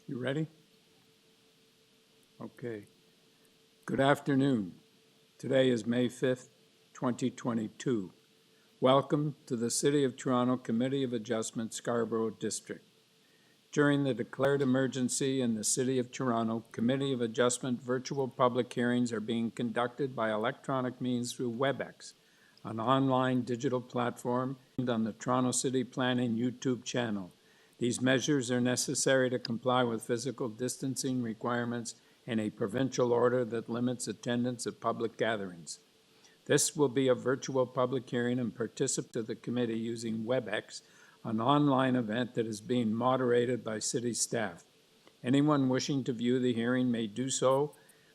You ready? Okay. Good afternoon. Today is May 5th, 2022. Welcome to the City of Toronto Committee of Adjustment, Scarborough District. During the declared emergency in the City of Toronto, Committee of Adjustment virtual public hearings are being conducted by electronic means through WebEx, an online digital platform on the Toronto City Planning YouTube channel. These measures are necessary to comply with physical distancing requirements and a provincial order that limits attendance at public gatherings. This will be a virtual public hearing and participate to the committee using WebEx, an online event that is being moderated by city staff. Anyone wishing to view the hearing may do so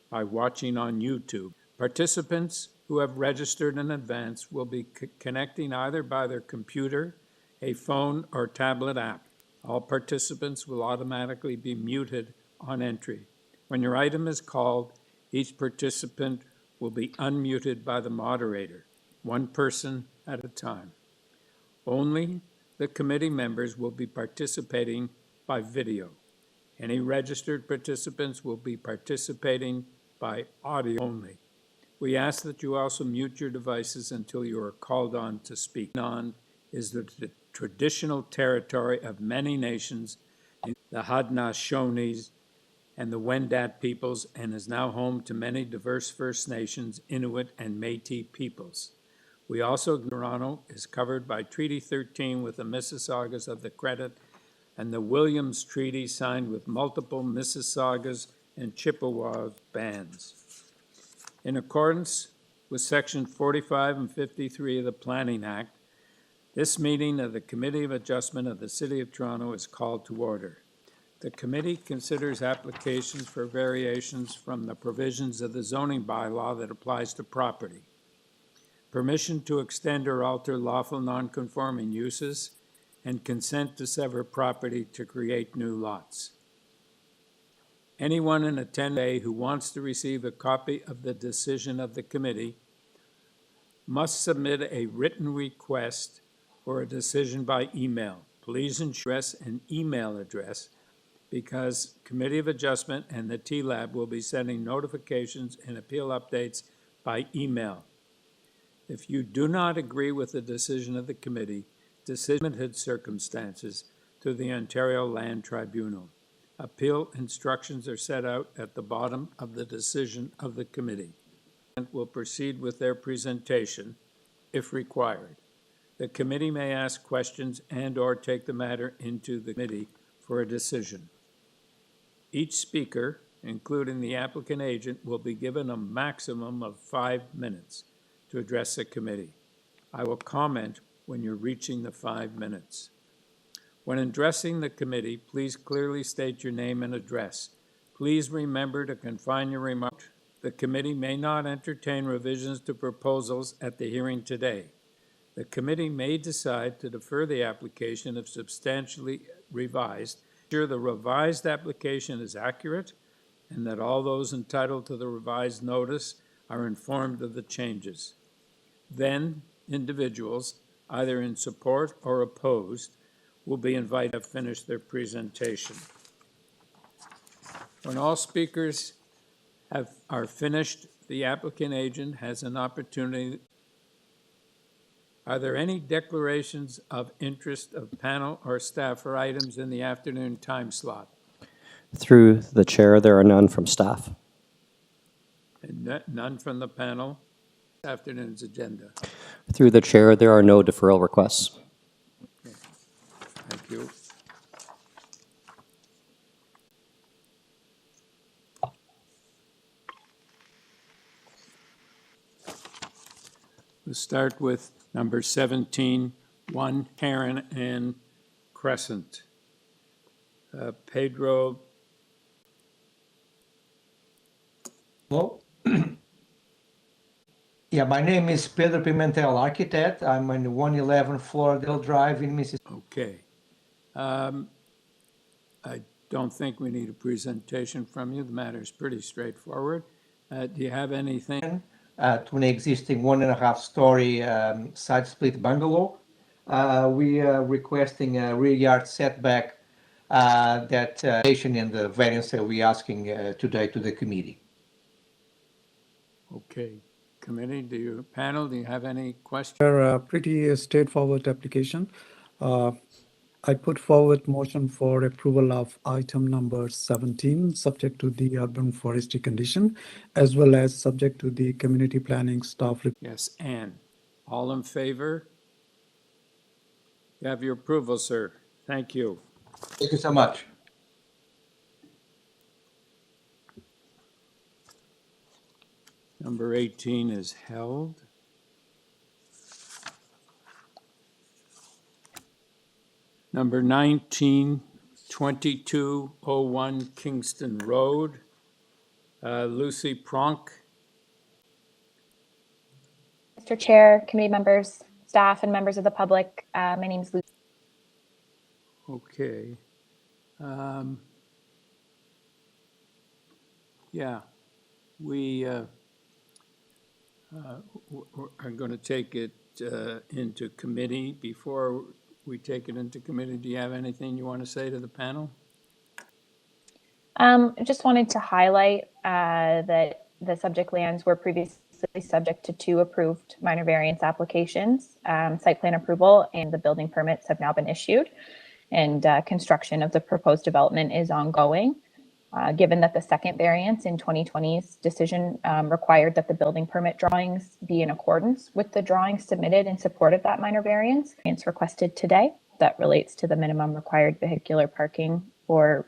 by watching on YouTube. Participants who have registered in advance will be connecting either by their computer, a phone, or tablet app. All participants will automatically be muted on entry. When your item is called, each participant will be unmuted by the moderator, one person at a time. Only the committee members will be participating by video. Any registered participants will be participating by audio only. We ask that you also mute your devices until you are called on to speak. On is the traditional territory of many nations, the Haudenosaunee and the Wendat peoples, and is now home to many diverse First Nations, Inuit, and Métis peoples. We also, Toronto is covered by Treaty 13 with the Mississaugas of the Credit and the Williams Treaty signed with multiple Mississaugas and Chippewa bands. In accordance with Section 45 and 53 of the Planning Act, this meeting of the Committee of Adjustment of the City of Toronto is called to order. The committee considers applications for variations from the provisions of the zoning bylaw that applies to property, permission to extend or alter lawful non-conforming uses, and consent to sever property to create new lots. Anyone in attendance who wants to receive a copy of the decision of the committee must submit a written request for a decision by email. Please ensure an email address because Committee of Adjustment and the TLAB will be sending notifications and appeal updates by email. If you do not agree with the decision of the committee, limited circumstances to the Ontario Land Tribunal. Appeal instructions are set out at the bottom of the decision of the committee and will proceed with their presentation if required. The committee may ask questions and/or take the matter into the committee for a decision. Each speaker, including the applicant agent, will be given a maximum of 5 minutes to address the committee. I will comment when you're reaching the 5 minutes. When addressing the committee, please clearly state your name and address. Please remember to confine your remarks. The committee may not entertain revisions to proposals at the hearing today. The committee may decide to defer the application if substantially revised. Ensure the revised application is accurate and that all those entitled to the revised notice are informed of the changes. Then, individuals, either in support or opposed, will be invited to finish their presentation. When all speakers are finished, the applicant agent has an opportunity. Are there any declarations of interest of panel or staff for items in the afternoon time slot? Through the chair, there are none from staff. And none from the panel? Afternoon's agenda. Through the chair, there are no deferral requests. Okay. Thank you. We'll start with number 17, 1 Heron and Crescent. Pedro. Hello. Yeah, my name is Pedro Pimentel, architect. I'm on 111 Floridale Drive in Mississippi. Okay. I don't think we need a presentation from you. The matter is pretty straightforward. Do you have anything? To an existing 1.5-story side split bungalow. We are requesting a rear yard setback that in the variance that we're asking today to the committee. Okay. Committee, panel, do you have any questions? They're a pretty straightforward application. I put forward motion for approval of item number 17, subject to the urban forestry condition, as well as subject to the community planning staff. Yes, Ann. All in favor? You have your approval, sir. Thank you. Thank you so much. Number 18 is held. Number 19, 2201 Kingston Road. Lucy Pronk. Mr. Chair, committee members, staff, and members of the public, my name is Lucy. Okay. Yeah, we are going to take it into committee. Before we take it into committee, do you have anything you want to say to the panel? I just wanted to highlight that the subject lands were previously subject to 2 approved minor variance applications, site plan approval, and the building permits have now been issued, and construction of the proposed development is ongoing. Given that the second variance in 2020's decision required that the building permit drawings be in accordance with the drawings submitted in support of that minor variance, it's requested today that relates to the minimum required vehicular parking, or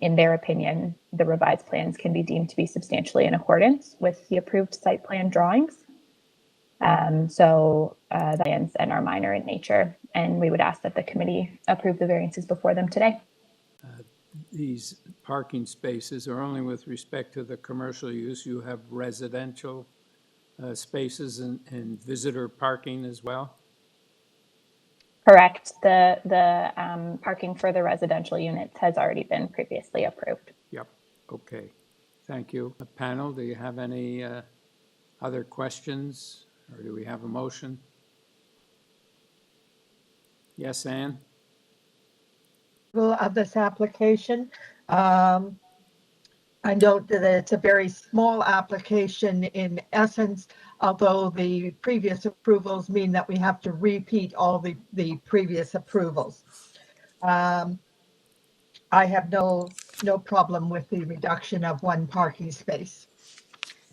in their opinion, the revised plans can be deemed to be substantially in accordance with the approved site plan drawings. So the plans and are minor in nature, and we would ask that the committee approve the variances before them today. These parking spaces are only with respect to the commercial use. You have residential spaces and visitor parking as well? Correct. The parking for the residential units has already been previously approved. Yep. Okay. Thank you. Panel, do you have any other questions, or do we have a motion? Yes, Ann? Of this application. I note that it's a very small application in essence, although the previous approvals mean that we have to repeat all the previous approvals. I have no problem with the reduction of 1 parking space.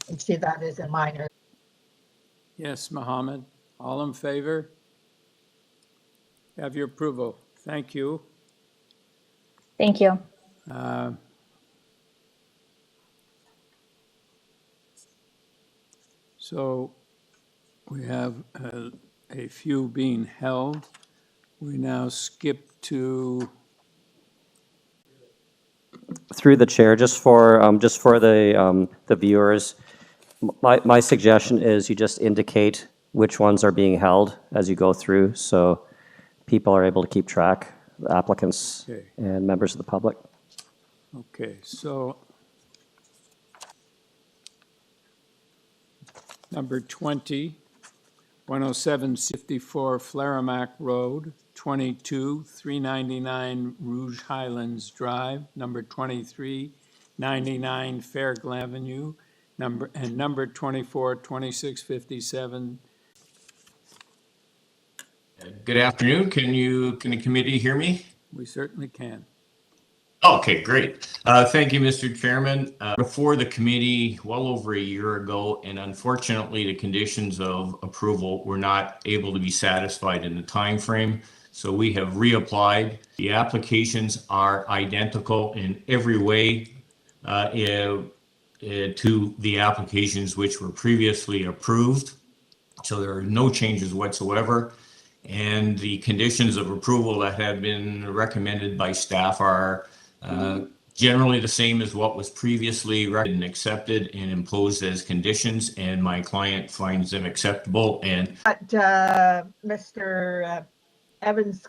I see that as a minor. Yes, Mohammed. All in favor? You have your approval. Thank you. Thank you. So we have a few being held. We now skip to, Through the chair, just for the viewers, my suggestion is you just indicate which ones are being held as you go through, so people are able to keep track, the applicants Okay. and members of the public. okay, so number 20, 10754 Flaremac Road, 22, 399 Rouge Highlands Drive, number 2399 Fairglen Avenue, number 24, 2657. Good afternoon. Can the committee hear me? We certainly can. Okay, great. Thank you, Mr. Chairman. Before the committee well over a year ago, and unfortunately the conditions of approval were not able to be satisfied in the time frame. So we have reapplied. The applications are identical in every way to the applications which were previously approved. So there are no changes whatsoever. And the conditions of approval that have been recommended by staff are generally the same as what was previously recommended and accepted and imposed as conditions, and my client finds them acceptable. And Mr. Evans'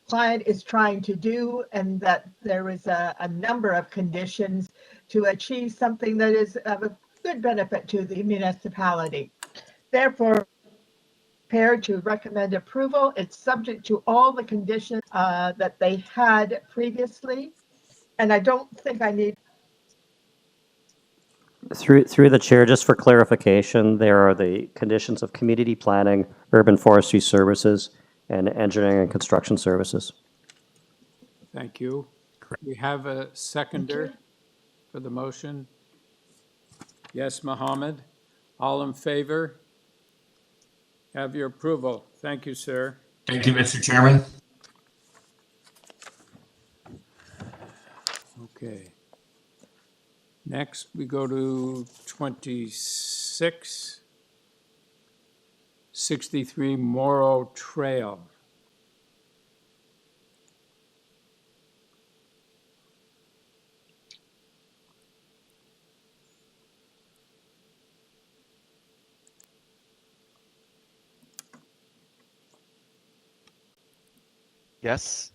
client is trying to do, and that there is a number of conditions to achieve something that is of a good benefit to the municipality. Therefore, prepared to recommend approval. It's subject to all the conditions that they had previously. And I don't think I need. Through the chair, just for clarification, there are the conditions of community planning, urban forestry services, and engineering and construction services. Thank you. We have a seconder for the motion. Yes, Mohammed. All in favor? Have your approval. Thank you, sir. Thank you, Mr. Chairman. Okay. Next, we go to 63 Morrow Trail. Yes.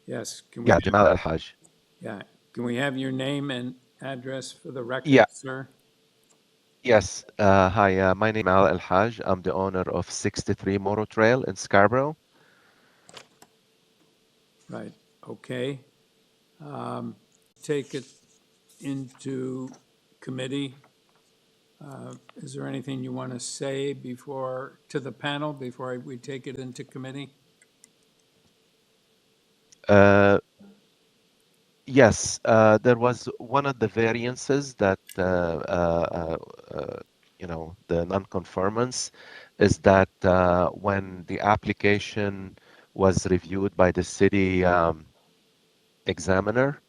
Yes, can we? Yeah, Jamal Al-Haj. Yeah, can we have your name and address for the record, Yeah. sir? Yes. Hi, my name is Jamal Al-Haj. I'm the owner of 63 Morrow Trail in Scarborough. Right, okay. Take it into committee. Is there anything you want to say to the panel before we take it into committee? Yes, there was one of the variances that, the non-conformance is that when the application was reviewed by the city examiner,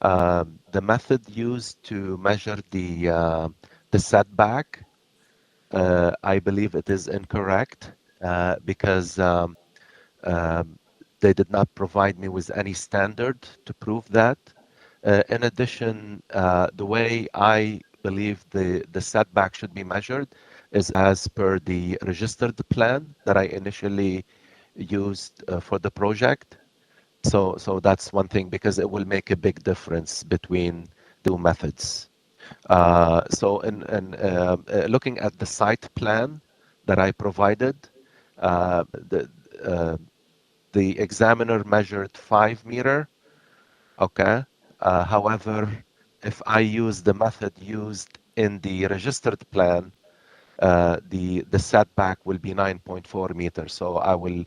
the method used to measure the setback, I believe it is incorrect because they did not provide me with any standard to prove that. In addition, the way I believe the setback should be measured is as per the registered plan that I initially used for the project. So that's one thing because it will make a big difference between the two methods. So in looking at the site plan that I provided, the examiner measured 5 meter. Okay. However, if I use the method used in the registered plan, the setback will be 9.4 meters. So I will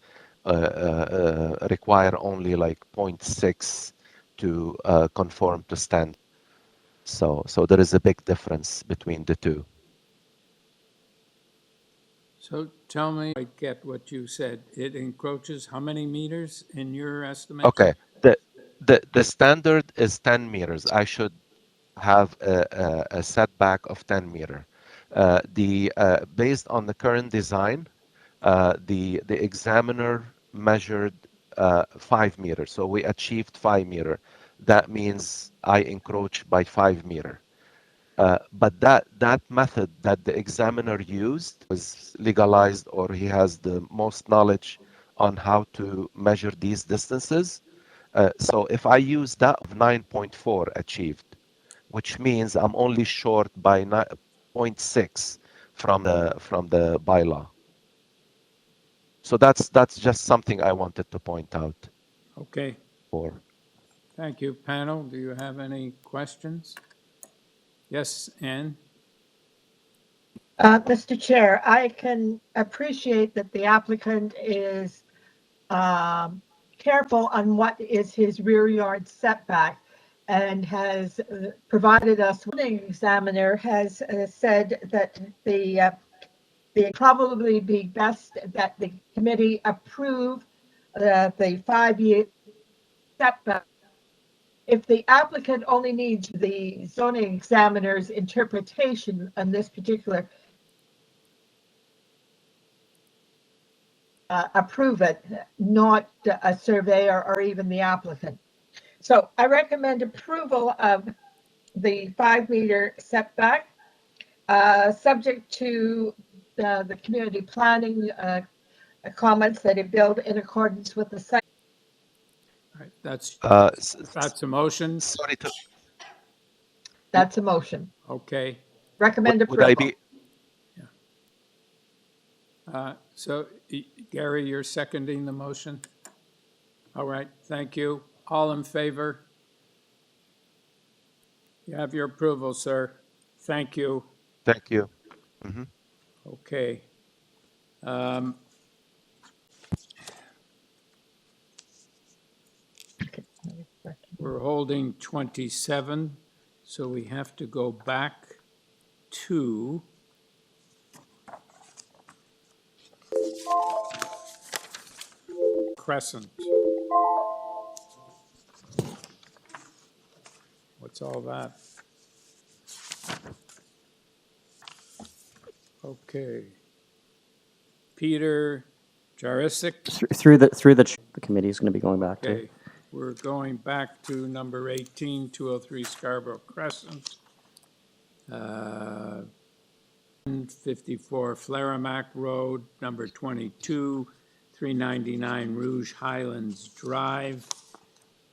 require only like 0.6 to conform to standard. So there is a big difference between the two. So tell me, I get what you said. It encroaches how many meters in your estimate? Okay. The standard is 10 meters. I should have a setback of 10 meter. Based on the current design, the examiner measured 5 meters. So we achieved 5 meter. That means I encroach by 5 meter. But that method that the examiner used was legalized, or he has the most knowledge on how to measure these distances. So if I use that of 9.4 achieved, which means I'm only short by 0.6 from the bylaw. So that's just something I wanted to point out. Okay, For thank you. Panel, do you have any questions? Yes, Ann? Mr. Chair, I can appreciate that the applicant is careful on what is his rear yard setback and has provided us, the examiner has said that it probably be best that the committee approve the 5-year setback. If the applicant only needs the zoning examiner's interpretation on this particular, approve it, not a surveyor or even the applicant. So I recommend approval of the 5-meter setback, subject to the community planning comments that it build in accordance with the site. All right, that's that's a motion. sorry to. That's a motion. Okay. Recommend Would I approval. be? So, Gary, you're seconding the motion? All right, thank you. All in favor? You have your approval, sir. Thank you. Thank you. Mhm. Okay. We're holding 27, so we have to go back to Crescent. What's all that? Okay. Peter Jarisic. Through the committee is going to be going back to. Okay, we're going back to number 18, 203 Scarborough Crescent. 54 Flaremac Road, number 22, 399 Rouge Highlands Drive,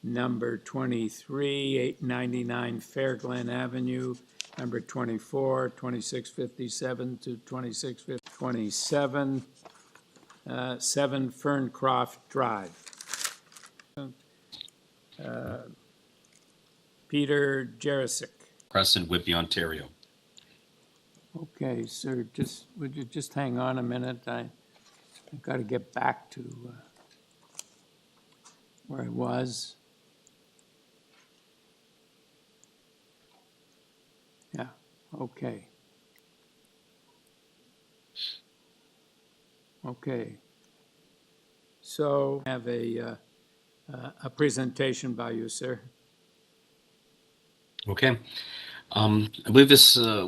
number 23, 899 Fairglen Avenue, number 24, 2657 to 2627, 7 Ferncroft Drive. Peter Jarisic. Crescent, Whitby, Ontario. Okay, sir, would you just hang on a minute? I've got to get back to where I was. Yeah, okay. Okay. So I have a presentation by you, sir. Okay. I believe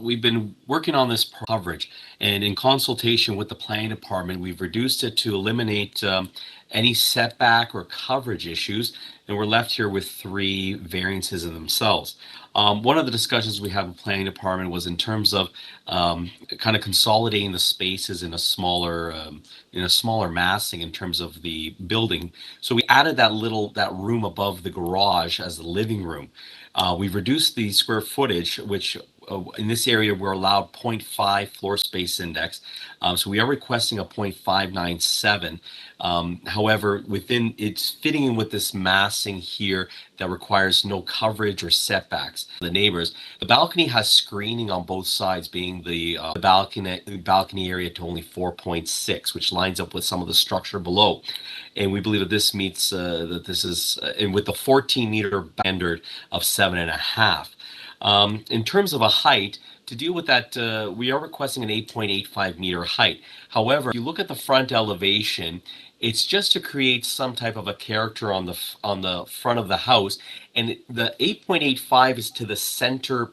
we've been working on this coverage, and in consultation with the planning department, we've reduced it to eliminate any setback or coverage issues, and we're left here with 3 variances in themselves. One of the discussions we had with the planning department was in terms of kind of consolidating the spaces in a smaller massing in terms of the building. So we added that room above the garage as the living room. We've reduced the square footage, which in this area we're allowed 0.5 floor space index. So we are requesting a 0.597. However, it's fitting in with this massing here that requires no coverage or setbacks. The neighbors, the balcony has screening on both sides, being the balcony area to only 4.6, which lines up with some of the structure below. And we believe that this meets and with the 14-meter standard of 7.5. In terms of a height, to deal with that, we are requesting an 8.85 meter height. However, if you look at the front elevation, it's just to create some type of a character on the front of the house, and the 8.85 is to the center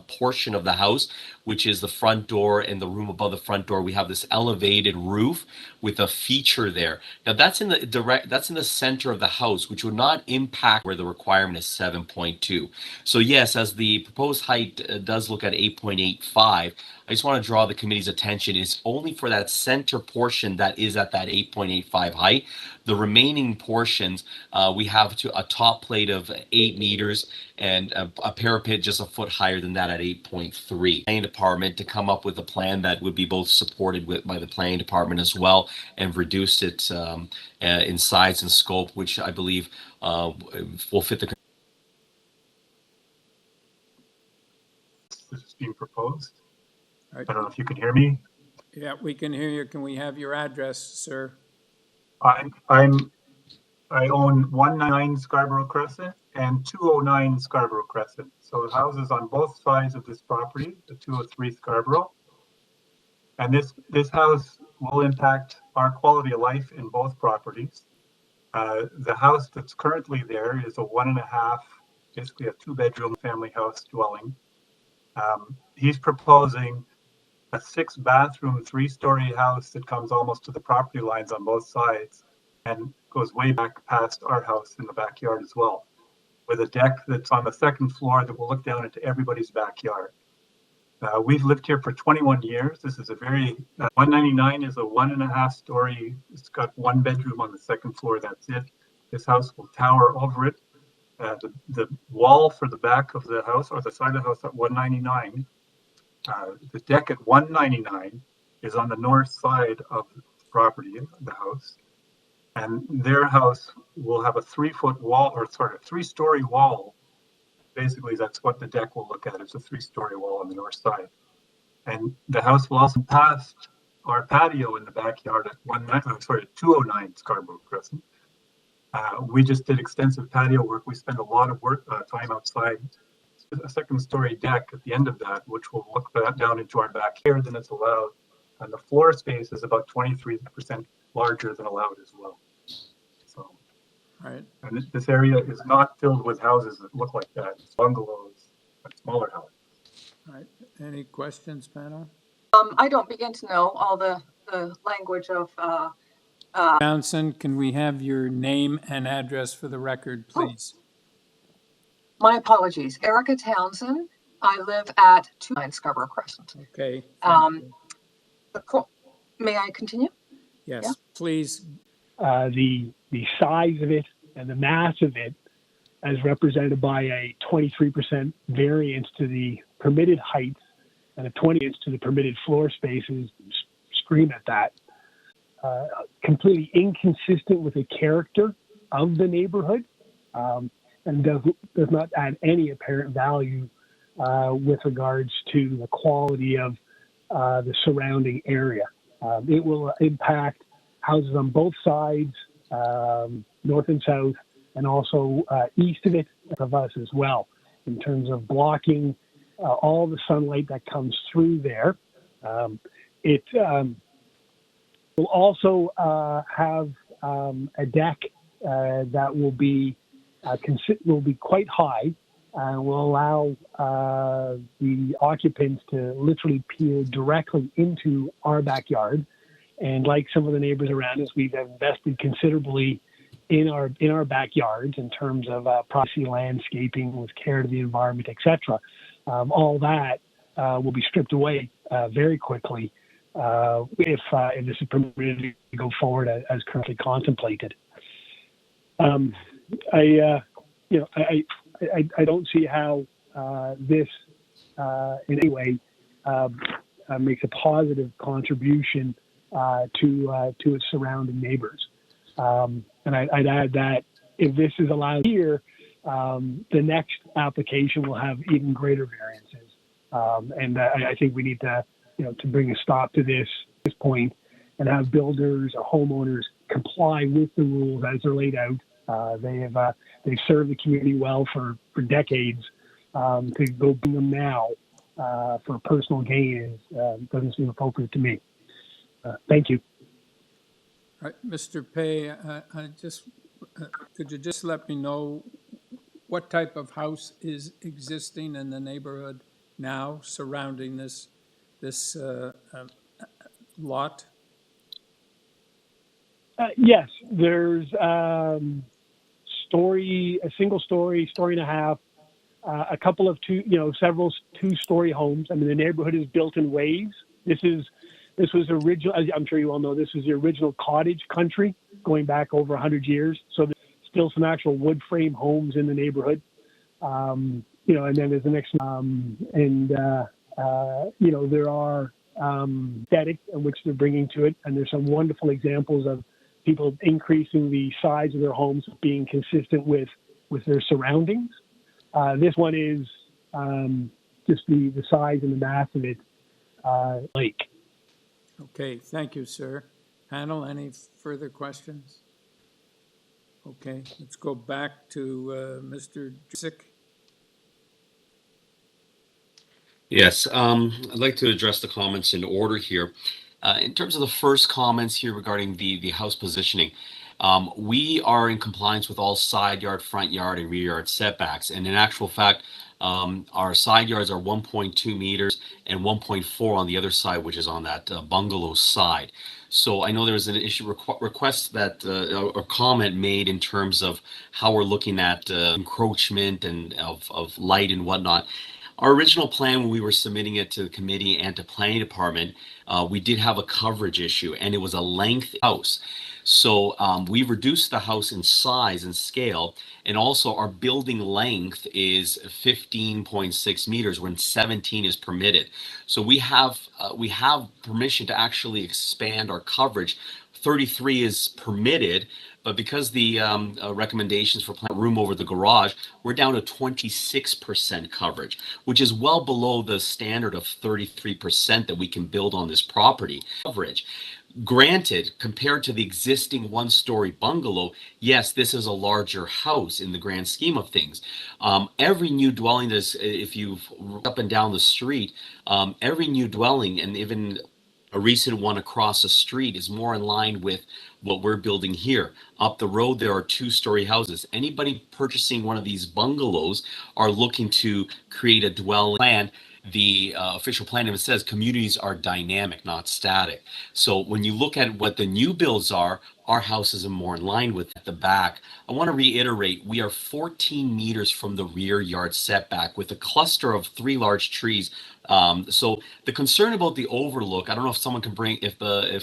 portion of the house, which is the front door and the room above the front door. We have this elevated roof with a feature there. Now that's in the center of the house, which would not impact where the requirement is 7.2. So yes, as the proposed height does look at 8.85, I just want to draw the committee's attention. It's only for that center portion that is at that 8.85 height. The remaining portions, we have a top plate of 8 meters and a parapet just a foot higher than that at 8.3. Planning department to come up with a plan that would be both supported by the planning department as well, and reduce it in size and scope, which I believe will fit the. This is being proposed. Right. I don't know if you can hear me. Yeah, we can hear you. Can we have your address, sir? I own 199 Scarborough Crescent and 209 Scarborough Crescent. So the houses on both sides of this property, the 203 Scarborough. And this house will impact our quality of life in both properties. The house that's currently there is a 1.5, basically a 2-bedroom family house dwelling. He's proposing a 6-bathroom, 3-story house that comes almost to the property lines on both sides and goes way back past our house in the backyard as well, with a deck that's on the 2nd floor that will look down into everybody's backyard. We've lived here for 21 years. This is a 199 is a 1.5-story. It's got 1 bedroom on the 2nd floor. That's it. This house will tower over it. The wall for the back of the house, or the side of the house at 199, the deck at 199 is on the north side of property, the house, and their house will have a 3-foot wall, or sorry, a 3-story wall. Basically, that's what the deck will look at. It's a 3-story wall on the north side. And the house will also pass our patio in the backyard at 209 Scarborough Crescent. We just did extensive patio work. We spent a lot of time outside. A 2nd-story deck at the end of that, which will look down into our backyard than it's allowed. And the floor space is about 23% larger than allowed as well. So, Right. and this area is not filled with houses that look like that. It's bungalows and smaller houses. All right. Any questions, panel? I don't begin to know all the language of. Townsend, can we have your name and address for the record, please? My apologies. Erica Townsend. I live at 29 Scarborough Crescent. Okay. May I continue? Yes, Yeah. please. The size of it and the mass of it, as represented by a 23% variance to the permitted height and a 20% to the permitted floor spaces, scream at that. Completely inconsistent with the character of the neighborhood, and does not add any apparent value with regards to the quality of the surrounding area. It will impact houses on both sides, north and south, and also east of it, of us as well, in terms of blocking all the sunlight that comes through there. It will also have a deck that will be quite high and will allow the occupants to literally peer directly into our backyard. And like some of the neighbors around us, we've invested considerably in our backyards in terms of privacy, landscaping, with care to the environment, etc. All that will be stripped away very quickly if this is permitted to go forward as currently contemplated. I don't see how this in any way makes a positive contribution to its surrounding neighbors. And I'd add that if this is allowed here, the next application will have even greater variances. And I think we need to bring a stop to this point and have builders or homeowners comply with the rules as they're laid out. They've served the community well for decades. To go bring them now for personal gain doesn't seem appropriate to me. Thank you. All right, Mr. Pei, could you just let me know what type of house is existing in the neighborhood now surrounding this lot? Yes, there's a single story, story and a half, a couple of several 2-story homes. I mean, the neighborhood is built in waves. This was original, as I'm sure you all know, this was the original cottage country going back over 100 years. So there's still some actual wood frame homes in the neighborhood. And then there's the next, there are aesthetic in which they're bringing to it. And there's some wonderful examples of people increasing the size of their homes, being consistent with their surroundings. This one is just the size and the mass of it, lake. Okay, thank you, sir. Panel, any further questions? Okay, let's go back to Mr. Drisick. Yes, I'd like to address the comments in order here. In terms of the first comments here regarding the house positioning, we are in compliance with all side yard, front yard, and rear yard setbacks. And in actual fact, our side yards are 1.2 meters and 1.4 on the other side, which is on that bungalow side. So I know there was an issue request that or comment made in terms of how we're looking at encroachment and of light and whatnot. Our original plan, when we were submitting it to the committee and to planning department, we did have a coverage issue, and it was a length house. So we reduced the house in size and scale, and also our building length is 15.6 meters when 17 is permitted. So we have permission to actually expand our coverage. 33 is permitted, but because the recommendations for plant room over the garage, we're down to 26% coverage, which is well below the standard of 33% that we can build on this property coverage. Granted, compared to the existing one-story bungalow, yes, this is a larger house in the grand scheme of things. Every new dwelling is, if you've up and down the street, every new dwelling, and even a recent one across the street, is more in line with what we're building here. Up the road, there are two-story houses. Anybody purchasing one of these bungalows are looking to create a dwelling plan. The official plan even says communities are dynamic, not static. So when you look at what the new builds are, our houses are more in line with the back. I want to reiterate, we are 14 meters from the rear yard setback with a cluster of 3 large trees. So the concern about the overlook, I don't know if someone can bring, if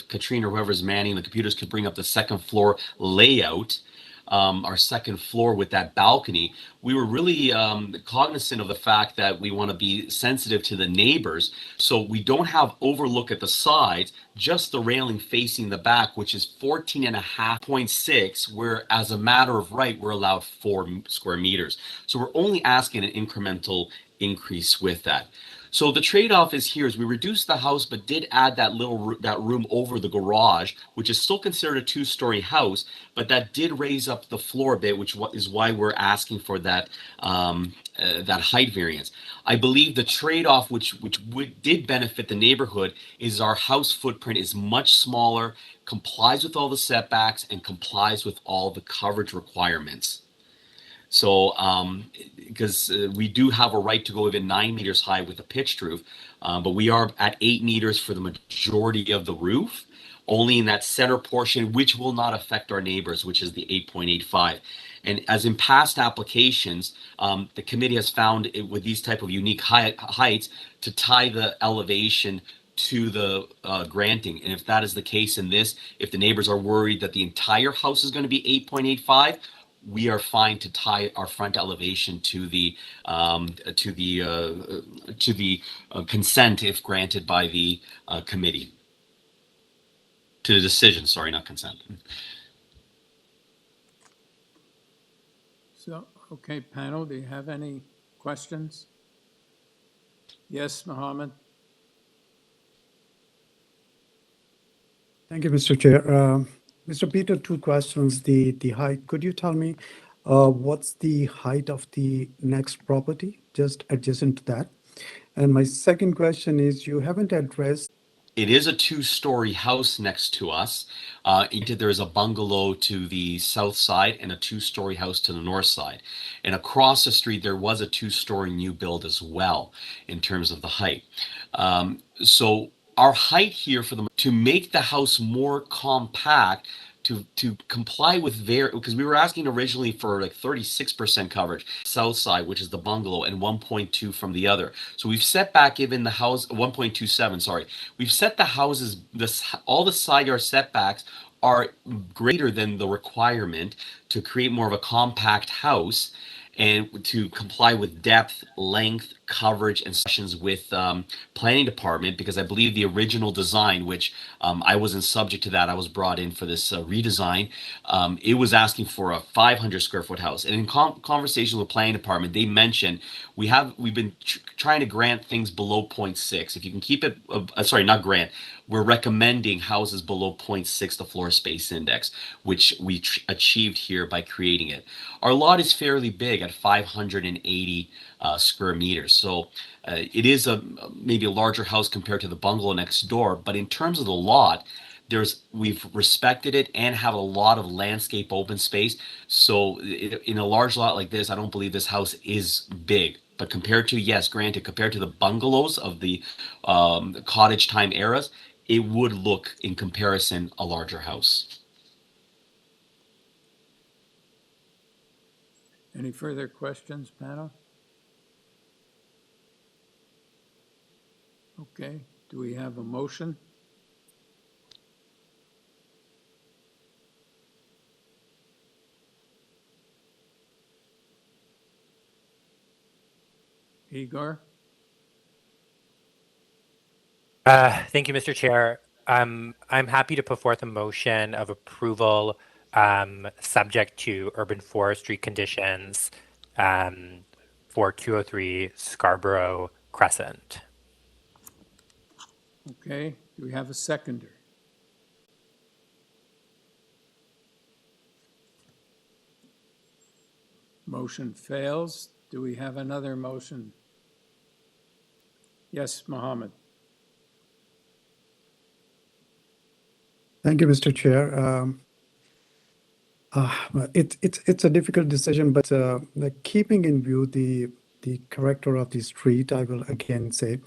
Katrina or whoever's manning the computers could bring up the second floor layout. Our second floor with that balcony, we were really cognizant of the fact that we want to be sensitive to the neighbors. So we don't have overlook at the sides, just the railing facing the back, which is 14.5.6, where as a matter of right, we're allowed 4 square meters. So we're only asking an incremental increase with that. So the trade-off is here is we reduced the house, but did add that room over the garage, which is still considered a 2-story house, but that did raise up the floor a bit, which is why we're asking for that that height variance. I believe the trade-off, which did benefit the neighborhood, is our house footprint is much smaller, complies with all the setbacks, and complies with all the coverage requirements. So, because we do have a right to go even 9 meters high with a pitched roof, but we are at 8 meters for the majority of the roof, only in that center portion, which will not affect our neighbors, which is the 8.85. And as in past applications, the committee has found it with these type of unique heights to tie the elevation to the granting. And if that is the case in this, if the neighbors are worried that the entire house is going to be 8.85, we are fine to tie our front elevation to the consent if granted by the committee. To the decision, sorry, not consent. So, okay, panel, do you have any questions? Yes, Mohammed? Thank you, Mr. Chair. Mr. Peter, 2 questions. The height, could you tell me what's the height of the next property just adjacent to that? And my second question is, you haven't addressed. It is a 2-story house next to us. There is a bungalow to the south side and a 2-story house to the north side. And across the street, there was a 2-story new build as well in terms of the height. So our height here to make the house more compact, to comply with because we were asking originally for like 36% coverage south side, which is the bungalow, and 1.2 from the other. So we've set back even the house 1.27, sorry. We've set the houses, all the side yard setbacks are greater than the requirement to create more of a compact house and to comply with depth, length, coverage, and sessions with planning department, because I believe the original design, which I wasn't subject to that, I was brought in for this redesign, it was asking for a 500 square foot house. And in conversation with planning department, they mentioned we've been trying to grant things below 0.6. If you can keep it, sorry, not grant, we're recommending houses below 0.6, the floor space index, which we achieved here by creating it. Our lot is fairly big at 580 square meters. So it is maybe a larger house compared to the bungalow next door. But in terms of the lot, we've respected it and have a lot of landscape open space. So in a large lot like this, I don't believe this house is big. But compared to, yes, granted, compared to the bungalows of the cottage time eras, it would look, in comparison, a larger house. Any further questions, panel? Okay, do we have a motion? Igor? Thank you, Mr. Chair. I'm happy to put forth a motion of approval subject to urban forestry conditions for 203 Scarborough Crescent. Okay, do we have a seconder? Motion fails. Do we have another motion? Yes, Mohammed. Thank you, Mr. Chair. It's a difficult decision, but keeping in view the character of the street, I will again say,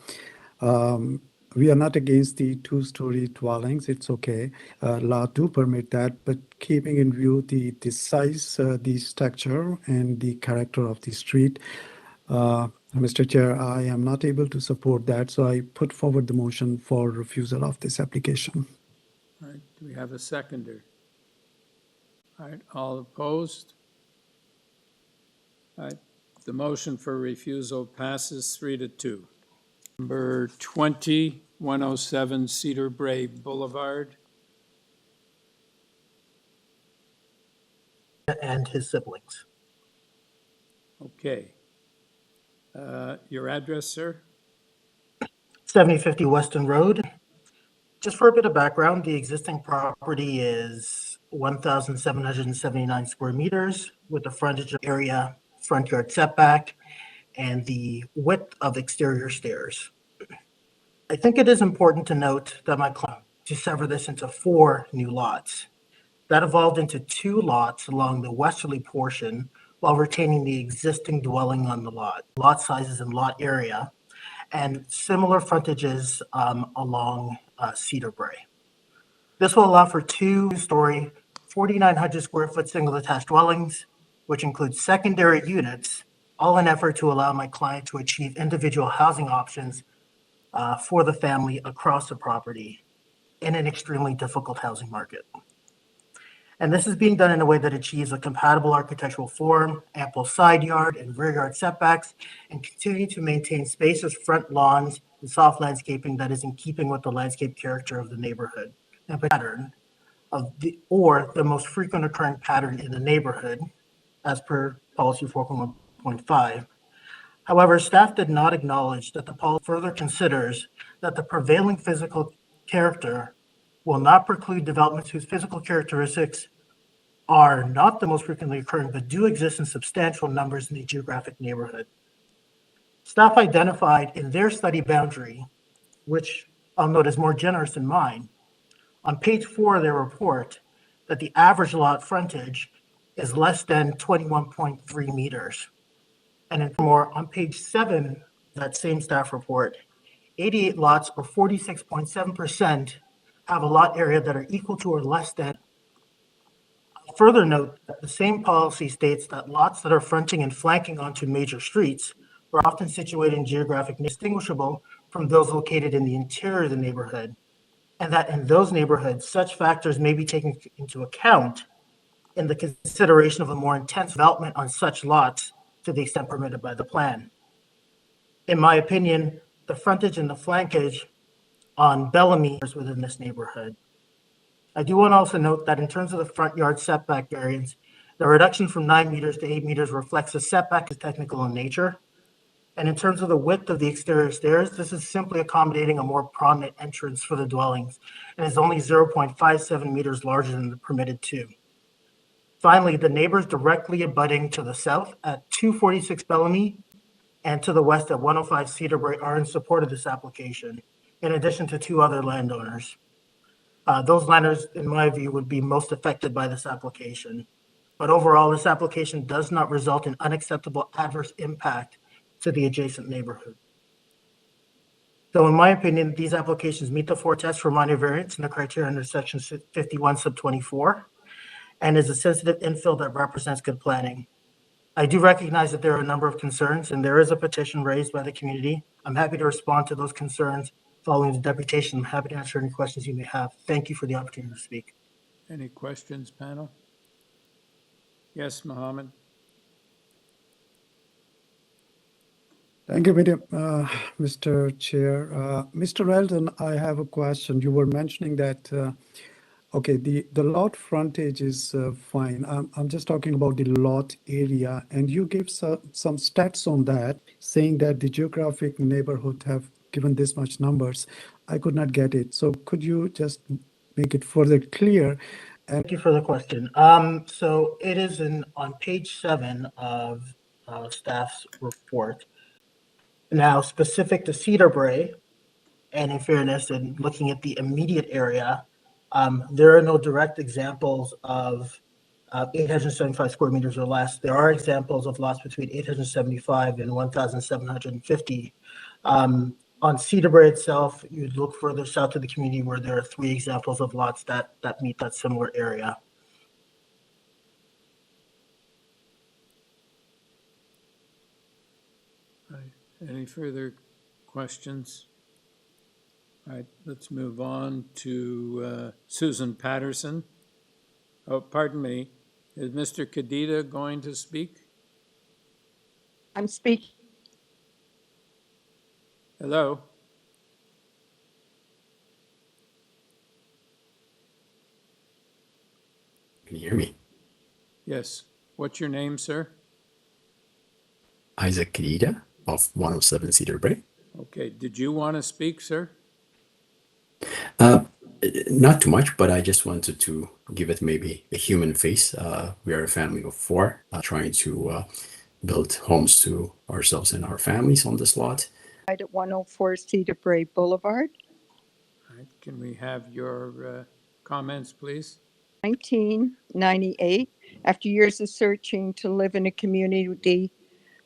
we are not against the two-story dwellings. It's okay. Law do permit that, but keeping in view the size, the structure, and the character of the street, Mr. Chair, I am not able to support that, so I put forward the motion for refusal of this application. All right, do we have a seconder? All right, all opposed? All right, the motion for refusal passes 3-2. Number 20-107 Cedarbrae Boulevard. And his siblings. Okay. Your address, sir? 7050 Weston Road. Just for a bit of background, the existing property is 1,779 square meters with the frontage area, front yard setback, and the width of exterior stairs. I think it is important to note that my plan to sever this into 4 new lots. That evolved into 2 lots along the westerly portion while retaining the existing dwelling on the lot sizes and lot area, and similar frontages along Cedarbrae. This will allow for 2-story, 4,900 square foot single detached dwellings, which include secondary units, all in effort to allow my client to achieve individual housing options for the family across the property in an extremely difficult housing market. And this is being done in a way that achieves a compatible architectural form, ample side yard and rear yard setbacks, and continue to maintain spacious front lawns and soft landscaping that is in keeping with the landscape character of the neighborhood and pattern of the most frequent occurring pattern in the neighborhood, as per policy 4.1.5. However, staff did not acknowledge that the policy further considers that the prevailing physical character will not preclude developments whose physical characteristics are not the most frequently occurring, but do exist in substantial numbers in the geographic neighborhood. Staff identified in their study boundary, which I'll note is more generous than mine, on page 4 of their report, that the average lot frontage is less than 21.3 meters. And more, on page 7 of that same staff report, 88 lots or 46.7% have a lot area that are equal to or less than. I'll further note that the same policy states that lots that are fronting and flanking onto major streets are often situated in geographic distinguishable from those located in the interior of the neighborhood, and that in those neighborhoods, such factors may be taken into account in the consideration of a more intense development on such lots to the extent permitted by the plan. In my opinion, the frontage and the flankage on Bellamy is within this neighborhood. I do want to also note that in terms of the front yard setback variance, the reduction from 9 meters to 8 meters reflects a setback is technical in nature. And in terms of the width of the exterior stairs, this is simply accommodating a more prominent entrance for the dwellings and is only 0.57 meters larger than the permitted 2. Finally, the neighbors directly abutting to the south at 246 Bellamy and to the west at 105 Cedarbrae are in support of this application, in addition to 2 other landowners. Those landowners, in my view, would be most affected by this application. But overall, this application does not result in unacceptable adverse impact to the adjacent neighborhood. So in my opinion, these applications meet the 4 tests for minor variance in the criteria under section 51 sub 24 and is a sensitive infill that represents good planning. I do recognize that there are a number of concerns and there is a petition raised by the community. I'm happy to respond to those concerns Following the deputation, I'm happy to answer any questions you may have. Thank you for the opportunity to speak. Any questions, panel? Yes, Mohammed? Thank you, Mr. Chair. Mr. Eldon, I have a question. You were mentioning that, okay, the lot frontage is fine. I'm just talking about the lot area, and you gave some stats on that, saying that the geographic neighborhood have given this much numbers. I could not get it. So could you just make it further clear? And Thank you for the question. So it is on page 7 of staff's report. Now, specific to Cedarbrae, and in fairness, and looking at the immediate area, there are no direct examples of 875 square meters or less. There are examples of lots between 875 and 1,750. On Cedarbrae itself, you'd look further south to the community where there are 3 examples of lots that meet that similar area. Any further questions? All right, let's move on to Susan Patterson. Oh, pardon me. Is Mr. Kadita going to speak? I'm speaking. Hello? Can you hear me? Yes. What's your name, sir? Isaac Kadita of 107 Cedarbrae. Okay. Did you want to speak, sir? Not too much, but I just wanted to give it maybe a human face. We are a family of 4 trying to build homes to ourselves and our families on this lot. Right at 104 Cedarbrae Boulevard. All right. Can we have your comments, please? 1998, after years of searching to live in a community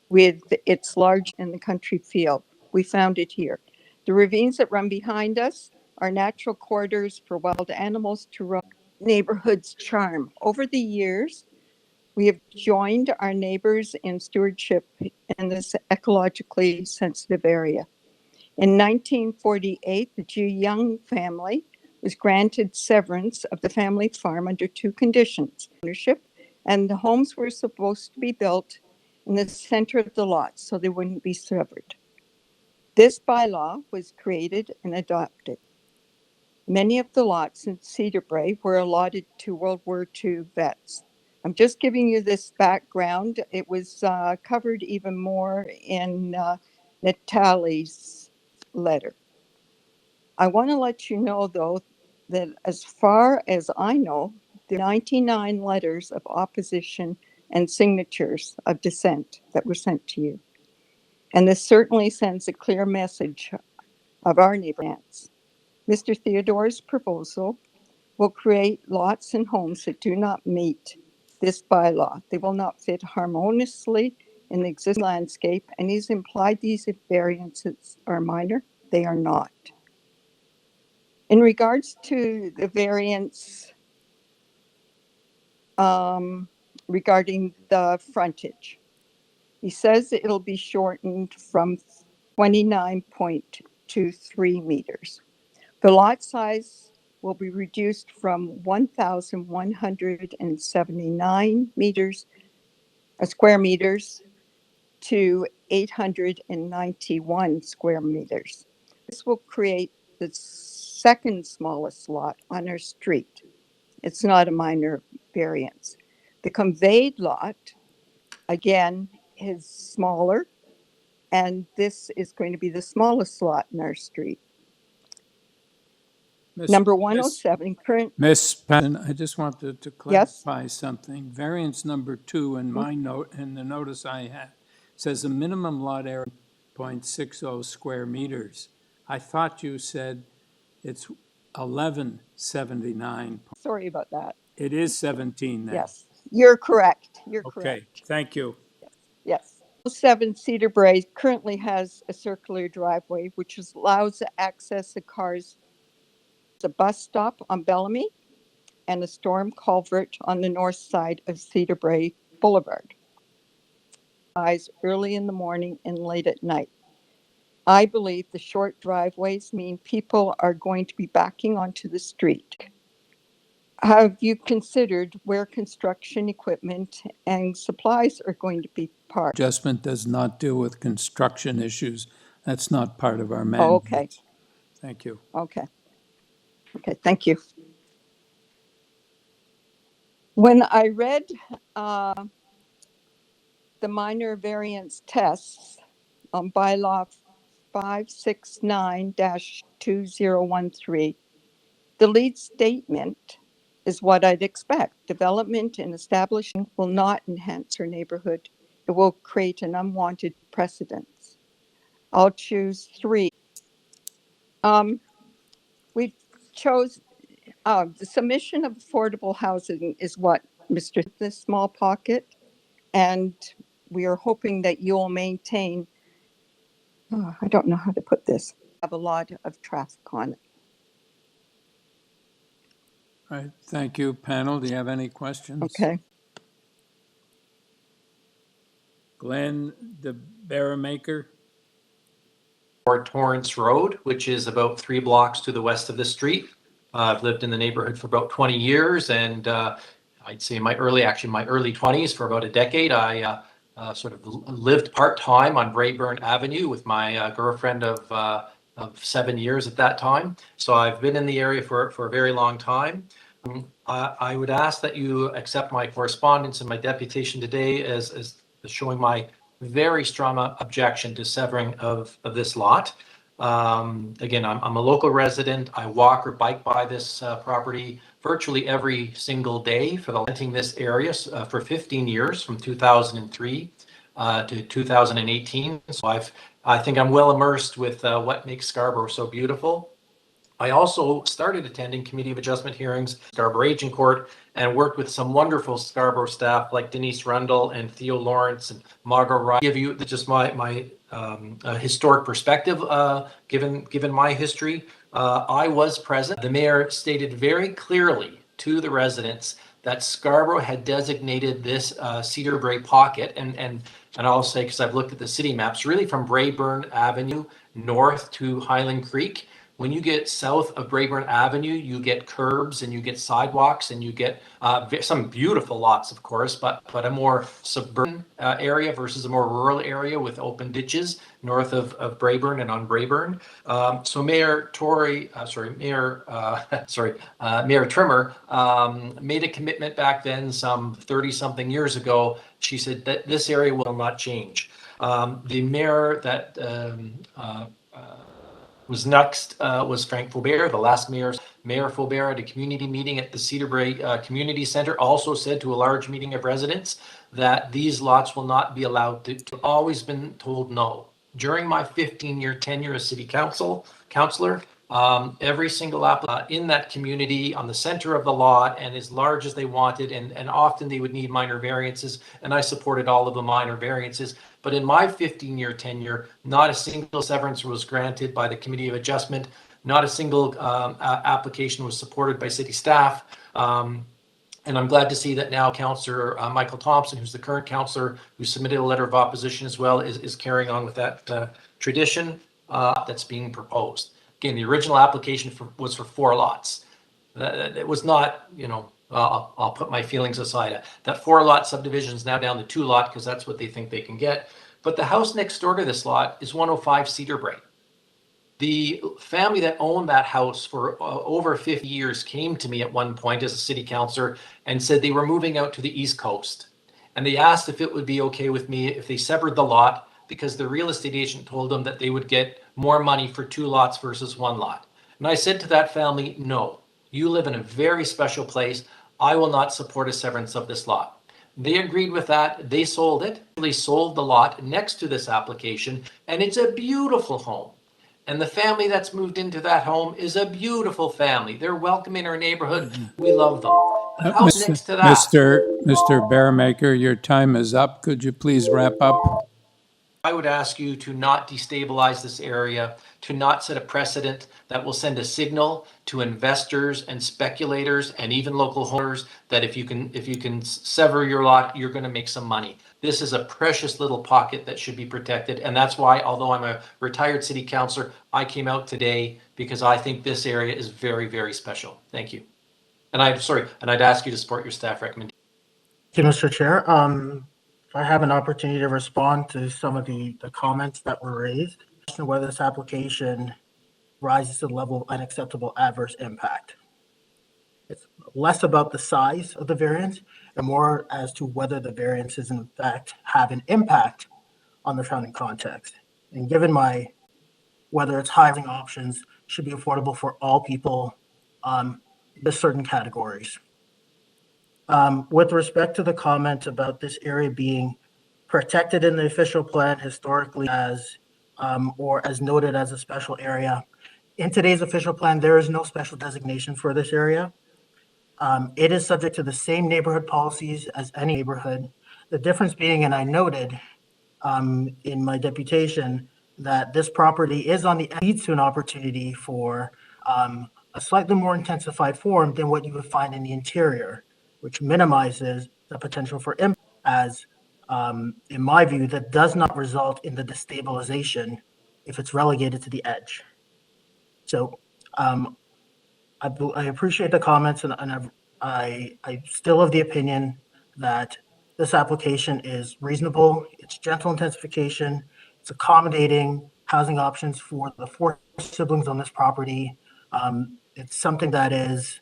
with its large and the country feel, we found it here. The ravines that run behind us are natural corridors for wild animals to roam. Neighborhood's charm. Over the years, we have joined our neighbors in stewardship in this ecologically sensitive area. In 1948, the G. Young family was granted severance of the family farm under 2 conditions: ownership, and the homes were supposed to be built in the center of the lot so they wouldn't be severed. This bylaw was created and adopted. Many of the lots in Cedarbrae were allotted to World War II vets. I'm just giving you this background. It was covered even more in Natalie's letter. I want to let you know, though, that as far as I know, there are 99 letters of opposition and signatures of dissent that were sent to you. And this certainly sends a clear message of our neighbors. Mr. Theodore's proposal will create lots and homes that do not meet this bylaw. They will not fit harmoniously in the existing landscape, and he's implied these variances are minor. They are not. In regards to the variance regarding the frontage, he says it'll be shortened from 29.23 meters. The lot size will be reduced from 1,179 square meters to 891 square meters. This will create the second smallest lot on our street. It's not a minor variance. The conveyed lot, again, is smaller, and this is going to be the smallest lot in our street. Number 107, current. Miss Patton, I just wanted to clarify something. Variance number 2 in my note, in the notice I had, says a minimum lot area 0.60 square meters. I thought you said it's 1179. Sorry about that. It is 17 now. Yes, you're correct. You're correct. Okay, thank you. Yes. 7 Cedarbrae currently has a circular driveway, which allows access of cars. A bus stop on Bellamy and a storm culvert on the north side of Cedarbrae Boulevard. Early in the morning and late at night. I believe the short driveways mean people are going to be backing onto the street. Have you considered where construction equipment and supplies are going to be parked? Adjustment does not deal with construction issues. That's not part of our Oh, mandate. okay, Thank you. okay. Okay, thank you. When I read the minor variance tests on bylaw 569-2013, the lead statement is what I'd expect. Development and establishing will not enhance our neighborhood. It will create an unwanted precedence. I'll choose 3. We chose the submission of affordable housing is what, Mr. This small pocket, and we are hoping that you'll maintain. I don't know how to put this. Have a lot of traffic on it. All right, thank you. Panel, do you have any questions? Okay. Glenn, the Barrowmaker? Or Torrance Road, which is about 3 blocks to the west of the street. I've lived in the neighborhood for about 20 years, and I'd say my early 20s, for about a decade, I sort of lived part-time on Braeburn Avenue with my girlfriend of 7 years at that time. So I've been in the area for a very long time. I would ask that you accept my correspondence and my deputation today as showing my very strong objection to severing of this lot. Again, I'm a local resident. I walk or bike by this property virtually every single day for renting this area for 15 years, from 2003 to 2018. So I think I'm well immersed with what makes Scarborough so beautiful. I also started attending Committee of Adjustment hearings, Scarborough Aging Court, and worked with some wonderful Scarborough staff like Denise Rundle and Theo Lawrence and Margot Ryan. Give you just my historic perspective, given my history. I was present. The mayor stated very clearly to the residents that Scarborough had designated this Cedarbrae pocket, and I'll say, because I've looked at the city maps, really from Braeburn Avenue north to Highland Creek. When you get south of Braeburn Avenue, you get curbs and you get sidewalks and you get some beautiful lots, of course, but a more suburban area versus a more rural area with open ditches north of Braeburn and on Braeburn. So Mayor Trimmer made a commitment back then, some 30-something years ago. She said that this area will not change. The mayor that was next was Frank Faubert, the last Mayor Faubert, at a community meeting at the Cedarbrae Community Center, also said to a large meeting of residents that these lots will not be allowed to always been told no. During my 15-year tenure as city councilor, every single applicant in that community on the center of the lot and as large as they wanted, and often they would need minor variances, and I supported all of the minor variances. But in my 15-year tenure, not a single severance was granted by the Committee of Adjustment. Not a single application was supported by city staff. And I'm glad to see that now Councillor Michael Thompson, who's the current councillor, who submitted a letter of opposition as well, is carrying on with that tradition that's being proposed. Again, the original application was for 4 lots. It was not, I'll put my feelings aside. That 4-lot subdivision is now down to 2-lot because that's what they think they can get. But the house next door to this lot is 105 Cedarbrae. The family that owned that house for over 50 years came to me at one point as a city councillor and said they were moving out to the East Coast. And they asked if it would be okay with me if they severed the lot, because the real estate agent told them that they would get more money for 2 lots versus 1 lot. And I said to that family, no, you live in a very special place. I will not support a severance of this lot. They agreed with that. They sold it. They sold the lot next to this application, and it's a beautiful home. And the family that's moved into that home is a beautiful family. They're welcome in our neighborhood. We love them. The house next to that. Mr. Barrowmaker, your time is up. Could you please wrap up? I would ask you to not destabilize this area, to not set a precedent that will send a signal to investors and speculators and even local homeowners that if you can sever your lot, you're going to make some money. This is a precious little pocket that should be protected. And that's why, although I'm a retired city councillor, I came out today because I think this area is very, very special. Thank you. And I'd ask you to support your staff recommendation. Thank you, Mr. Chair. If I have an opportunity to respond to some of the comments that were raised, whether this application rises to the level of unacceptable adverse impact. It's less about the size of the variance and more as to whether the variances in fact have an impact on the surrounding context. And given whether its housing options should be affordable for all people in certain categories. With respect to the comment about this area being protected in the official plan historically as or as noted as a special area, in today's official plan, there is no special designation for this area. It is subject to the same neighborhood policies as any neighborhood. The difference being, and I noted in my deputation, that this property is on the leads to an opportunity for a slightly more intensified form than what you would find in the interior, which minimizes the potential for impact as, in my view, that does not result in the destabilization if it's relegated to the edge. So I appreciate the comments, and I still have the opinion that this application is reasonable. It's gentle intensification. It's accommodating housing options for the 4 siblings on this property. It's something that is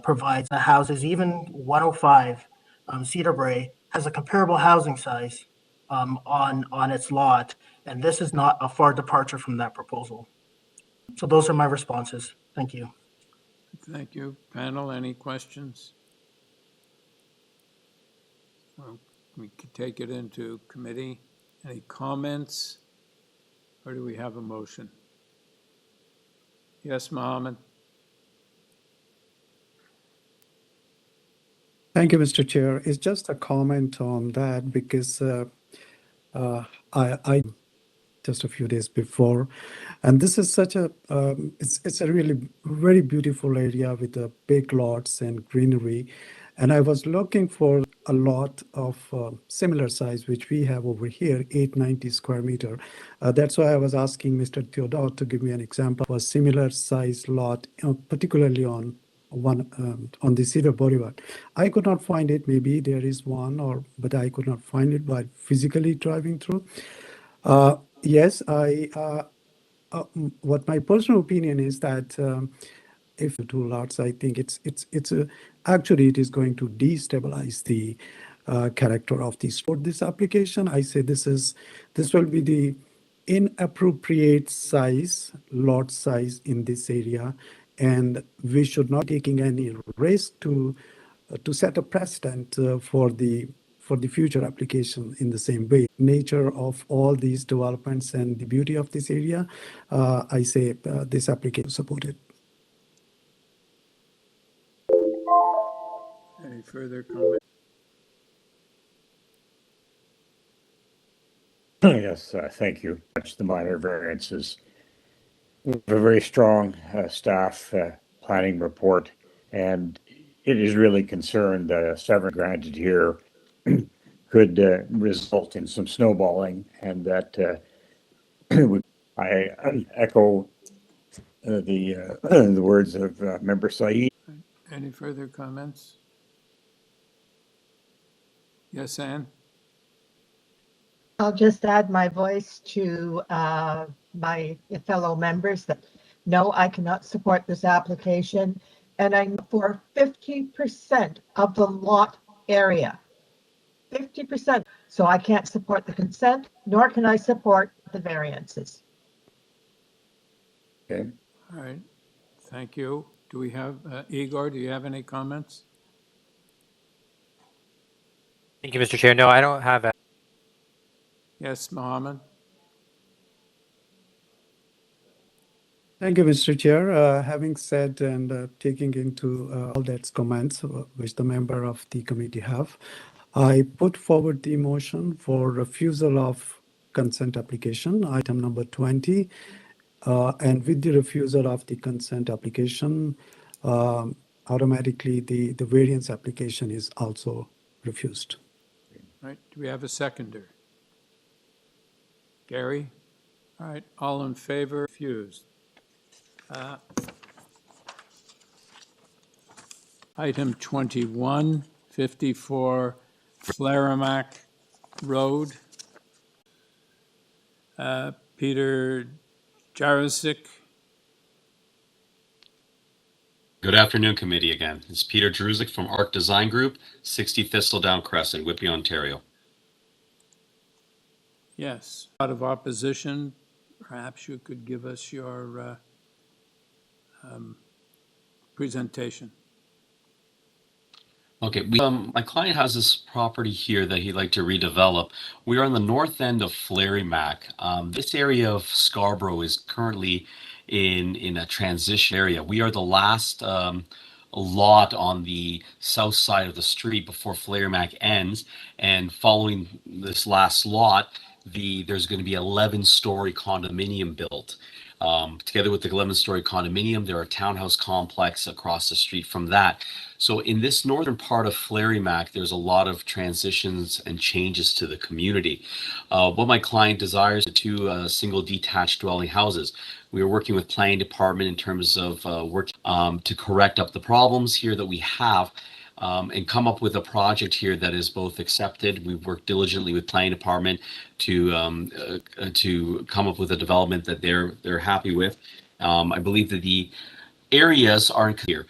provides the houses, even 105 Cedarbrae has a comparable housing size on its lot, and this is not a far departure from that proposal. So those are my responses. Thank you. Thank you. Panel, any questions? Well, we could take it into committee. Any comments? Or do we have a motion? Yes, Mohammed? Thank you, Mr. Chair. It's just a comment on that because I just a few days before, and this is such a it's a really very beautiful area with the big lots and greenery, and I was looking for a lot of similar size which we have over here, 890 square meter. That's why I was asking Mr. Theodore to give me an example of a similar size lot, particularly on the Cedar Boulevard. I could not find it. Maybe there is one, but I could not find it by physically driving through. Yes, what my personal opinion is that if 2 lots, I think actually it is going to destabilize the character of this application. I say this will be the inappropriate lot size in this area, and we should not be taking any risk to set a precedent for the future application in the same way. Nature of all these developments and the beauty of this area, I say this application is supported. Any further comment? Yes, thank you. The minor variances. We have a very strong staff planning report, and it is really concerned that a severance granted here could result in some snowballing, and that I echo the words of Member Saeed. Any further comments? Yes, Anne? I'll just add my voice to my fellow members that no, I cannot support this application. And I'm for 50% of the lot area. 50%. So I can't support the consent, nor can I support the variances. Okay. All right. Thank you. Do we have, Igor, do you have any comments? Thank you, Mr. Chair. No, I don't have. Yes, Mohammed? Thank you, Mr. Chair. Having said and taking into all that's comments which the member of the committee have, I put forward the motion for refusal of consent application, item number 20. And with the refusal of the consent application, automatically the variance application is also refused. All right, do we have a seconder? Gary? All right, all in favor, refused. Item 21, 54 Flaremac Road. Peter Jarosik. Good afternoon, committee again. It's Peter Druzik from Arc Design Group, 60 Thistledown Crescent, Whitby, Ontario. Yes, out of opposition, perhaps you could give us your presentation. Okay, my client has this property here that he'd like to redevelop. We are on the north end of Flaremac. This area of Scarborough is currently in a transition area. We are the last lot on the south side of the street before Flaremac ends, and following this last lot, there's going to be 11-story condominium built. Together with the 11-story condominium, there are a townhouse complex across the street from that. So in this northern part of Flaremac, there's a lot of transitions and changes to the community. What my client desires are two single detached dwelling houses. We are working with planning department in terms of working to correct up the problems here that we have. And come up with a project here that is both accepted. We've worked diligently with planning department to come up with a development that they're happy with. I believe that the areas aren't clear.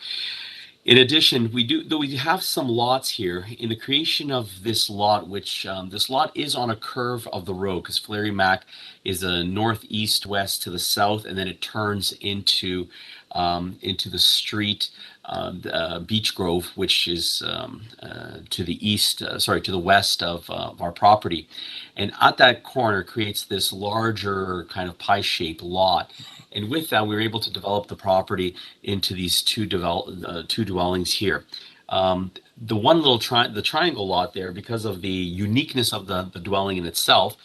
In addition, we have some lots here in the creation of this lot, which this lot is on a curve of the road because Flaremac is a northeast west to the south, and then it turns into the street Beech Grove, which is to the east, to the west of our property. And at that corner creates this larger kind of pie-shaped lot. And with that, we were able to develop the property into these two dwellings here. The one little the triangle lot there, because of the uniqueness of the dwelling in itself,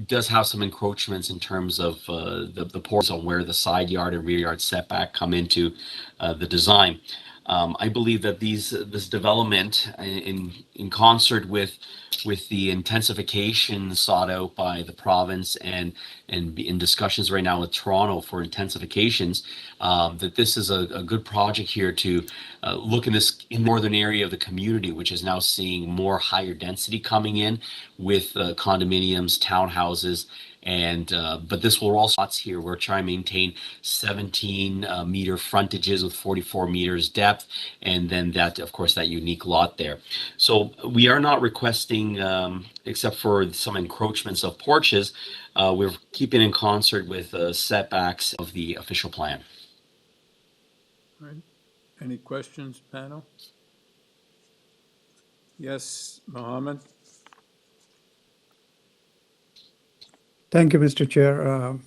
does have some encroachments in terms of the portions on where the side yard and rear yard setback come into the design. I believe that this development, in concert with the intensification sought out by the province and in discussions right now with Toronto for intensifications, that this is a good project here to look in this northern area of the community, which is now seeing more higher density coming in with condominiums, townhouses, and but this will also lots here. We're trying to maintain 17 meter frontages with 44 meters depth, and then that, of course, that unique lot there. So we are not requesting, except for some encroachments of porches, we're keeping in concert with setbacks of the official plan. All right. Any questions, panel? Yes, Mohammed? Thank you, Mr. Chair.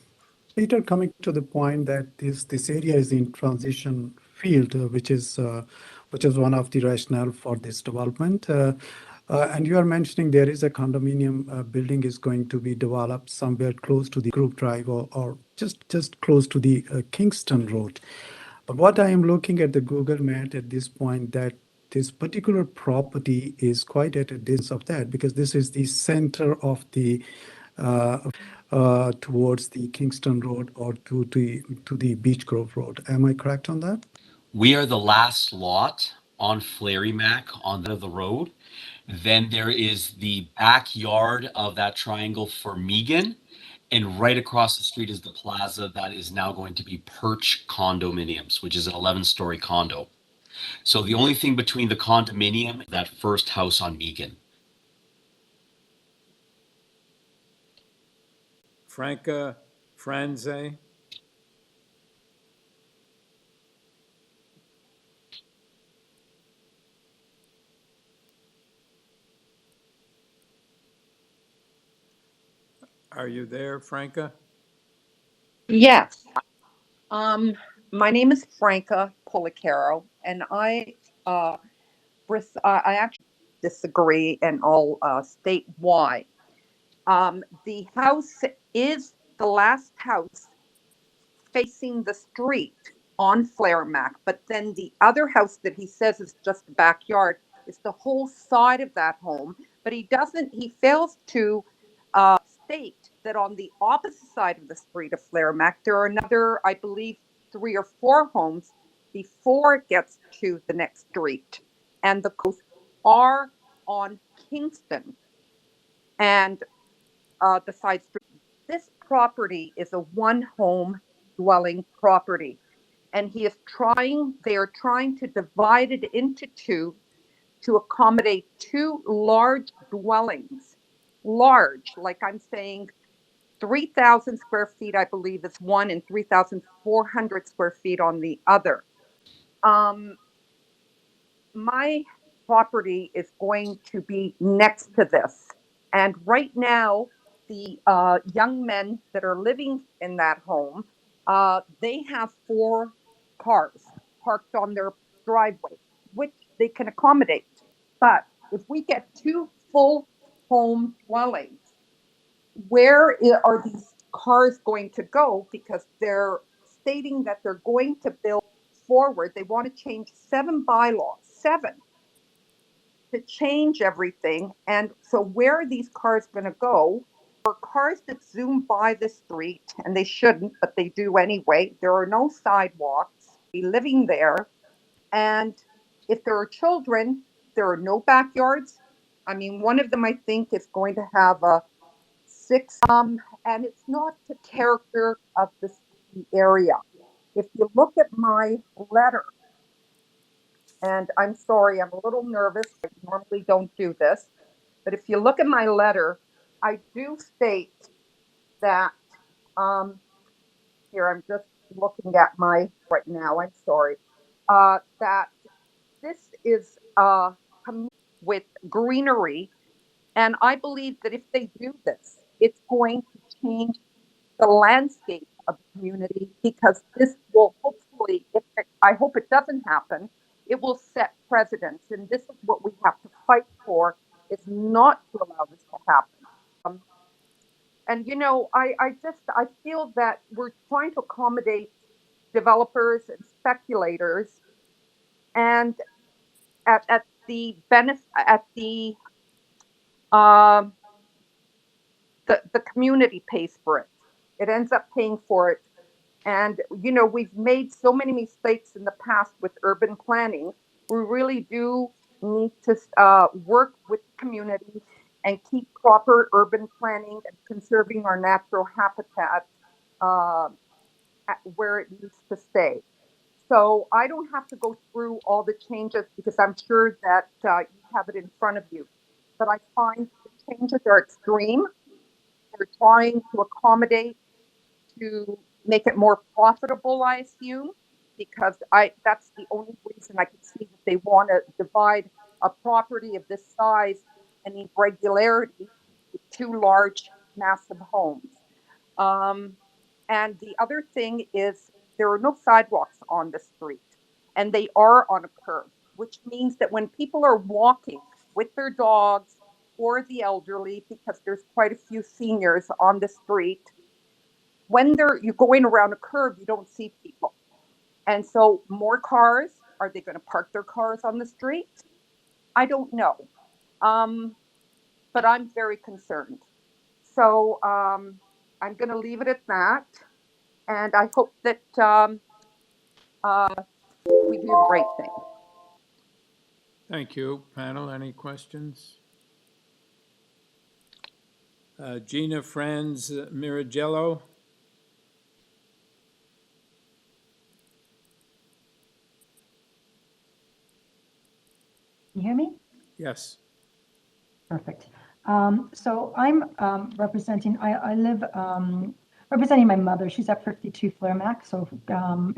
Peter, coming to the point that this area is in transition field, which is one of the rationale for this development. And you are mentioning there is a condominium building is going to be developed somewhere close to the Group Drive or just close to the Kingston Road. But what I am looking at the Google map at this point, that this particular property is quite at a distance of that, because this is the center of the towards the Kingston Road or to the Beech Grove Road. Am I correct on that? We are the last lot on Flaremac on the road. Then there is the backyard of that triangle for Megan. And right across the street is the plaza that is now going to be Perch Condominiums, which is an 11-story condo. So the only thing between the condominium, that first house on Megan. Franca Franze? Are you there, Franca? Yes. My name is Franca Policaro, and I actually disagree, and I'll state why. The house is the last house facing the street on Flaremac, but then the other house that he says is just the backyard is the whole side of that home, but he fails to state that on the opposite side of the street of Flaremac, there are another, I believe, 3 or 4 homes before it gets to the next street. And the coasts are on Kingston and the side street. This property is a 1-home dwelling property. And they are trying to divide it into 2 to accommodate 2 large dwellings. Large, like I'm saying, 3,000 square feet, I believe, is one, and 3,400 square feet on the other. My property is going to be next to this. And right now, the young men that are living in that home, they have 4 cars parked on their driveway, which they can accommodate. But if we get 2 full home dwellings, where are these cars going to go? Because they're stating that they're going to build forward. They want to change 7 bylaws, 7, to change everything. And so where are these cars going to go? There are cars that zoom by the street, and they shouldn't, but they do anyway. There are no sidewalks. Be living there. And if there are children, there are no backyards. I mean, one of them, I think, is going to have a 6, and it's not the character of the area. If you look at my letter, and I'm sorry, I'm a little nervous. I normally don't do this, but if you look at my letter, I do state that, here, I'm just looking at my right now, I'm sorry, that this is with greenery. And I believe that if they do this, it's going to change the landscape of the community, because this will hopefully, I hope it doesn't happen, it will set precedents. And this is what we have to fight for, is not to allow this to happen. And, you know, I feel that we're trying to accommodate developers and speculators, and at the community pays for it. It ends up paying for it. And, you know, we've made so many mistakes in the past with urban planning. We really do need to work with the community and keep proper urban planning and conserving our natural habitat where it needs to stay. So I don't have to go through all the changes, because I'm sure that you have it in front of you. But I find the changes are extreme. They're trying to accommodate, to make it more profitable, I assume, because that's the only reason I can see that they want to divide a property of this size and need regularity with 2 large, massive homes. And the other thing is, there are no sidewalks on the street, and they are on a curve, which means that when people are walking with their dogs or the elderly, because there's quite a few seniors on the street, when you're going around a curve, you don't see people. And so more cars, are they going to park their cars on the street? I don't know. But I'm very concerned. So I'm going to leave it at that. And I hope that we do the right thing. Thank you. Panel, any questions? Gina Franz Miragello. Can you hear me? Yes. Perfect. So I'm representing, I live representing my mother. She's at 52 Flaremac, so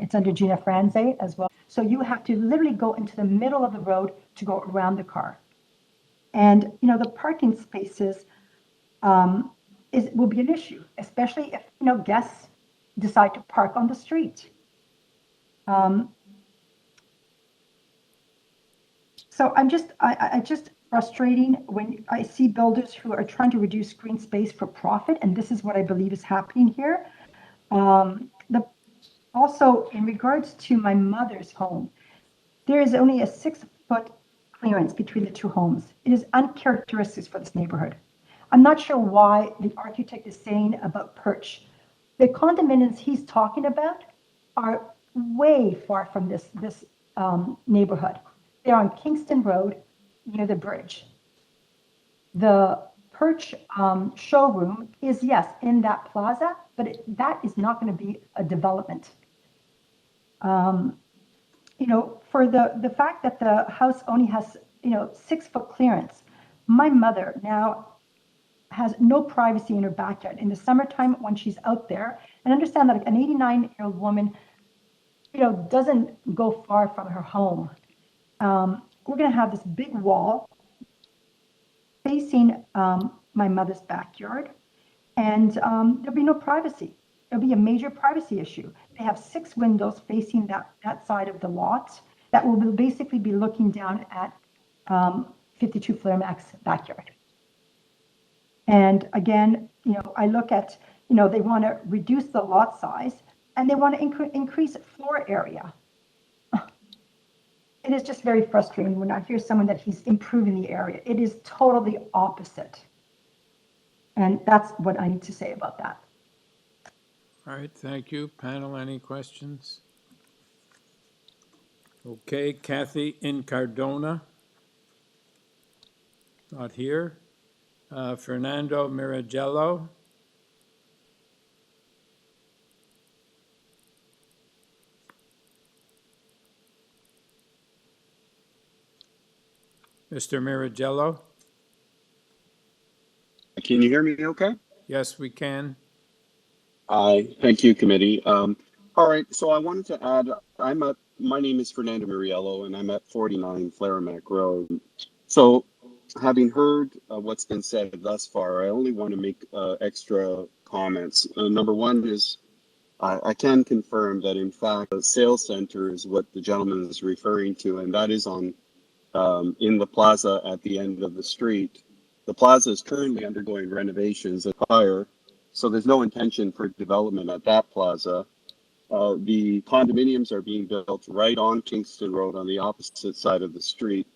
it's under Gina Franze as well. So you have to literally go into the middle of the road to go around the car. And, you know, the parking spaces will be an issue, especially if, you know, guests decide to park on the street. So I'm just, I just frustrating when I see builders who are trying to reduce green space for profit, and this is what I believe is happening here. Also, in regards to my mother's home, there is only a 6-foot clearance between the two homes. It is uncharacteristic for this neighborhood. I'm not sure why the architect is saying about perch. The condominiums he's talking about are way far from this neighborhood. They're on Kingston Road near the bridge. The perch showroom is, yes, in that plaza, but that is not going to be a development. You know, for the fact that the house only has, 6-foot clearance, my mother now has no privacy in her backyard in the summertime when she's out there. And understand that an 89-year-old woman, doesn't go far from her home. We're going to have this big wall facing my mother's backyard, and there'll be no privacy. There'll be a major privacy issue. They have 6 windows facing that side of the lot that will basically be looking down at 52 Flarimac's backyard. And again, I look at, they want to reduce the lot size and they want to increase floor area. It is just very frustrating when I hear someone that he's improving the area. It is totally opposite. And that's what I need to say about that. All right, thank you. Panel, any questions? Okay, Kathy Incardona. Not here. Fernando Miragello. Mr. Miragello? Can you hear me okay? Yes, we can. Thank you, committee. All right, so I wanted to add, my name is Fernando Muriello, and I'm at 49 Flaremac Road. So having heard what's been said thus far, I only want to make extra comments. Number one is, I can confirm that in fact, the sales center is what the gentleman is referring to, and that is on in the plaza at the end of the street. The plaza is currently undergoing renovations and fire, so there's no intention for development at that plaza. The condominiums are being built right on Kingston Road on the opposite side of the street.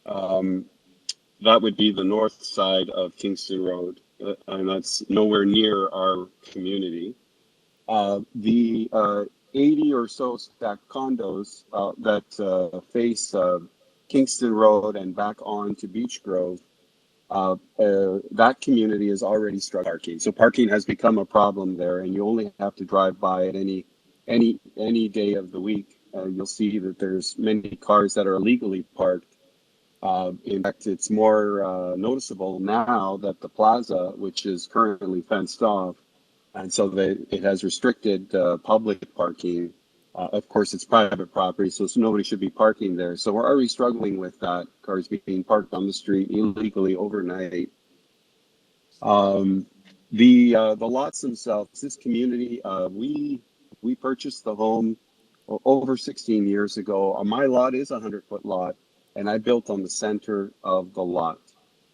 That would be the north side of Kingston Road, and that's nowhere near our community. The 80 or so stacked condos that face Kingston Road and back on to Beach Grove, that community is already struggling parking. So parking has become a problem there, and you only have to drive by at any day of the week. You'll see that there's many cars that are illegally parked. In fact, it's more noticeable now that the plaza, which is currently fenced off, and so it has restricted public parking. Of course, it's private property, so nobody should be parking there. So we're already struggling with that, cars being parked on the street illegally overnight. The lots themselves, this community, we purchased the home over 16 years ago. My lot is a 100-foot lot, and I built on the center of the lot.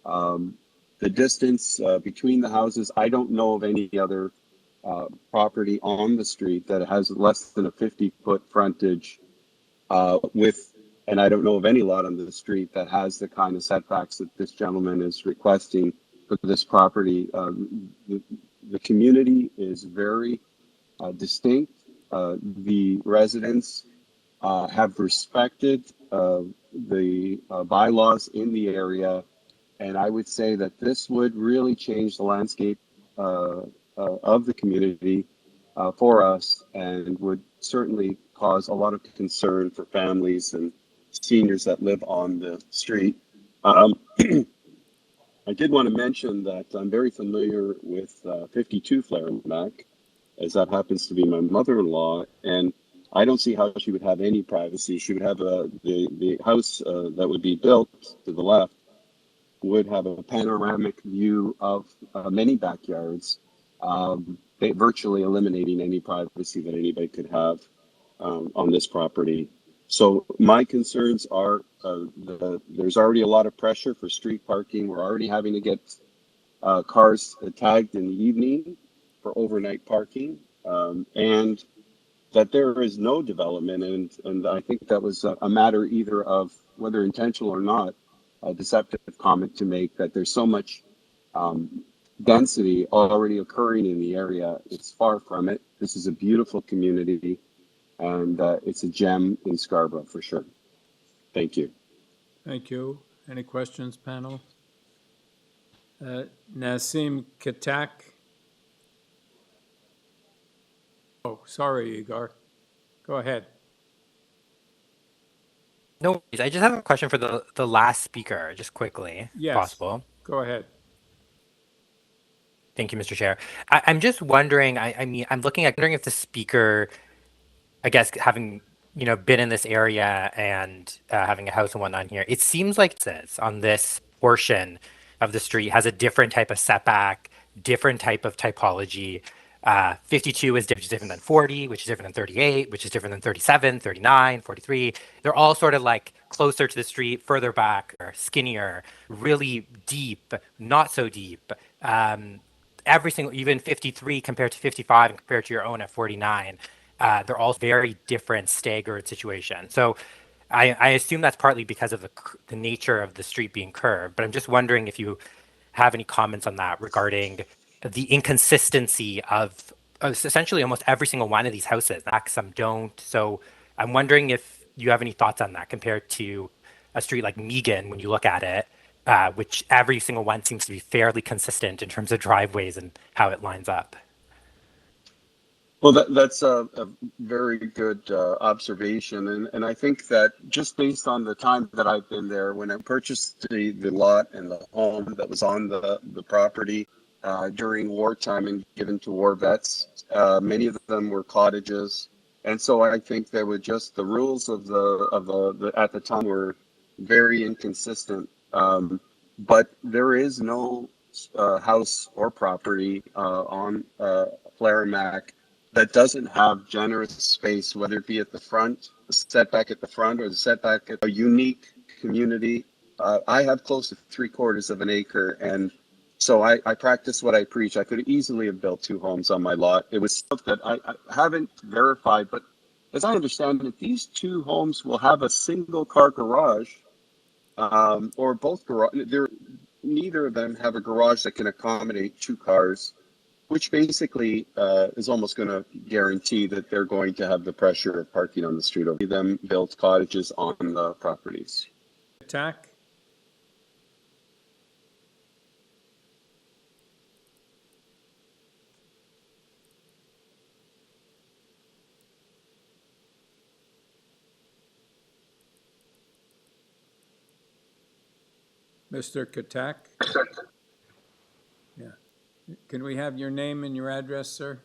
The distance between the houses, I don't know of any other property on the street that has less than a 50-foot frontage and I don't know of any lot on the street that has the kind of setbacks that this gentleman is requesting for this property. The community is very distinct. The residents have respected the bylaws in the area, and I would say that this would really change the landscape of the community for us, and would certainly cause a lot of concern for families and seniors that live on the street. I did want to mention that I'm very familiar with 52 Flaremac, as that happens to be my mother-in-law, and I don't see how she would have any privacy. She would have the house that would be built to the left would have a panoramic view of many backyards, virtually eliminating any privacy that anybody could have on this property. So my concerns are there's already a lot of pressure for street parking. We're already having to get cars tagged in the evening for overnight parking. And that there is no development, and I think that was a matter either of whether intentional or not, a deceptive comment to make, that there's so much density already occurring in the area. It's far from it. This is a beautiful community, and it's a gem in Scarborough for sure. Thank you. Thank you. Any questions, panel? Nassim Katak. Oh, sorry, Igor. Go ahead. No worries. I just have a question for the last speaker, just quickly, if Yes. possible. Go ahead. Thank you, Mr. Chair. I'm just wondering, I mean, I'm wondering if the speaker, I guess, having, been in this area and having a house and whatnot here, it seems like this on this portion of the street has a different type of setback, different type of typology. 52 is different than 40, which is different than 38, which is different than 37, 39, 43. They're all sort of like closer to the street, further back, or skinnier, really deep, not so deep. Every single, even 53 compared to 55 and compared to your own at 49, they're all very different staggered situations. So I assume that's partly because of the nature of the street being curved, but I'm just wondering if you have any comments on that regarding the inconsistency of essentially almost every single one of these houses. Some don't. So I'm wondering if you have any thoughts on that compared to a street like Megan when you look at it, which every single one seems to be fairly consistent in terms of driveways and how it lines up. Well, that's a very good observation. And I think that just based on the time that I've been there, when I purchased the lot and the home that was on the property during wartime and given to war vets, many of them were cottages. And so I think there were just the rules of the at the time were very inconsistent. But there is no house or property on Flaremac that doesn't have generous space, whether it be at the front, the setback at the front, or the setback at a unique community. I have close to 3/4 of an acre, and so I practice what I preach. I could easily have built 2 homes on my lot. It was stuff that I haven't verified, but as I understand it, these 2 homes will have a single car garage, or both garage. Neither of them have a garage that can accommodate 2 cars, which basically is almost going to guarantee that they're going to have the pressure of parking on the street. Over them built cottages on the properties. Attack. Mr. Katak? Yeah. Can we have your name and your address, sir?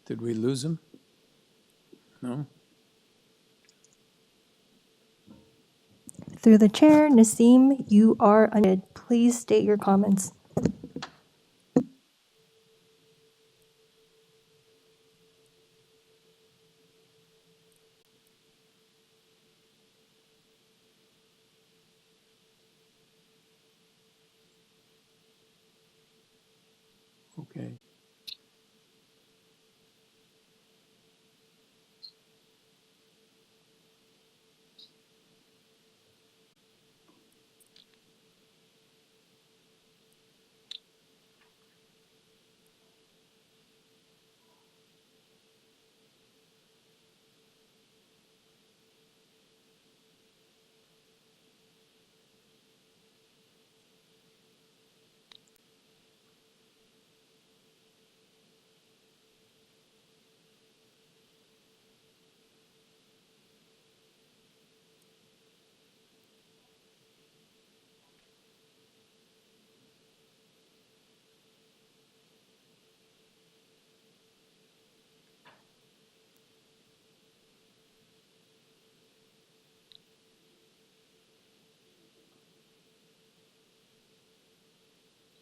Did we lose him? No? Through the chair, Nassim, you are unmuted. Please state your comments. Okay.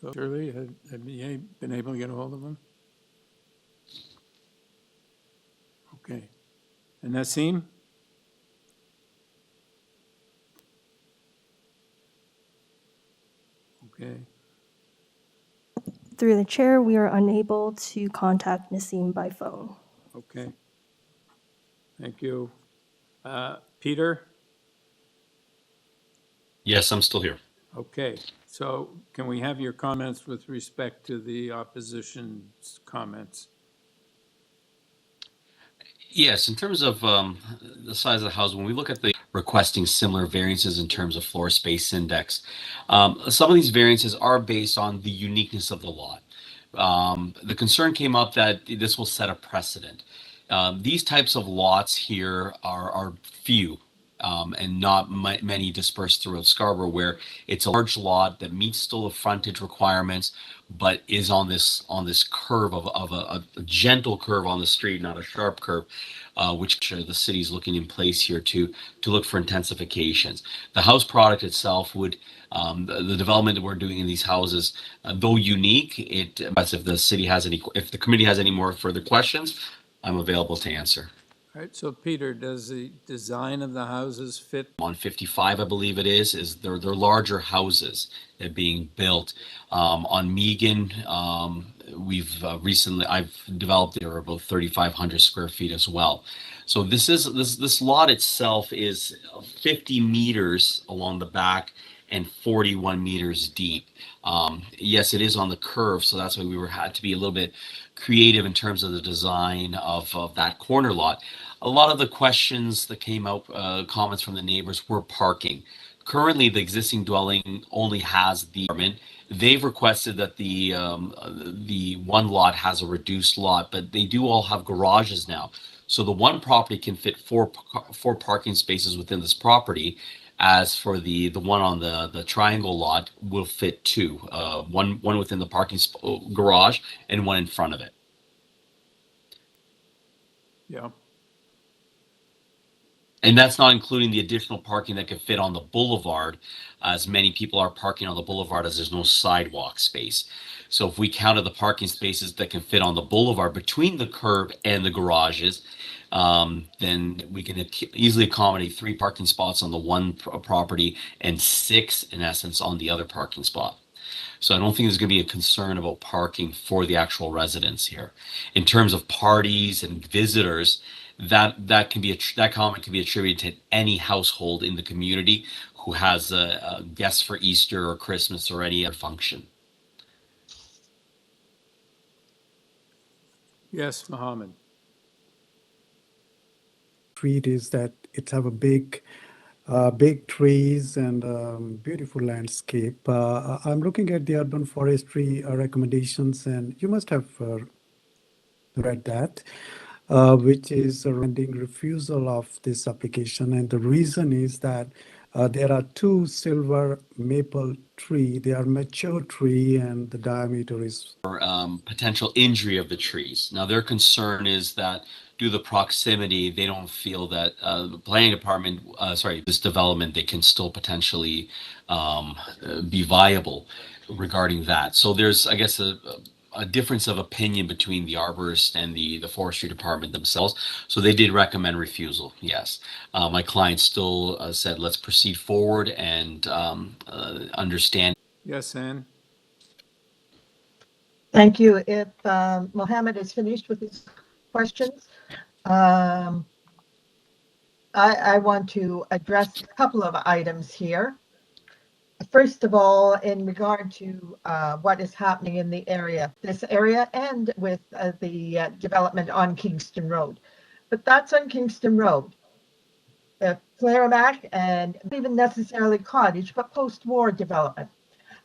So Shirley, have you been able to get a hold of him? Okay. And Nassim? Okay. Through the chair, we are unable to contact Nassim by phone. Okay. Thank you. Peter? Yes, I'm still here. Okay, so can we have your comments with respect to the opposition's comments? Yes, in terms of the size of the house, when we look at the requesting similar variances in terms of floor space index, some of these variances are based on the uniqueness of the lot. The concern came up that this will set a precedent. These types of lots here are few. And not many dispersed throughout Scarborough, where it's a large lot that meets still the frontage requirements, but is on this curve of a gentle curve on the street, not a sharp curve, which the city is looking in place here to look for intensifications. The house product itself would the development that we're doing in these houses, though unique, if the city has if the committee has any more further questions, I'm available to answer. All right, so Peter, does the design of the houses fit? On 55, I believe it is they're larger houses that are being built. On Megan, we've I've developed there about 3,500 square feet as well. So this lot itself is 50 meters along the back and 41 meters deep. Yes, it is on the curve, so that's why we had to be a little bit creative in terms of the design of that corner lot. A lot of the questions that came out, comments from the neighbors, were parking. Currently, the existing dwelling only has the apartment. They've requested that the one lot has a reduced lot, but they do all have garages now. So the one property can fit four parking spaces within this property. As for the one on the triangle lot will fit two, one within the parking garage and one in front of it. Yeah. And that's not including the additional parking that could fit on the boulevard, as many people are parking on the boulevard as there's no sidewalk space. So if we counted the parking spaces that can fit on the boulevard between the curb and the garages, then we can easily accommodate 3 parking spots on the one property and 6, in essence, on the other parking spot. So I don't think there's going to be a concern about parking for the actual residents here. In terms of parties and visitors, that comment can be attributed to any household in the community who has guests for Easter or Christmas or any other function. Yes, Mohammed. Street is that it have a big trees and beautiful landscape. I'm looking at the urban forestry recommendations, and you must have read that, which is a recommending refusal of this application. And the reason is that there are 2 silver maple tree. They are mature tree, and the diameter is potential injury of the trees. Now, their concern is that due to the proximity, they don't feel that the planning department, this development, they can still potentially be viable regarding that. So there's, I guess, a difference of opinion between the arborist and the forestry department themselves. So they did recommend refusal, yes. My client still said, let's proceed forward and understand. Yes, Anne? Thank you. If Mohammed is finished with his questions, I want to address a couple of items here. First of all, in regard to what is happening in this area and with the development on Kingston Road. But that's on Kingston Road. Flaremac, and not even necessarily cottage, but post-war development.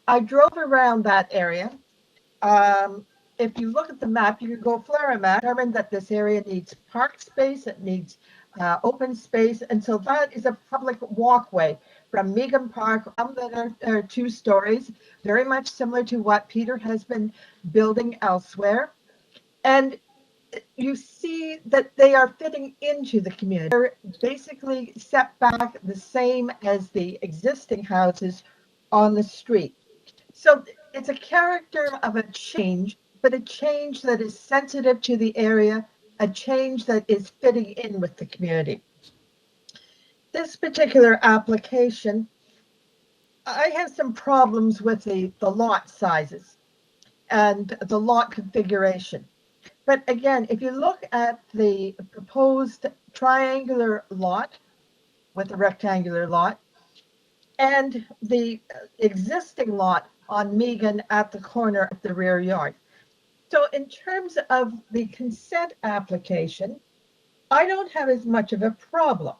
I drove around that area. If you look at the map, you can go Flaremac, determine that this area needs park space, it needs open space, and so that is a public walkway from Megan Park, that are 2 stories, very much similar to what Peter has been building elsewhere. And you see that they are fitting into the community. They're basically set back the same as the existing houses on the street. So it's a character of a change, but a change that is sensitive to the area, a change that is fitting in with the community. This particular application I have some problems with the lot sizes and the lot configuration. But again, if you look at the proposed triangular lot with a rectangular lot and the existing lot on Megan at the corner of the rear yard. So in terms of the consent application, I don't have as much of a problem.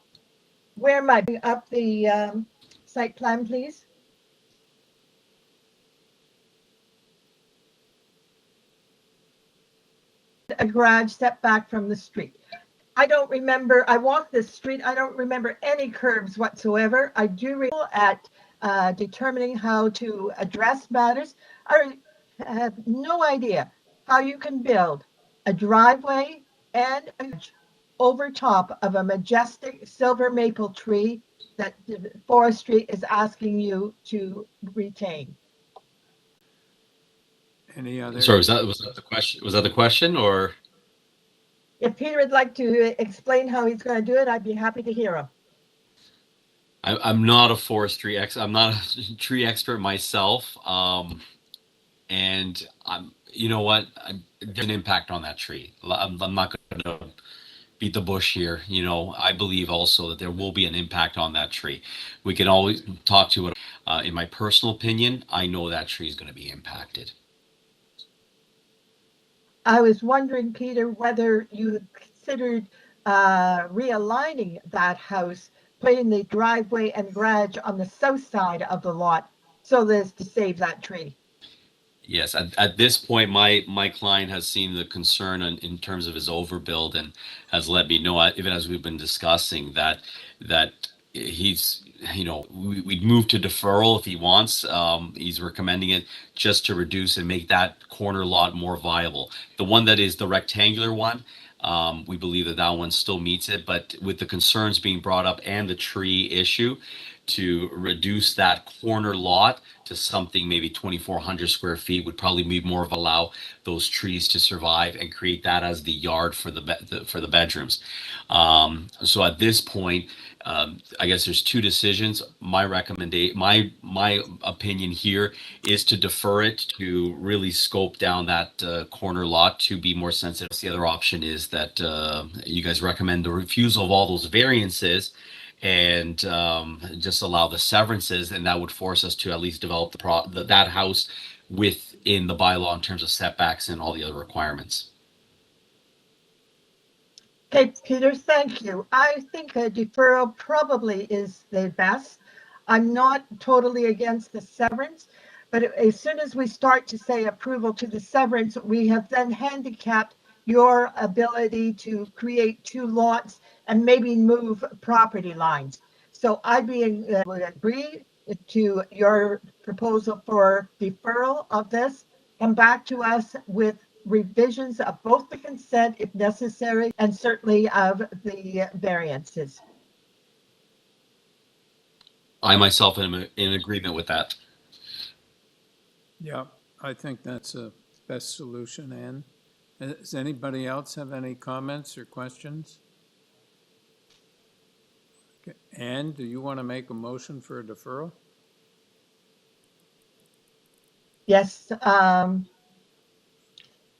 Where am I bring up the site plan, please? A garage setback from the street. I don't remember, I walked this street, I don't remember any curbs whatsoever. I do recall at determining how to address matters. I have no idea how you can build a driveway and a over top of a majestic silver maple tree that the forestry is asking you to retain. Any other? Sorry, was that the question? Was that the question, or? If Peter would like to explain how he's going to do it, I'd be happy to hear him. I'm not a forestry I'm not a tree expert myself. And you know what? There's an impact on that tree. I'm not going to beat the bush here. You know, I believe also that there will be an impact on that tree. We can always talk to it. In my personal opinion, I know that tree is going to be impacted. I was wondering, Peter, whether you had considered realigning that house, putting the driveway and garage on the south side of the lot so as to save that tree. Yes, at this point, my client has seen the concern in terms of his overbuild and has let me know, even as we've been discussing, that he's, you know, we'd move to deferral if he wants. He's recommending it just to reduce and make that corner lot more viable. The one that is the rectangular one, we believe that one still meets it, but with the concerns being brought up and the tree issue, to reduce that corner lot to something maybe 2,400 square feet would probably be more of allow those trees to survive and create that as the yard for the bedrooms. So at this point, I guess there's two decisions. My recommendation, my opinion here is to defer it, to really scope down that corner lot to be more sensitive. The other option is that you guys recommend the refusal of all those variances and just allow the severances, and that would force us to at least develop that house within the bylaw in terms of setbacks and all the other requirements. Okay, Peter, thank you. I think a deferral probably is the best. I'm not totally against the severance, but as soon as we start to say approval to the severance, we have then handicapped your ability to create two lots and maybe move property lines. So I'd would agree to your proposal for deferral of this. Come back to us with revisions of both the consent if necessary and certainly of the variances. I myself am in agreement with that. Yeah, I think that's a best solution, Ann. Does anybody else have any comments or questions? Okay. Ann, do you want to make a motion for a deferral? Yes,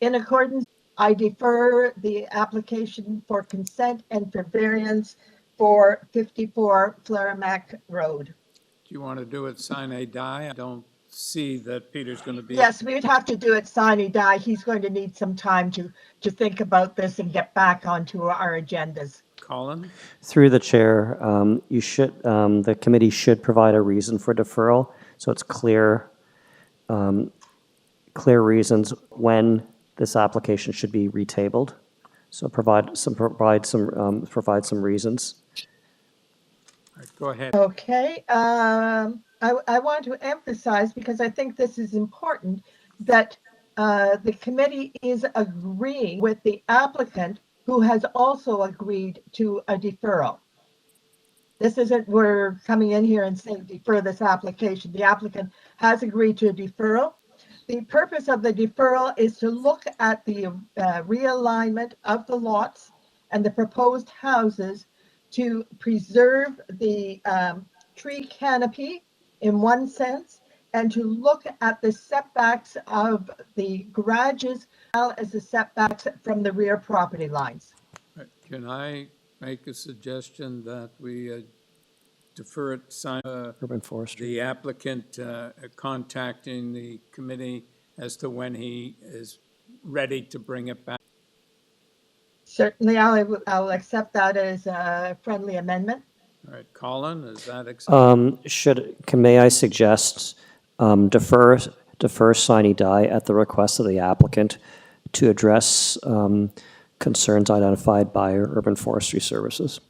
in accordance, I defer the application for consent and for variance for 54 Flaremac Road. Do you want to do it sine die? I don't see that Peter's going to be. Yes, we would have to do it sine die. He's going to need some time to think about this and get back onto our agendas. Colin? Through the chair, you should, the committee should provide a reason for deferral, so it's clear, clear reasons when this application should be retabled. So provide some reasons. All right, go ahead. Okay. I want to emphasize, because I think this is important, that the committee is agreeing with the applicant who has also agreed to a deferral. This isn't we're coming in here and saying defer this application. The applicant has agreed to a deferral. The purpose of the deferral is to look at the realignment of the lots and the proposed houses to preserve the tree canopy in one sense, and to look at the setbacks of the garages as well as the setbacks from the rear property lines. Can I make a suggestion that we defer it, sign Urban forestry. the applicant contacting the committee as to when he is ready to bring it back? Certainly, I'll accept that as a friendly amendment. All right, Colin, is that acceptable? May I suggest defer sine die at the request of the applicant to address concerns identified by Urban Forestry Services?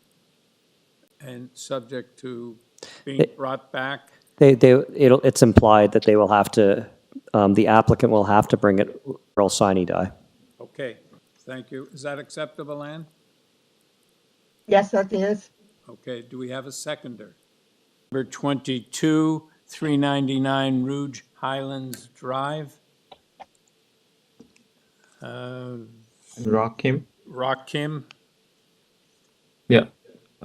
And subject to being brought back? It's implied that they will have to, the applicant will have to bring it oral sine die. Okay, thank you. Is that acceptable, Ann? Yes, that is. Okay, do we have a seconder? Number 22, 399 Rouge, Highlands Drive. Rock Kim. Rock Kim. Yeah.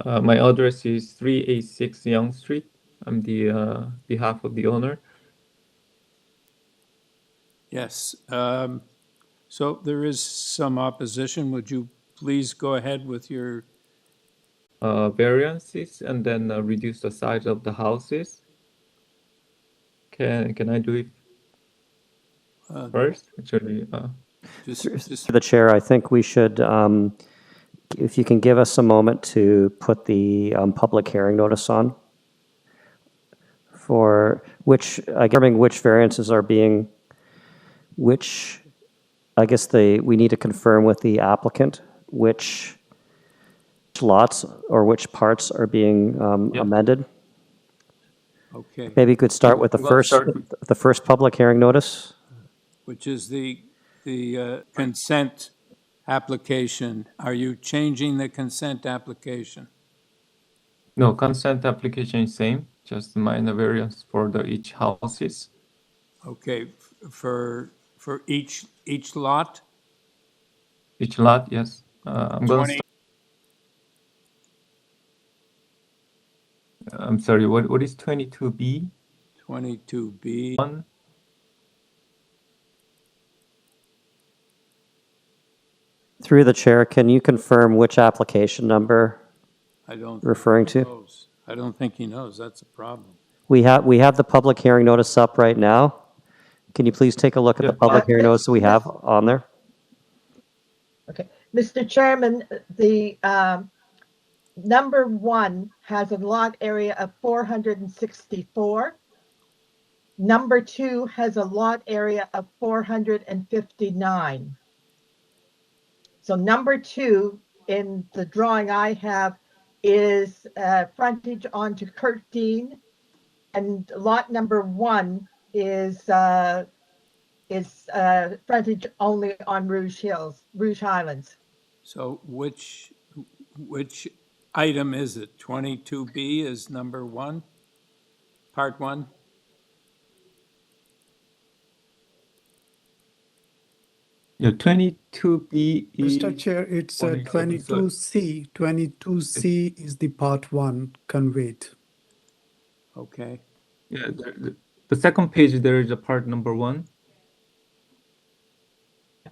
My address is 386 Young Street. I'm the behalf of the owner. Yes. So there is some opposition. Would you please go ahead with your Variances and then reduce the size of the houses? Can I do it first? Actually, Through the chair, I think we should, if you can give us a moment to put the public hearing notice on for which variances are being, I guess we need to confirm with the applicant which lots or which parts are being amended. Okay. Maybe you could start with the first public hearing notice, which is the consent application. Are you changing the consent application? No, consent application is same, just minor variance for each houses. Okay, for each lot? Each lot, yes. I'm going to. I'm sorry. What is 22B? 22B. 1. Through the chair, can you confirm which application number referring to? I don't think he knows. That's a problem. We have the public hearing notice up right now. Can you please take a look at the public hearing notice that we have on there? Okay, Mr. Chairman, the number 1 has a lot area of 464. Number 2 has a lot area of 459. So number 2 in the drawing I have is frontage onto Kirkdean, and lot number 1 is frontage only on Rouge Highlands. So which item is it? 22B is number 1, part 1? Yeah, 22B is... Mr. Chair, it's 22C. 22C is the part 1 conveyed. Okay. Yeah, the second page there is a part number 1.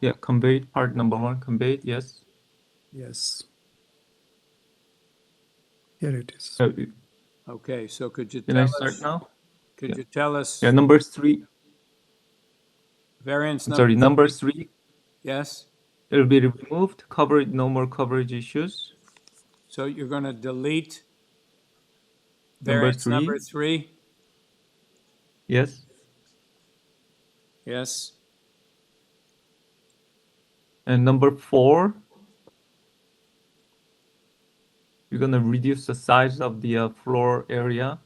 Yeah, conveyed, part number 1, conveyed, yes. Yes. Here it is. Okay, so could you Can tell I us? start now? Could you tell us? Yeah, number 3. Variance number. Sorry, number 3. Yes. It will be removed. Coverage, no more coverage issues. So you're going to delete variance number 3? Yes. Yes. And number 4, you're going to reduce the size of the floor area,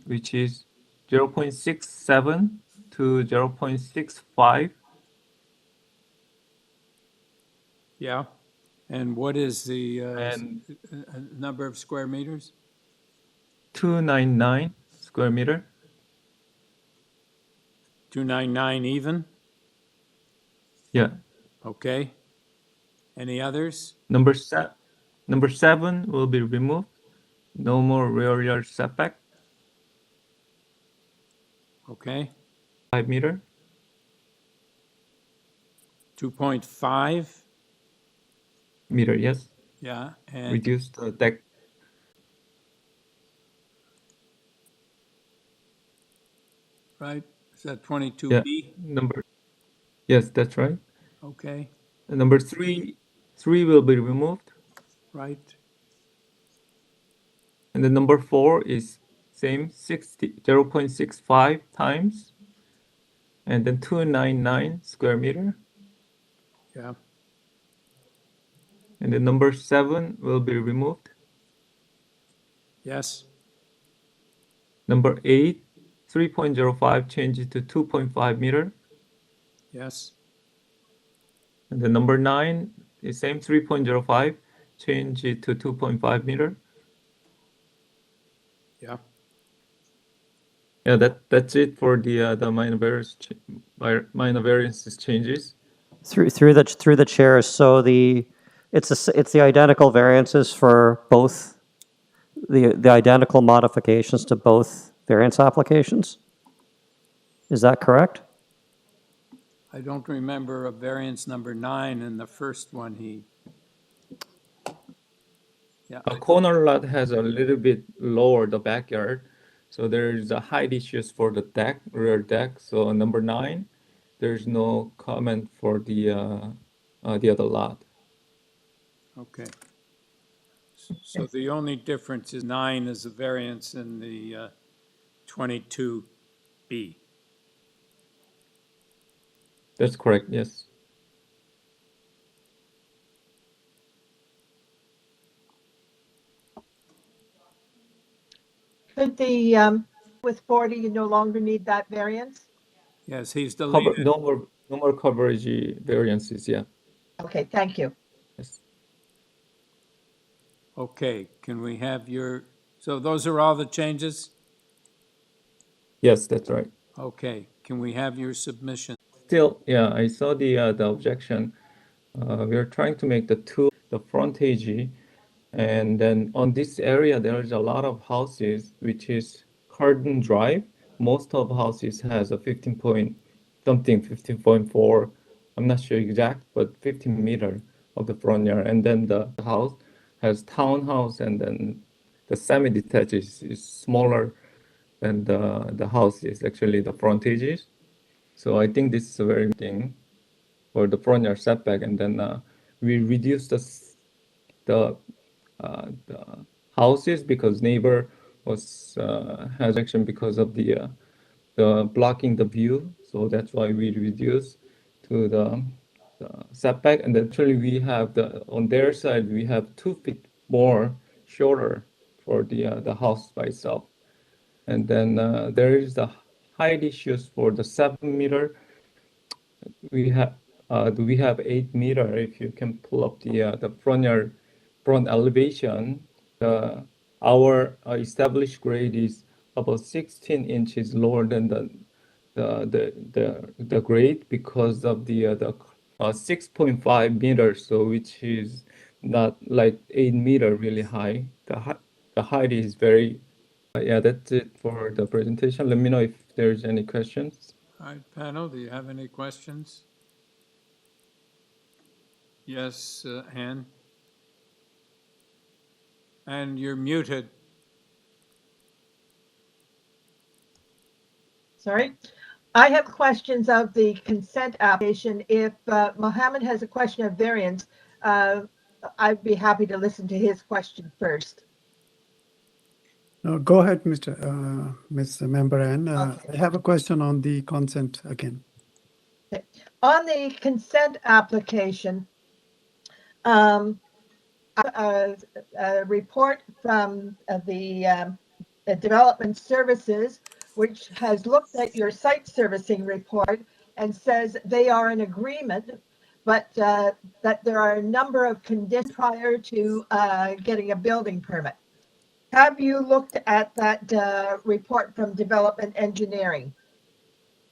which is 0.67 to 0.65. Yeah. And what is the number of square meters? 299 square meter. 299 even? Yeah. Okay. Any others? Number 7 will be removed. No more rear yard setback. Okay, 5 meter. 2.5, Meter, yes. yeah, and Reduce the deck. right, is that 22B? Number. Yes, that's right. Okay, And number three will be removed. right, And the number 4 is same 0.65 times, and then 299 square meter. yeah, And the number 7 will be removed. yes, Number 8, 3.05 changes to 2.5 meter. yes, And the number 9 is same 3.05, change it to 2.5 meter. yeah. Yeah, that's it for the minor variances changes. Through the chair, so it's the identical variances for both, the identical modifications to both variance applications? Is that correct? I don't remember a variance number 9 in the first one yeah. A corner lot has a little bit lower the backyard, so there's a height issues for the deck, rear deck. So number 9, there's no comment for the other lot. Okay. So the only difference is 9 is a variance in the 22B. That's correct, yes. Could the, with 40, you no longer need that variance? Yes, he's deleted. No more coverage variances, yeah. Okay, thank you. Yes. Okay, can we have so those are all the changes? Yes, that's right. Okay, can we have your submission? Still, yeah, I saw the objection. We are trying to make the frontage, and then on this area there is a lot of houses, which is Carden Drive. Most of houses has a 15.4. I'm not sure exact, but 15 meter of the front yard, and then the house has townhouse, and then the semi-detached is smaller than the house is actually the frontages. So I think this is a very thing for the front yard setback, and then we reduce the houses because neighbor has action because of the blocking the view. So that's why we reduce to the setback, and actually we have on their side we have 2 feet more shorter for the house by itself. And then there is the height issues for the 7 meter. We have 8 meter. If you can pull up the front elevation, our established grade is about 16 inches lower than the grade because of the 6.5 meters, so which is not like 8 meter really high. The height is very. Yeah, that's it for the presentation. Let me know if there's any questions. All right, panel, do you have any questions? Yes, Ann? And you're muted. Sorry. I have questions of the consent application. If Mohammed has a question of variance, I'd be happy to listen to his question first. No, go ahead, Ms. Member Ann. Okay. I have a question on the consent again. Okay. On the consent application, a report from the Development Services, which has looked at your site servicing report and says they are in agreement, but that there are a number of conditions prior to getting a building permit. Have you looked at that report from Development Engineering?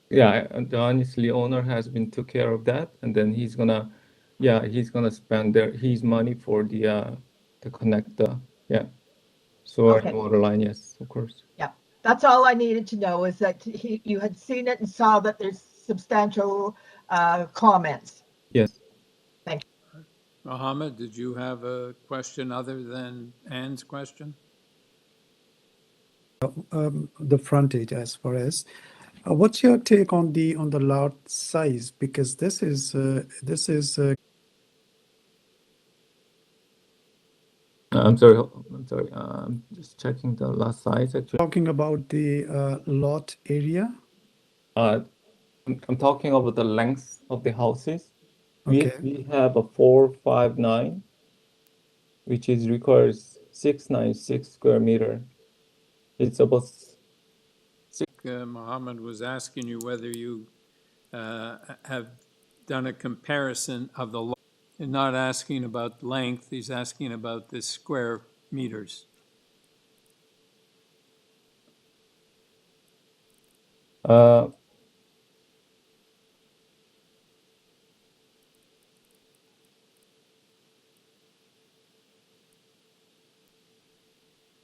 Yeah, the honestly owner has been took care of that, and then he's gonna spend his money for the to connect the sewer and water line. Yes, of course. Yeah. That's all I needed to know, is that you had seen it and saw that there's substantial comments. Yes. Thank you. Mohammed, did you have a question other than Anne's question? The frontage, as far as what's your take on the lot size? Because this is I'm sorry. I'm just checking the last size actually. talking about the lot area. I'm talking about the length of the houses. Okay. We have a 459, which requires 696 square meter. It's about. Mohammed was asking you whether you have done a comparison of the lot. He's not asking about length, he's asking about the square meters.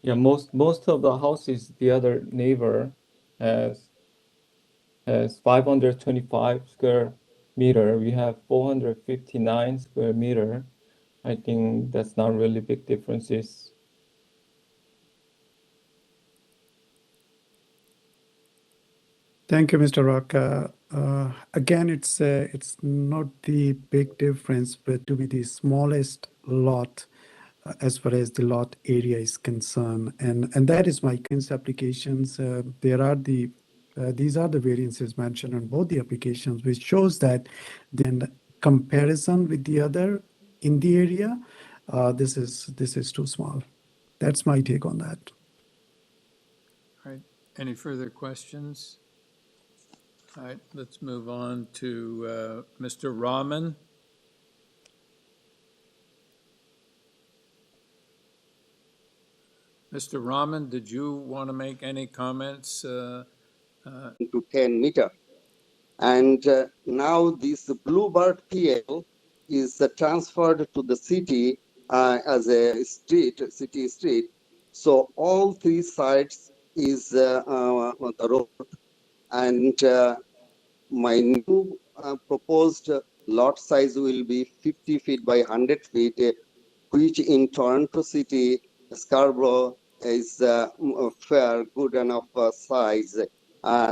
Yeah, most of the houses, the other neighbor has 525 square meter. We have 459 square meter. I think that's not really big differences. Thank you, Mr. Rock. Again, it's not the big difference, but to be the smallest lot as far as the lot area is concerned, and that is my applications. There are these are the variances mentioned on both the applications, which shows that the comparison with the other in the area, this is too small. That's my take on that. All right. Any further questions? All right, let's move on to Mr. Rahman. Mr. Rahman, did you want to make any comments? To 10 meter. And now this BLVD PL is transferred to the city as a city street. So all three sides is on the road. And my new proposed lot size will be 50 feet by 100 feet, which in Toronto City, Scarborough is fair, good enough size.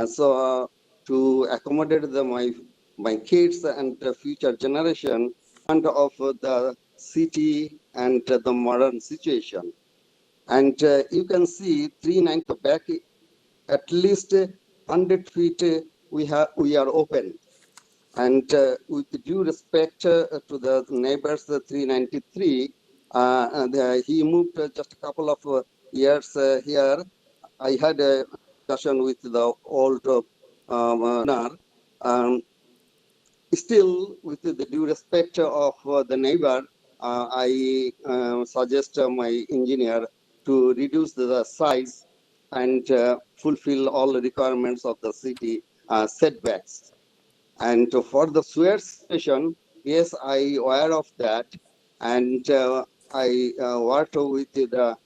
So to accommodate my kids and the future generation and of the city and the modern situation. And you can see 390 back, at least 100 feet we are open. And with due respect to the neighbors, the 393, he moved just a couple of years here. I had a discussion with the old owner. Still, with the due respect of the neighbor, I suggest my engineer to reduce the size and fulfill all the requirements of the city setbacks. And for the sewer station, yes, I aware of that, and I worked with the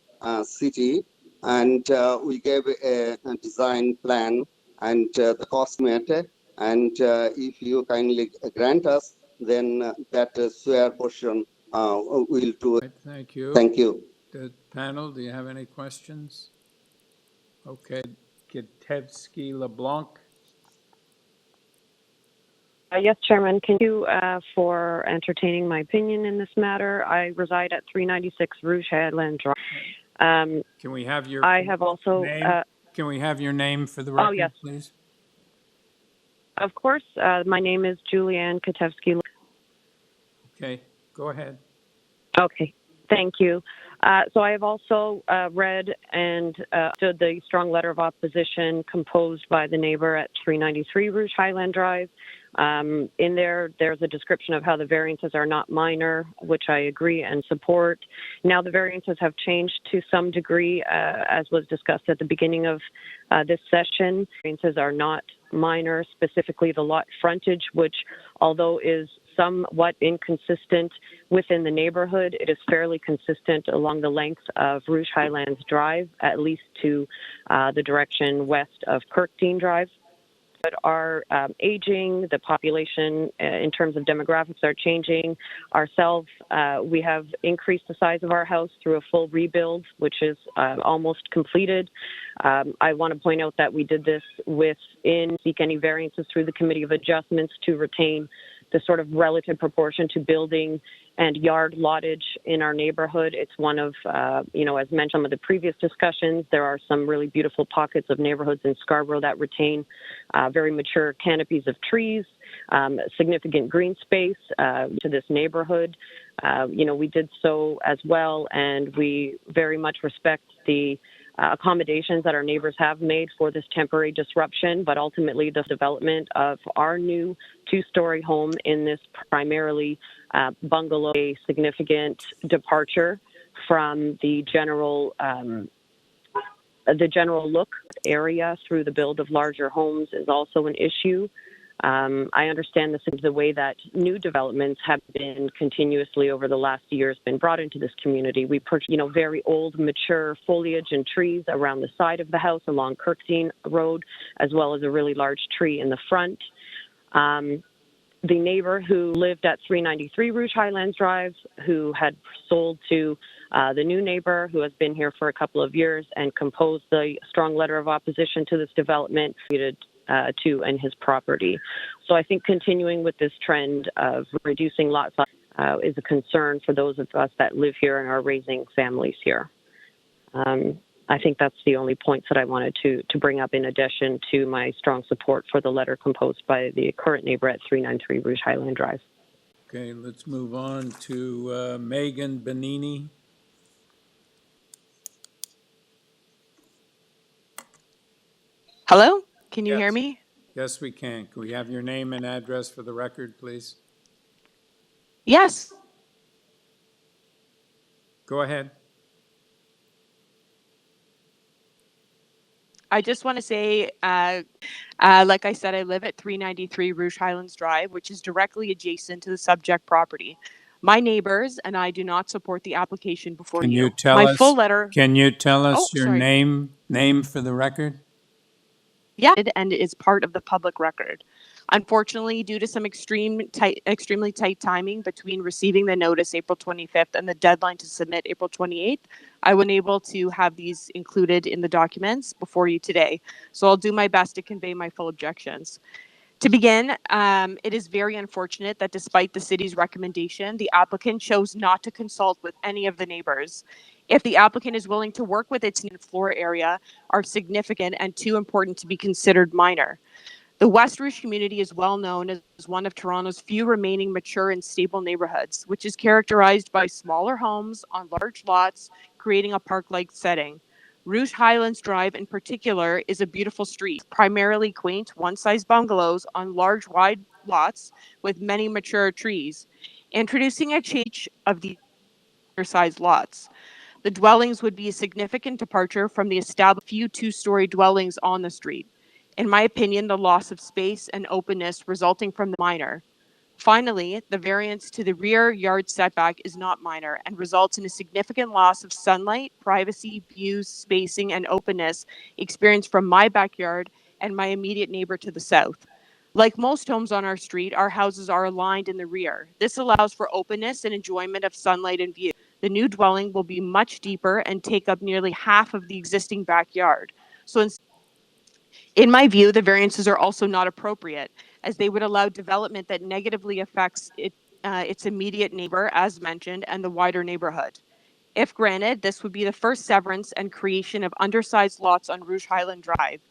city, and we gave a design plan and the cost matter. And if you kindly grant us, then that sewer portion will do. Right, thank you. Thank you. The panel, do you have any questions? Okay, Kitevsky LeBlanc. Yes, Chairman. Thank you for entertaining my opinion in this matter. I reside at 396 Rouge Highlands Drive. Can we have your I have also name? Can we have your name for the record, yes. please? Of course. My name is Julianne Kitevsky. Okay, go ahead. Okay, thank you. So I have also read and stood the strong letter of opposition composed by the neighbor at 393 Rouge Highland Drive. In there's a description of how the variances are not minor, which I agree and support. Now the variances have changed to some degree, as was discussed at the beginning of this session. Variances are not minor, specifically the lot frontage, which although is somewhat inconsistent within the neighborhood. It is fairly consistent along the length of Rouge Highlands Drive, at least to the direction west of Kirkdean Drive. But are aging, the population in terms of demographics are changing. Ourselves, we have increased the size of our house through a full rebuild, which is almost completed. I want to point out that we did this seek any variances through the Committee of Adjustments to retain the sort of relative proportion to building and yard lottage in our neighborhood. It's one of, as mentioned some of the previous discussions, there are some really beautiful pockets of neighborhoods in Scarborough that retain very mature canopies of trees, significant green space to this neighborhood. We did so as well, and we very much respect the accommodations that our neighbors have made for this temporary disruption, but ultimately the development of our new two-story home in this primarily bungalow, a significant departure from the general look area through the build of larger homes is also an issue. I understand the way that new developments have been continuously over the last years been brought into this community. We purchased, very old, mature foliage and trees around the side of the house along Kirkdean Road, as well as a really large tree in the front. The neighbor who lived at 393 Rouge Highlands Drive, who had sold to the new neighbor who has been here for a couple of years and composed the strong letter of opposition to this development, to and his property. So I think continuing with this trend of reducing lot size is a concern for those of us that live here and are raising families here. I think that's the only points that I wanted to bring up in addition to my strong support for the letter composed by the current neighbor at 393 Rouge Highland Drive. Okay, let's move on to Megan Benini. Hello, can you Yes. hear me? Yes, we can. Can we have your name and address for the record, please? Yes. Go ahead. I just want to say, like I said, I live at 393 Rouge Highlands Drive, which is directly adjacent to the subject property. My neighbors and I do not support the application before Can you. you tell My us? full letter. Can you tell us Oh, your sorry. name for the record? Yeah, and it is part of the public record. Unfortunately, due to some extremely tight timing between receiving the notice April 25th and the deadline to submit April 28th, I wasn't able to have these included in the documents before you today. So I'll do my best to convey my full objections. To begin, it is very unfortunate that despite the city's recommendation, the applicant chose not to consult with any of the neighbors. If the applicant is willing to work with its floor area, are significant and too important to be considered minor. The West Rouge community is well known as one of Toronto's few remaining mature and stable neighborhoods, which is characterized by smaller homes on large lots, creating a park-like setting. Rouge Highlands Drive in particular is a beautiful street, primarily quaint one-size bungalows on large wide lots with many mature trees, introducing a change of the undersized lots. The dwellings would be a significant departure from the established few two-story dwellings on the street. In my opinion, the loss of space and openness resulting from the minor. Finally, the variance to the rear yard setback is not minor and results in a significant loss of sunlight, privacy, views, spacing, and openness experienced from my backyard and my immediate neighbor to the south. Like most homes on our street, our houses are aligned in the rear. This allows for openness and enjoyment of sunlight and view. The new dwelling will be much deeper and take up nearly half of the existing backyard. So in my view, the variances are also not appropriate, as they would allow development that negatively affects its immediate neighbor, as mentioned, and the wider neighborhood. If granted, this would be the first severance and creation of undersized lots on Rouge Highland Drive.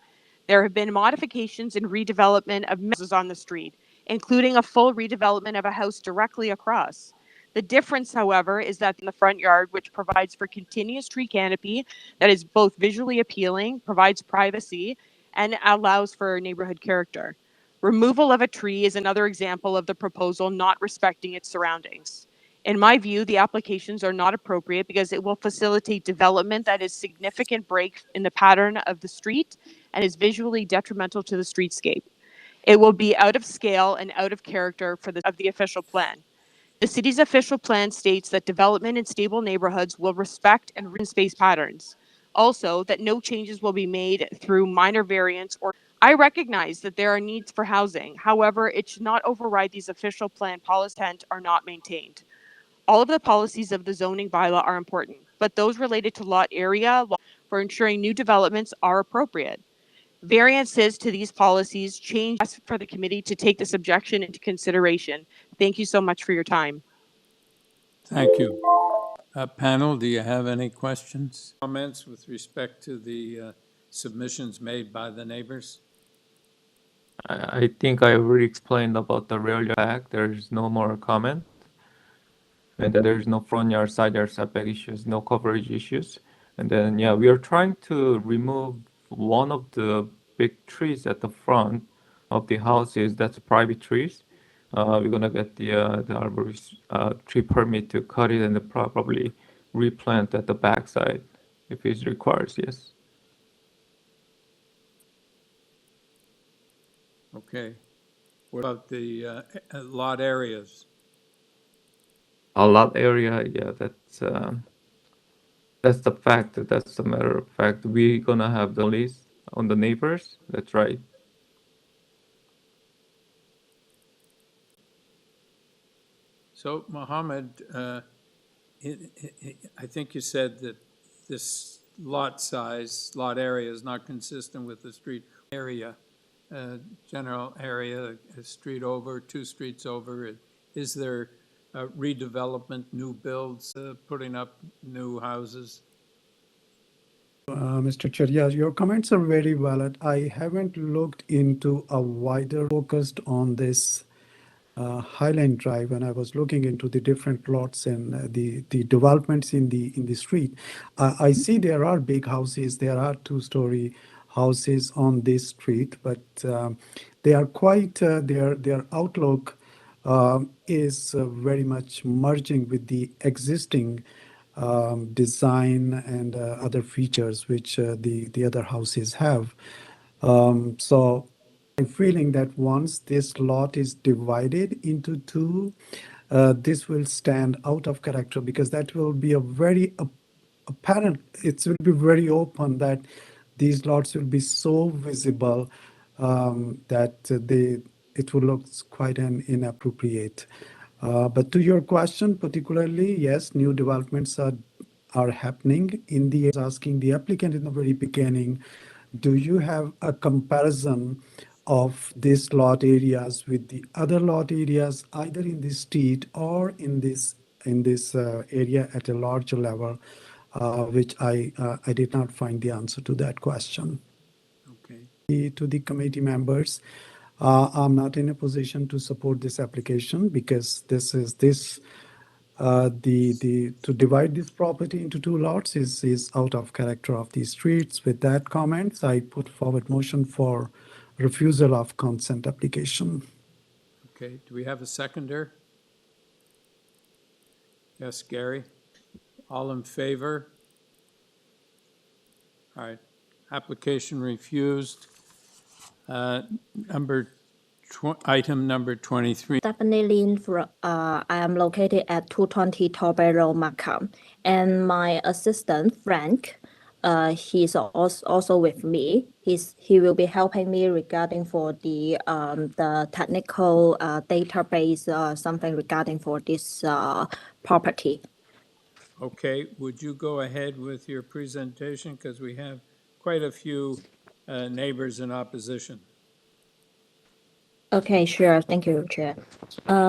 There have been modifications and redevelopment of houses on the street, including a full redevelopment of a house directly across. The difference, however, is that in the front yard, which provides for continuous tree canopy that is both visually appealing, provides privacy, and allows for neighborhood character. Removal of a tree is another example of the proposal not respecting its surroundings. In my view, the applications are not appropriate because it will facilitate development that is significant break in the pattern of the street and is visually detrimental to the streetscape. It will be out of scale and out of character for the official plan. The city's official plan states that development in stable neighborhoods will respect and space patterns. Also, that no changes will be made through minor variants or I recognize that there are needs for housing. However, it should not override these official plan policies are not maintained. All of the policies of the zoning bylaw are important, but those related to lot area for ensuring new developments are appropriate. Variances to these policies change for the committee to take this objection into consideration. Thank you so much for your time. Thank you. Panel, do you have any questions, comments with respect to the submissions made by the neighbors? I think I already explained about the rear yard back. There's no more comment. And then there's no front yard, side yard setback issues, no coverage issues. And then, yeah, we are trying to remove one of the big trees at the front of the houses. That's private trees. We're gonna get the arborist tree permit to cut it and probably replant at the backside if it requires, yes. Okay. What about the lot areas? A lot area, yeah, that's the fact. That's the matter of fact. We're gonna have the list on the neighbors. That's right. So, Mohammed, I think you said that this lot size, lot area is not consistent with the street area, general area, a street over, 2 streets over. Is there redevelopment, new builds, putting up new houses? Mr. Chair, yes, your comments are very valid. I haven't looked into a wider focused on this Highland Drive, and I was looking into the different lots and the developments in the street. I see there are big houses. There are 2-story houses on this street, but they are quite their outlook is very much merging with the existing design and other features which the other houses have. So I'm feeling that once this lot is divided into 2, this will stand out of character because that will be a very apparent, it will be very open that these lots will be so visible that it will look quite inappropriate. But to your question particularly, yes, new developments are happening. In the asking the applicant in the very beginning, do you have a comparison of these lot areas with the other lot areas, either in the street or in this area at a larger level, which I did not find the answer to that question. Okay. To the committee members, I'm not in a position to support this application because to divide this property into 2 lots is out of character of these streets. With that comments, I put forward motion for refusal of consent application. Okay, do we have a seconder? Yes, Gary. All in favor? All right, application refused. Item number 23. Stephanie Lin, I am located at 220 Torbay Road, Markham. And my assistant, Frank, he's also with me. He will be helping me regarding for the technical database, something regarding for this property. Okay, would you go ahead with your presentation because we have quite a few neighbors in opposition. Okay, sure. Thank you, Chair.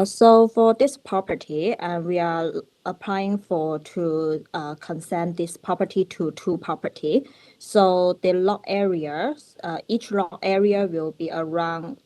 So for this property, we are applying to consent this property to 2 property. So the lot areas, each lot area will be around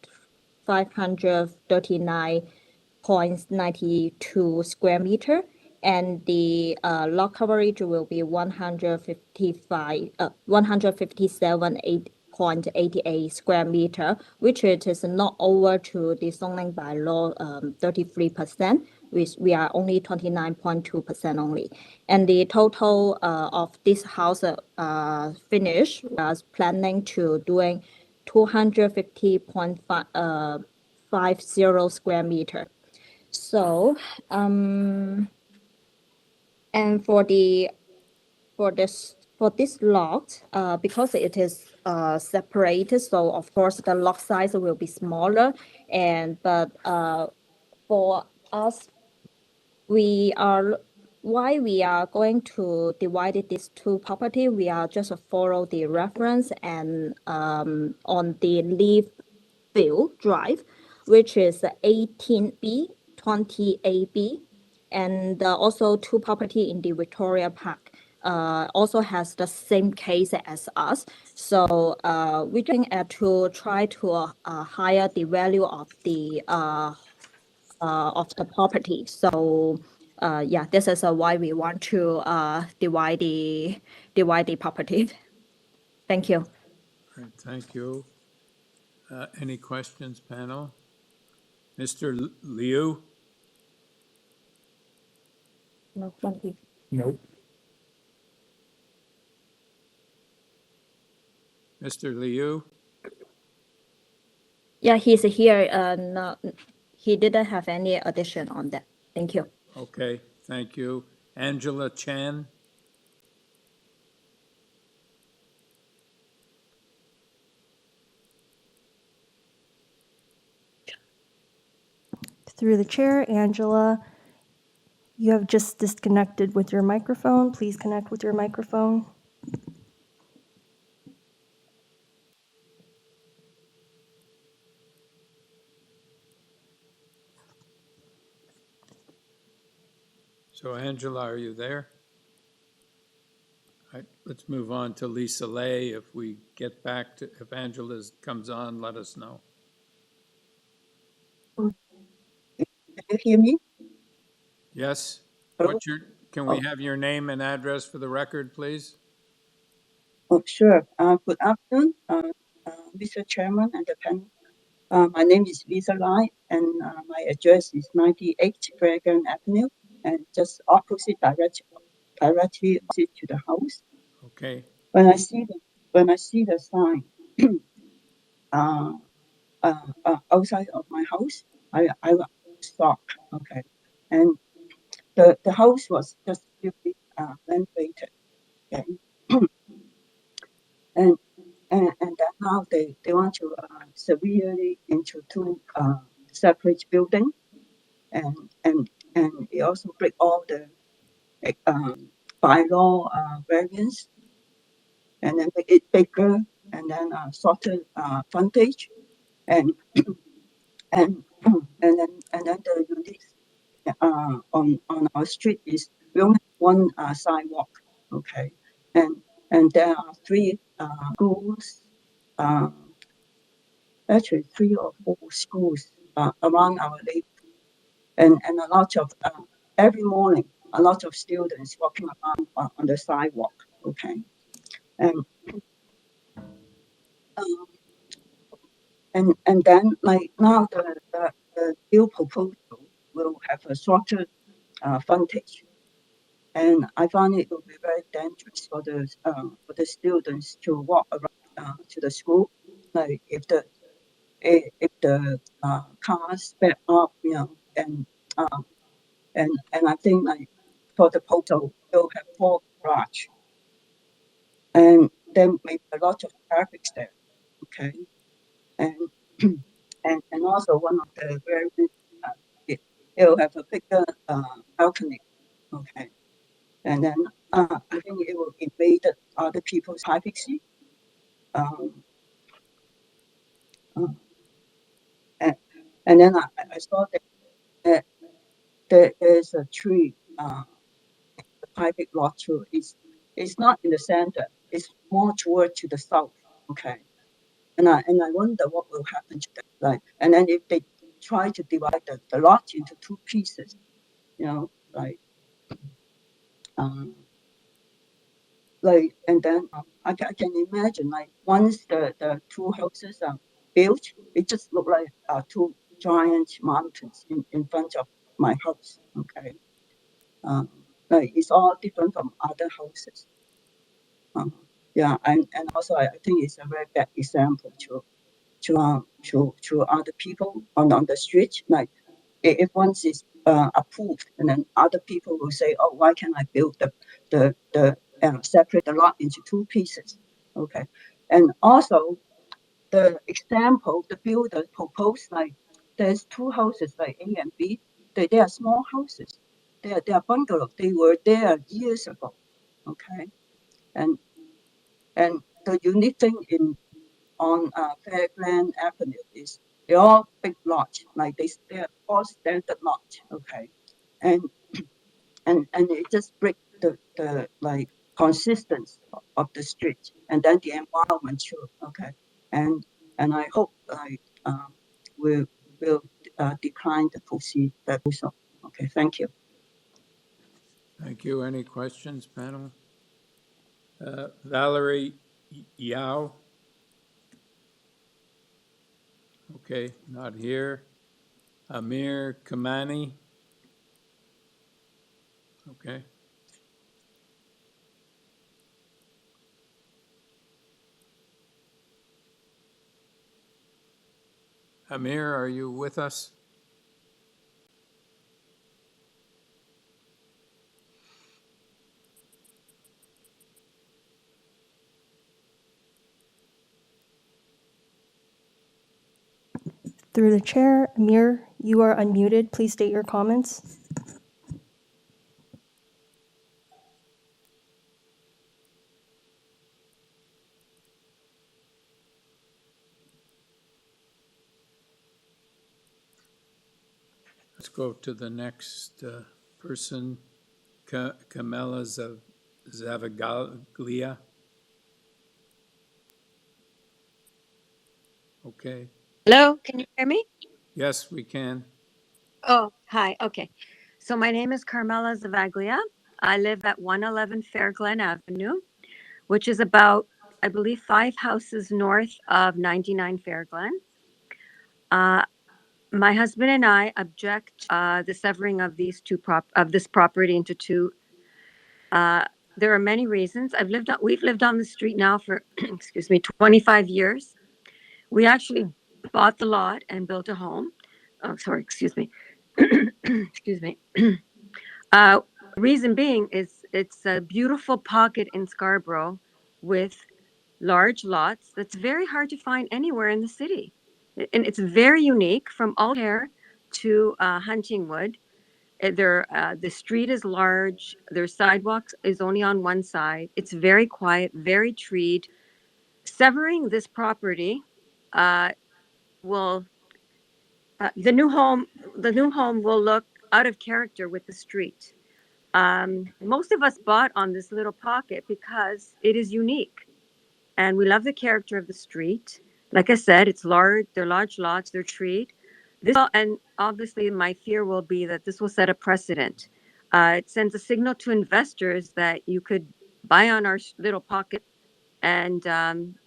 539.92 square meter, and the lot coverage will be 157.88 square meter, which it is not over to the zoning by law 33%, which we are only 29.2% only. And the total of this house finish was planning to doing 250.50 square meter. So, and for this lot, because it is separated, so of course the lot size will be smaller. But for us, why we are going to divide these two property, we are just follow the reference and on the Leaf Field Drive, which is 18B, 20AB, and also two property in the Victoria Park also has the same case as us. So we're looking at to try to higher the value of the property. So yeah, this is why we want to divide the property. Thank you. All right, thank you. Any questions, panel? Mr. Liu? No, thank you. Nope. Mr. Liu? Yeah, he's here. No, he didn't have any addition on that. Thank you. Okay, thank you. Angela Chan? Through the chair, Angela, you have just disconnected with your microphone. Please connect with your microphone. So Angela, are you there? All right, let's move on to Lisa Lay. If we get back to, if Angela comes on, let us know. Can you hear me? Yes? Hello? Can we have your name and address for the record, please? Oh, sure. Good afternoon, Mr. Chairman and the panel. My name is Lisa Lai, and my address is 98 Dragon Avenue, and just opposite directly opposite to the house. Okay. When I see the sign outside of my house, I stop. Okay, and the house was just newly renovated. Okay. and then now they want to severely into two separate building, and it also break all the bylaw variance, and then make it bigger, and then shorter frontage, and and then the unique on our street is we only have one sidewalk, okay, and there are three schools, actually 3 or 4 schools around our neighborhood, and a lot of every morning a lot of students walking around on the sidewalk, okay, and then like now the new proposal will have a shorter frontage, and I found it will be very dangerous for the students to walk around to the school, like if the cars back up, you know, and I think like for the proposal we'll have 4 garage, and then maybe a lot of traffic there, okay, and and also one of the very it'll have a bigger balcony, okay, and then I think it will invade other people's privacy. And then I saw that there's a tree, the private lot too. It's not in the center. It's more toward to the south. Okay, and I wonder what will happen to that. Like, and then if they try to divide the lot into 2 pieces, you know, like and then I can imagine like once the 2 houses are built, it just look like 2 giant mountains in front of my house. Okay, like it's all different from other houses. Yeah, and also I think it's a very bad example too. to other people on the street. Like if once is approved, and then other people will say, oh, why can't I build the separate the lot into two pieces? Okay, and also the example the builder proposed, like there's two houses like A and B. They are small houses. They are bungalow. They were there years ago. Okay, and the unique thing on Fairglen Avenue is they're all big lots, like they're all standard lots. Okay, and it just break the like consistency of the street, and then the environment too. Okay, and I hope like will decline the proposal. Okay, thank you. Thank you. Any questions, panel? Valerie Yao? Okay, not here. Amir Kamani? Okay. Amir, are you with us? Through the chair, Amir, you are unmuted. Please state your comments. Let's go to the next person, Camilla Zavaglia. Okay. Hello, can you hear me? Yes, we can. Oh, hi. Okay. So my name is Carmela Zavaglia. I live at 111 Fairglen Avenue, which is about, I believe, 5 houses north of 99 Fairglen. My husband and I object the severing of these this property into two. There are many reasons. We've lived on the street now for, excuse me, 25 years. We actually bought the lot and built a home. Oh, sorry, excuse me. Excuse me. Reason being is it's a beautiful pocket in Scarborough with large lots that's very hard to find anywhere in the city. And it's very unique from Altair to Huntingwood. The street is large. Their sidewalks is only on one side. It's very quiet, very treed. Severing this property will the new home will look out of character with the street. Most of us bought on this little pocket because it is unique, and we love the character of the street. Like I said, it's large. They're large lots. They're treed. And obviously, my fear will be that this will set a precedent. It sends a signal to investors that you could buy on our little pocket and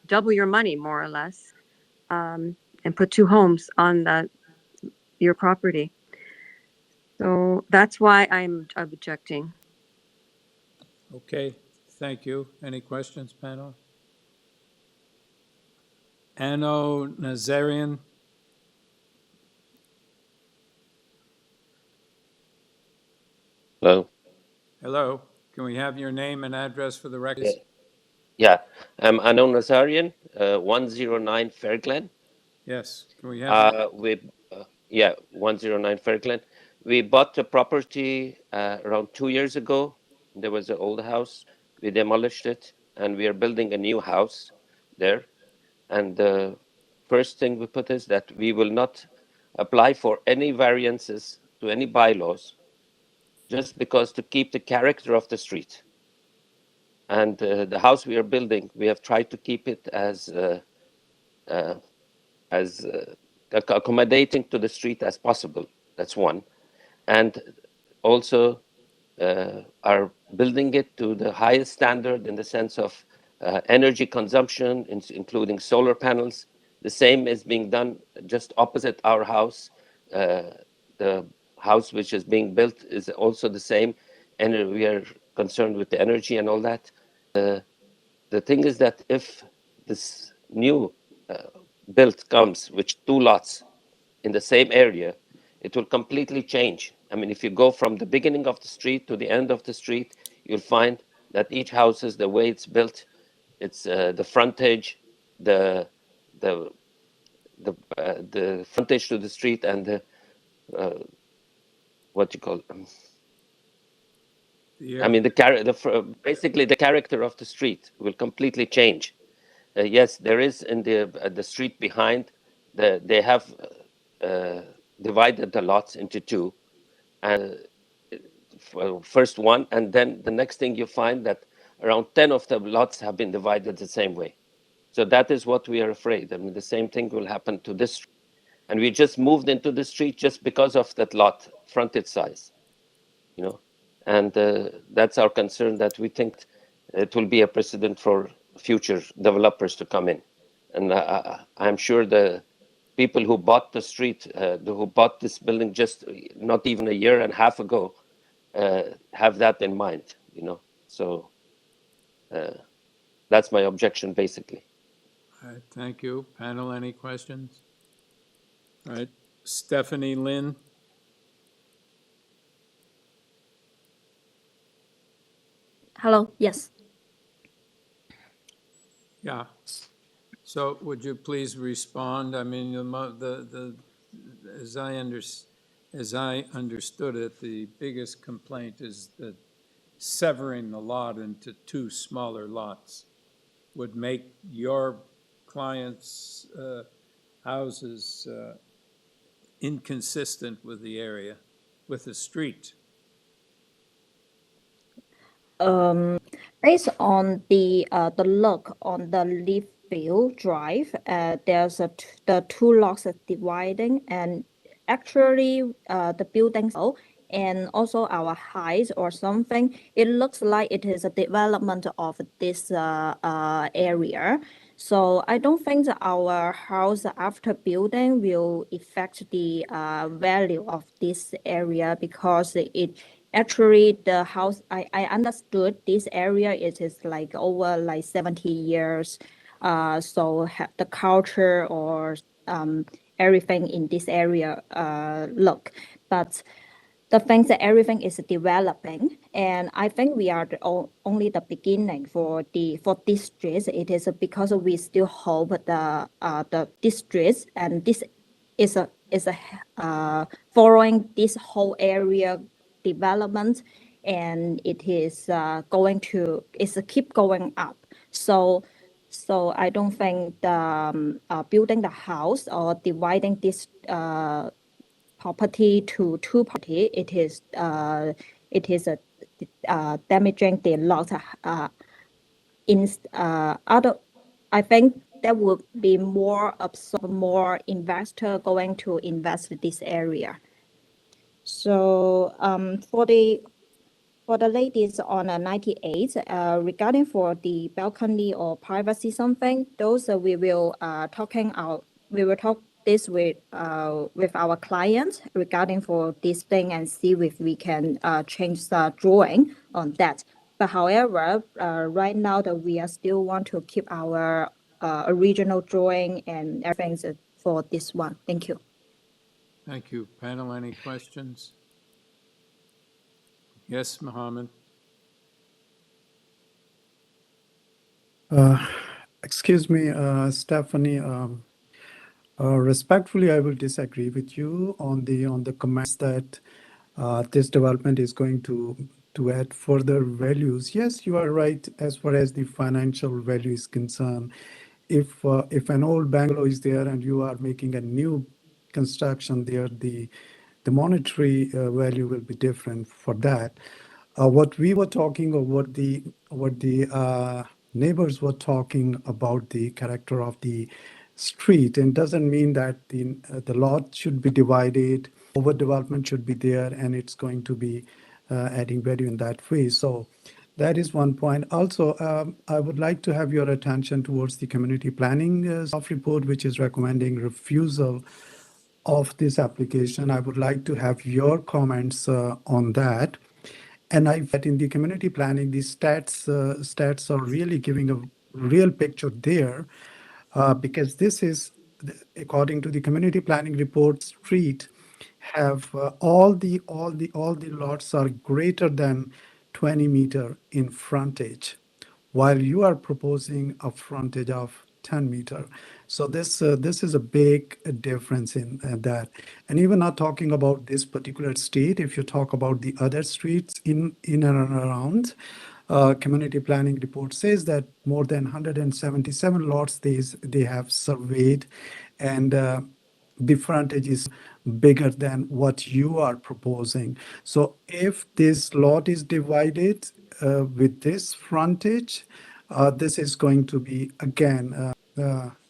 double your money, more or less, and put 2 homes on your property. So that's why I'm objecting. Okay, thank you. Any questions, panel? Anno Nazarian? Hello. Hello. Can we have your name and address for the record? Yeah, I'm Anon Nazarian, 109 Fairglen. Yes. Can we have? 109 Fairglen. We bought the property around 2 years ago. There was an old house. We demolished it, and we are building a new house there. And the first thing we put is that we will not apply for any variances to any bylaws, just because to keep the character of the street. And the house we are building, we have tried to keep it as accommodating to the street as possible. That's one. And also are building it to the highest standard in the sense of energy consumption, including solar panels. The same is being done just opposite our house. The house which is being built is also the same, and we are concerned with the energy and all that. The thing is that if this new built comes, which 2 lots in the same area, it will completely change. I mean, if you go from the beginning of the street to the end of the street, you'll find that each house is the way it's built. It's the frontage, the frontage to the street, and the what you call. I mean, basically the character of the street will completely change. Yes, there is in the street behind. They have divided the lots into 2, and first one, and then the next thing you find that around 10 of the lots have been divided the same way. So that is what we are afraid. I mean, the same thing will happen to this street. And we just moved into the street just because of that lot frontage size, you know. And that's our concern, that we think it will be a precedent for future developers to come in. And I'm sure the people who bought the street, who bought this building just not even a year and a half ago, have that in mind, you know. So that's my objection, basically. All right, thank you. Panel, any questions? All right, Stephanie Lynn. Hello, yes. Yeah. So would you please respond? I mean, as I understood it, the biggest complaint is that severing the lot into 2 smaller lots would make your clients' houses inconsistent with the area, with the street. Based on the look on the Leafview Drive, there's the 2 lots are dividing, and actually the buildings and also our height or something, it looks like it is a development of this area. So I don't think that our house after building will affect the value of this area, because it actually the house, I understood this area, it is like over like 70 years. So the culture or everything in this area look, but the things that everything is developing, and I think we are only the beginning for districts. It is because we still hope the districts, and this is a following this whole area development, and it is going to keep going up. So I don't think the building the house or dividing this property to 2 property, it is damaging the lot. I think there will be more investor going to invest in this area. So for the ladies on 98, regarding for the balcony or privacy something, those we will talk this with our clients regarding for this thing, and see if we can change the drawing on that. But however, right now that we are still want to keep our original drawing and everything for this one. Thank you. Thank you. Panel, any questions? Yes, Mohammed. Excuse me, Stephanie. Respectfully, I will disagree with you on the comments that this development is going to add further values. Yes, you are right as far as the financial value is concerned. If an old bungalow is there and you are making a new construction there, the monetary value will be different for that. What we were talking, or what the neighbors were talking about, the character of the street, and doesn't mean that the lot should be divided, overdevelopment should be there, and it's going to be adding value in that way. So that is one point. Also, I would like to have your attention towards the community planning staff report, which is recommending refusal of this application. I would like to have your comments on that. And I bet in the community planning, the stats are really giving a real picture there, because this is according to the community planning report, street have all the lots are greater than 20 meter in frontage, while you are proposing a frontage of 10 meter. So this is a big difference in that. And even not talking about this particular street, if you talk about the other streets in and around, community planning report says that more than 177 lots they have surveyed, and the frontage is bigger than what you are proposing. So if this lot is divided with this frontage, this is going to be, again,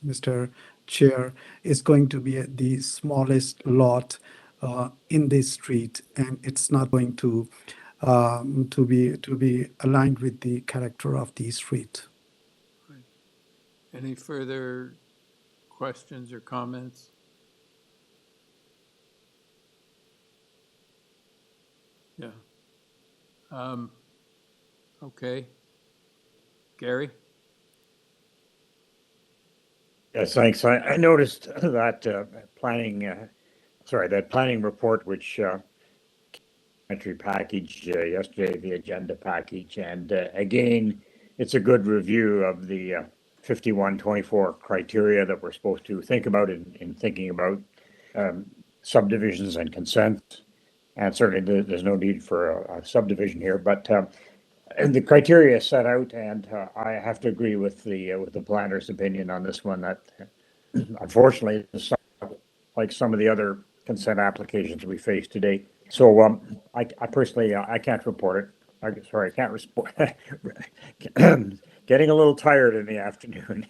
Mr. Chair, is going to be the smallest lot in this street, and it's not going to be aligned with the character of the street. Any further questions or comments? Yeah. Okay. Gary? Yes, thanks. I noticed that that planning report, which entry package yesterday, the agenda package, and again, it's a good review of the 5124 criteria that we're supposed to think about in thinking about subdivisions and consent. And certainly there's no need for a subdivision here, but and the criteria is set out, and I have to agree with the planner's opinion on this one, that unfortunately, it's like some of the other consent applications we face today. So I personally, I can't report it. I can't respond. Getting a little tired in the afternoon.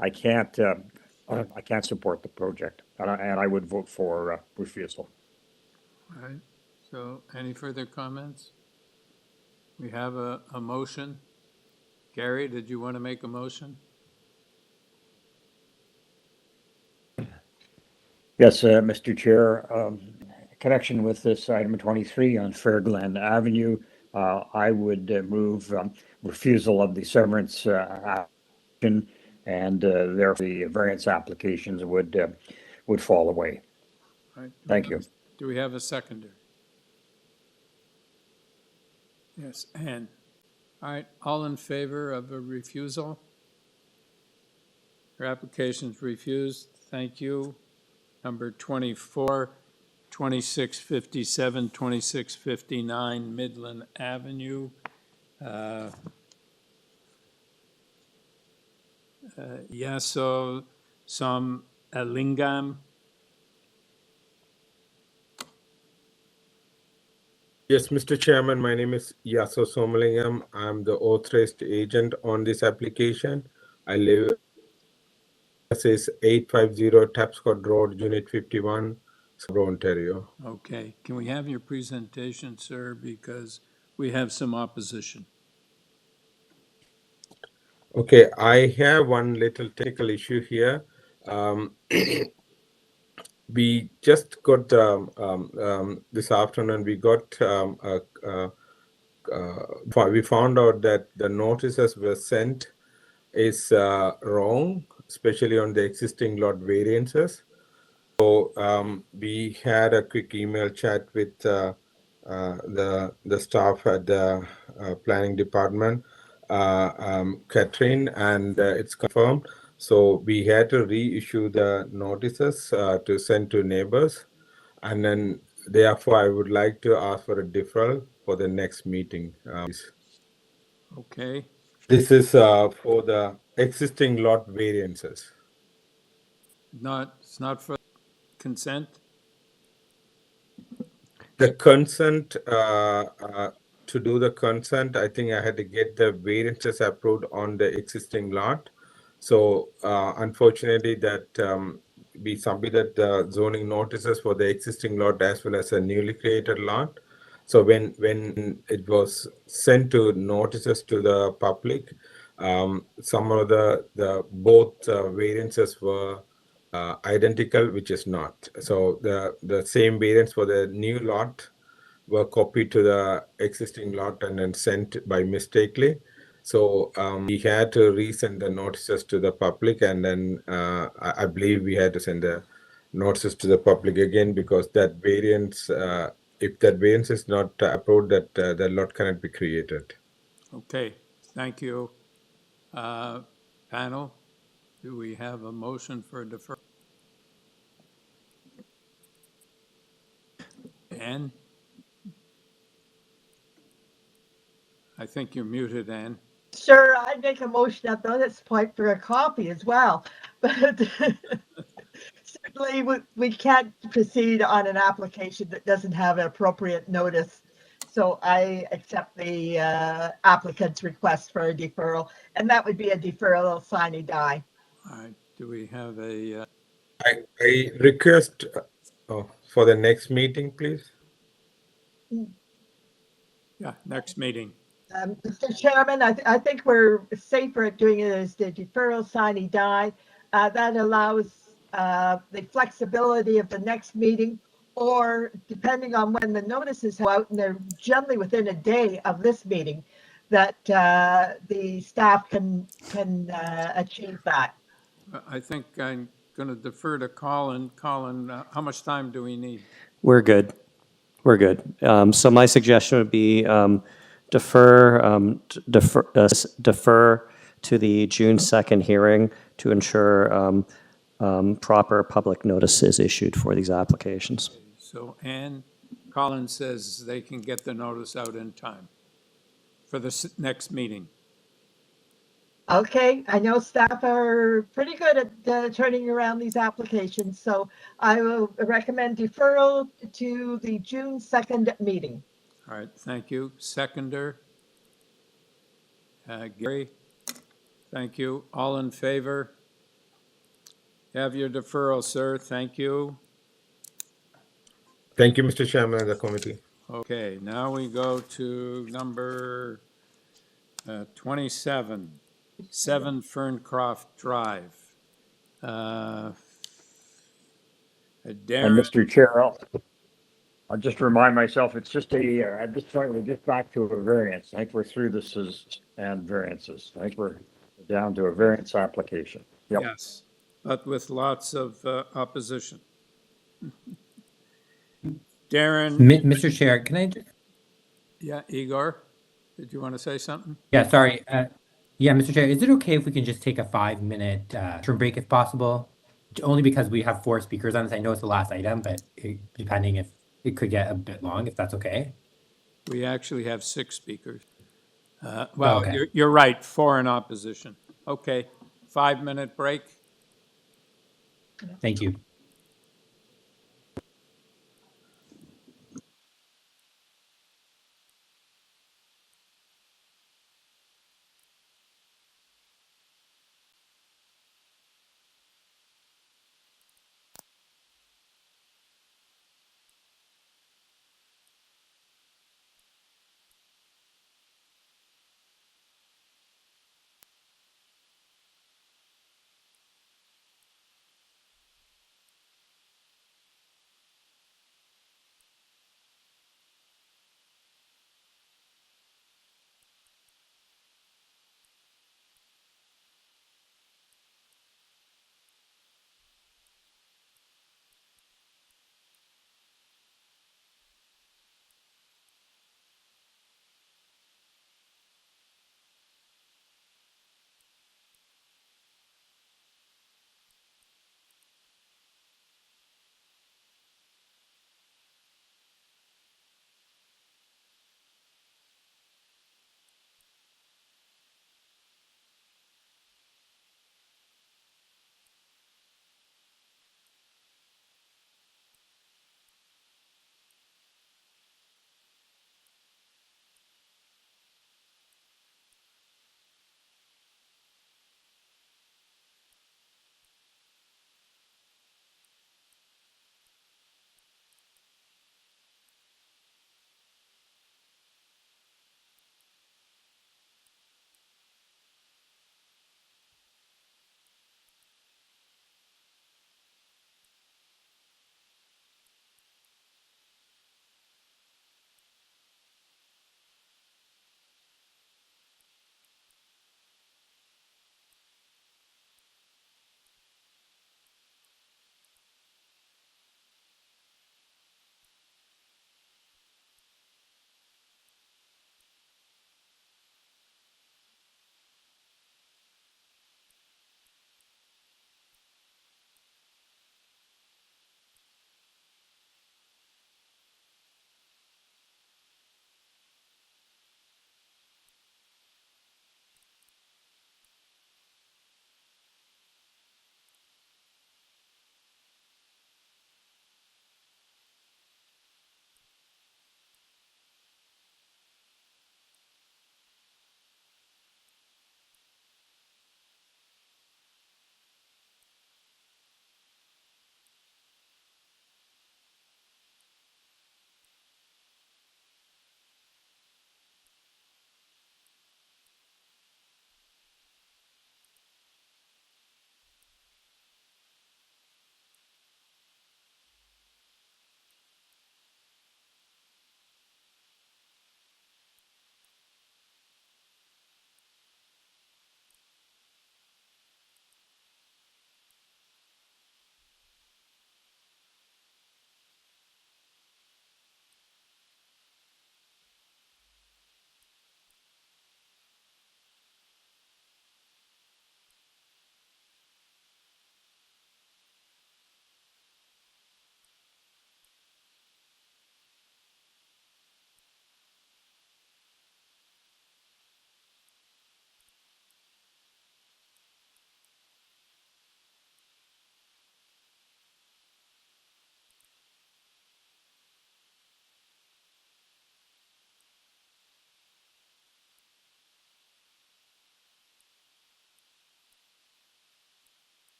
I can't support the project, and I would vote for refusal. All right. So any further comments? We have a motion. Gary, did you want to make a motion? Yes, Mr. Chair. Connection with this item 23 on Fairglen Avenue, I would move refusal of the severance action, and therefore the variance applications would fall away. All right. Thank you. Do we have a seconder? Yes, Ann. All right, all in favor of a refusal? Your application's refused. Thank you. Number 24, 2657, 2659 Midland Avenue. Yaso Som Elingam. Yes, Mr. Chairman, my name is Yaso Somalingam. I'm the authorized agent on this application. I live at 850 Tapscott Road, Unit 51, Scarborough, Ontario. Okay, can we have your presentation, sir, because we have some opposition. Okay, I have one little technical issue here. We just got this afternoon. We got we found out that the notices were sent is wrong, especially on the existing lot variances. So we had a quick email chat with the staff at the planning department, Catherine, and it's confirmed. So we had to reissue the notices to send to neighbors, and then therefore I would like to ask for a deferral for the next meeting. Okay. This is for the existing lot variances. It's not for consent? The consent, to do the consent, I think I had to get the variances approved on the existing lot. So unfortunately that we submitted the zoning notices for the existing lot as well as a newly created lot. So when it was sent to notices to the public, some of the both variances were identical, which is not. So the same variance for the new lot were copied to the existing lot and then sent by mistakenly. So we had to resend the notices to the public, and then I believe we had to send the notices to the public again because that variance, if that variance is not approved, that the lot cannot be created. Okay, thank you. Panel, do we have a motion for deferral? Ann? I think you're muted, Ann. Sure, I'd make a motion at this point for a copy as well, but certainly we can't proceed on an application that doesn't have an appropriate notice. So I accept the applicant's request for a deferral, and that would be a deferral sine die. All right, do we have a? I request for the next meeting, please. Yeah, next meeting. Mr. Chairman, I think we're safer at doing it as the deferral sine die. That allows the flexibility of the next meeting, or depending on when the notices go out, and they're generally within a day of this meeting, that the staff can achieve that. I think I'm going to defer to Colin. Colin, how much time do we need? We're good. We're good. So my suggestion would be defer to the June 2nd hearing to ensure proper public notice is issued for these applications. So Ann, Colin says they can get the notice out in time for the next meeting. Okay, I know staff are pretty good at turning around these applications, so I will recommend deferral to the June 2nd meeting. All right, thank you. Seconder? Gary? Thank you. All in favor? Have your deferral, sir. Thank you. Thank you, Mr. Chairman of the committee. Okay, now we go to number 27, 7 Ferncroft Drive. And Darren, Mr. Chair, I'll just remind myself, it's just at this point, we're just back to a variance. I think we're through this and variances. I think we're down to a variance application. Yep. yes, but with lots of opposition. Darren? Mr. Chair, can I? Yeah, Igor, did you want to say something? Yeah, sorry. Yeah, Mr. Chair, is it okay if we can just take a 5-minute term break if possible? Only because we have 4 speakers on this. I know it's the last item, but depending if it could get a bit long, if that's okay. We actually have 6 speakers. Well, okay. You're right, 4 in opposition. Okay, 5-minute break. Thank you.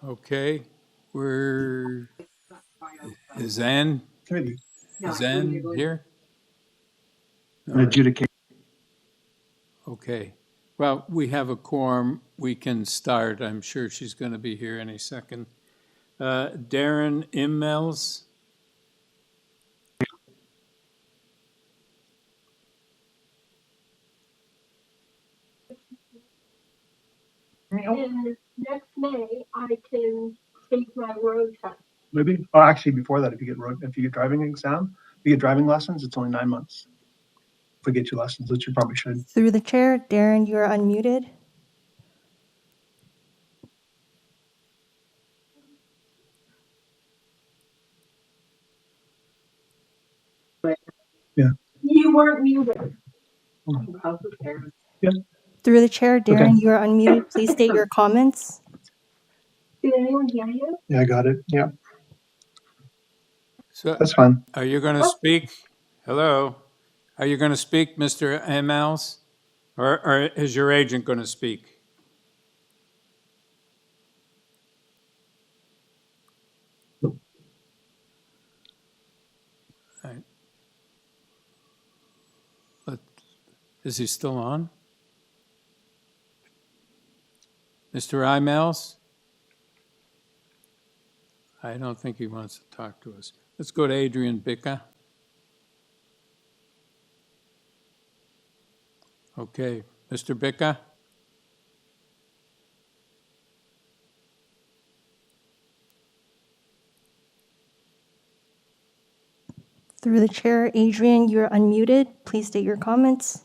Okay, is Ann here? No. Adjudicate. Okay, well, we have a quorum. We can start. I'm sure she's going to be here any second. Darren Immels. And next May, I can take my road test. Maybe, oh, actually, before that, if you get driving exam, if you get driving lessons, it's only 9 months. If we get you lessons, which you probably should. Through the chair, Darren, you are unmuted. Yeah. You weren't muted. Yeah. Through the chair, Darren, Okay. you are unmuted. Please state your comments. Did anyone hear you? Yeah, I got it. Yeah. So That's fine. are you going to speak? Hello? Are you going to speak, Mr. Immels? Or is your agent going to speak? Is he still on? Mr. Immels? I don't think he wants to talk to us. Let's go to Adrian Bicca. Okay, Mr. Bicca? Through the chair, Adrian, you're unmuted. Please state your comments.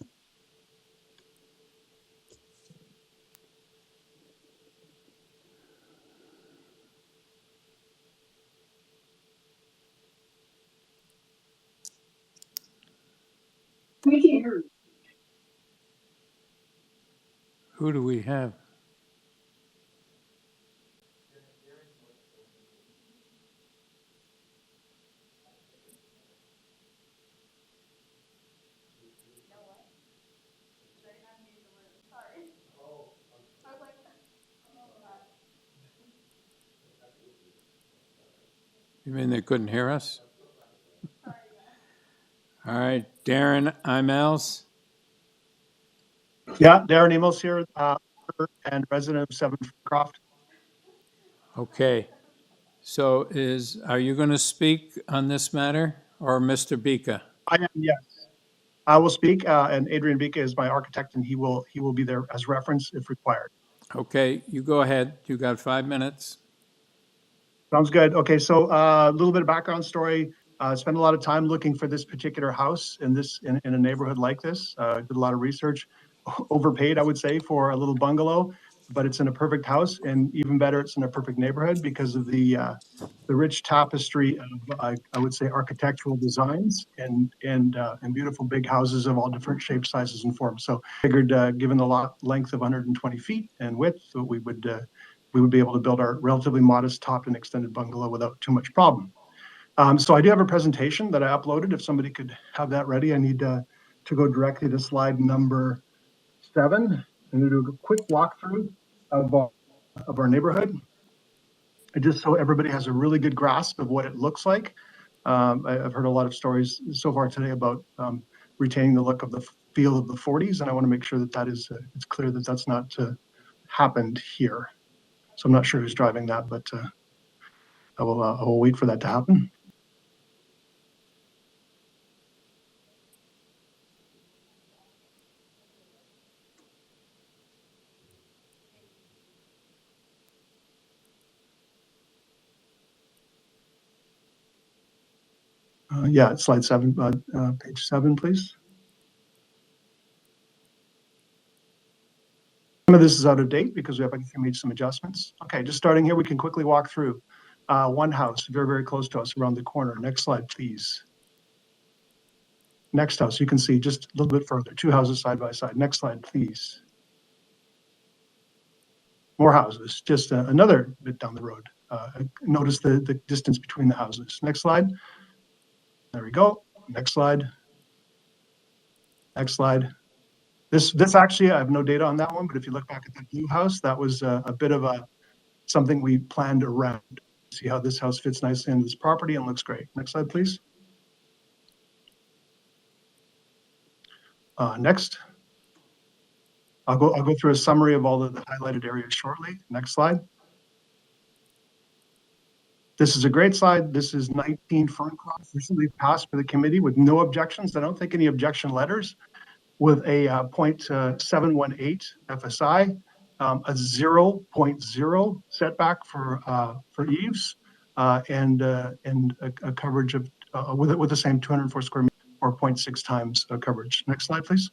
We can hear you. Who do we have? You mean they couldn't hear us? All right, Darren Immels. Yeah, Darren Emos here, and resident of 7 Ferncroft. Okay, so are you going to speak on this matter, or Mr. Bicca? I am, yes. I will speak, and Adrian Bicca is my architect, and he will be there as reference if required. Okay, you go ahead. You got 5 minutes. Sounds good. Okay, so a little bit of background story. Spent a lot of time looking for this particular house in a neighborhood like this. Did a lot of research. Overpaid, I would say, for a little bungalow, but it's in a perfect house, and even better, it's in a perfect neighborhood because of the rich tapestry of I would say architectural designs and beautiful big houses of all different shapes, sizes, and forms. So figured, given the lot length of 120 feet and width, so we would be able to build our relatively modest topped and extended bungalow without too much problem. So I do have a presentation that I uploaded. If somebody could have that ready, I need to go directly to slide number 7 and do a quick walkthrough of our neighborhood. Just so everybody has a really good grasp of what it looks like. I've heard a lot of stories so far today about retaining the look of the feel of the 40s, and I want to make sure that is it's clear that that's not happened here. So I'm not sure who's driving that, but I will wait for that to happen. Yeah, slide 7, page 7, please. Some of this is out of date because we have made some adjustments. Okay, just starting here, we can quickly walk through one house very, very close to us around the corner. Next slide, please. Next house, you can see just a little bit further, 2 houses side by side. Next slide, please. More houses, just another bit down the road. Notice the distance between the houses. Next slide. There we go. Next slide. Next slide. This actually, I have no data on that one, but if you look back at that blue house, that was a bit of a something we planned around. See how this house fits nicely into this property and looks great. Next slide, please. Next. I'll go through a summary of all of the highlighted areas shortly. Next slide. This is a great slide. This is 19 Ferncroft, recently passed by the committee with no objections. I don't think any objection letters, with a 0.718 FSI, a 0.0 setback for eaves, and a coverage of with the same 204 square meters or 0.6 times coverage. Next slide, please.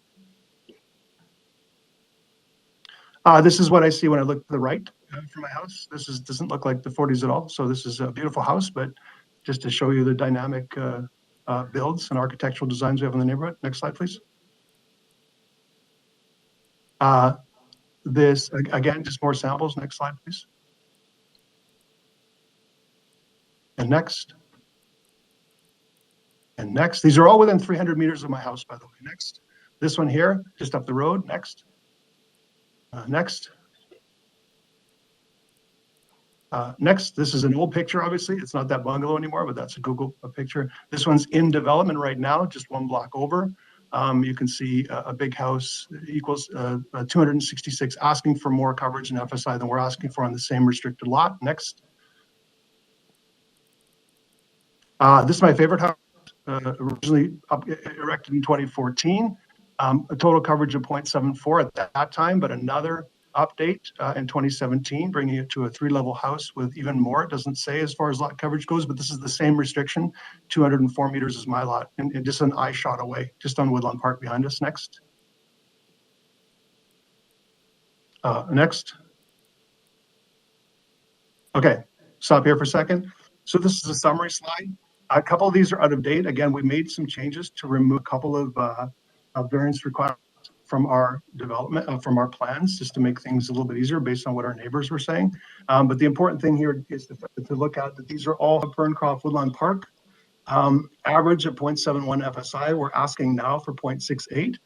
This is what I see when I look to the right from my house. This doesn't look like the 40s at all. So this is a beautiful house, but just to show you the dynamic builds and architectural designs we have in the neighborhood. Next slide, please. This, again, just more samples. Next slide, please. And next. And next. These are all within 300 meters of my house, by the way. Next. This one here, just up the road. Next. Next. Next, this is an old picture, obviously. It's not that bungalow anymore, but that's a Google picture. This one's in development right now, just one block over. You can see a big house equals 266, asking for more coverage in FSI than we're asking for on the same restricted lot. Next. This is my favorite house, originally erected in 2014. A total coverage of 0.74 at that time, but another update in 2017, bringing it to a 3-level house with even more. It doesn't say as far as lot coverage goes, but this is the same restriction. 204 meters is my lot, and just an eye shot away, just on Woodlawn Park behind us. Next. Next. Okay, stop here for a second. So this is a summary slide. A couple of these are out of date. Again, we made some changes to remove a couple of variance requirements from our development, from our plans, just to make things a little bit easier based on what our neighbors were saying. But the important thing here is to look at that these are all Ferncroft Woodlawn Park. Average of 0.71 FSI. We're asking now for 0.68.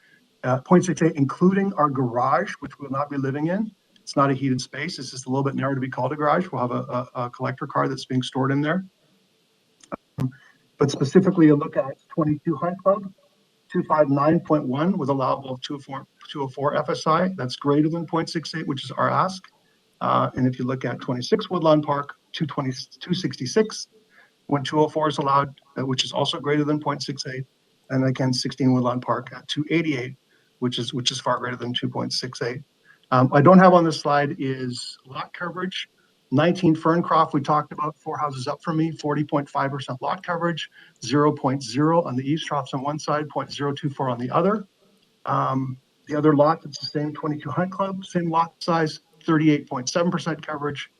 0.68, including our garage, which we'll not be living in. It's not a heated space. It's just a little bit narrow to be called a garage. We'll have a collector car that's being stored in there. But specifically, you look at 22 Hunt Club, 259.1 with allowable of 204 FSI. That's greater than 0.68, which is our ask. And if you look at 26 Woodlawn Park, 266, when 204 is allowed, which is also greater than 0.68. And again, 16 Woodlawn Park at 288, which is far greater than 2.68. I don't have on this slide is lot coverage. 19 Ferncroft, we talked about 4 houses up from me, 40.5% lot coverage, 0.0 on the eaves troughs on one side, 0.024 on the other. The other lot, it's the same 22 Hunt Club, same lot size, 38.7% coverage.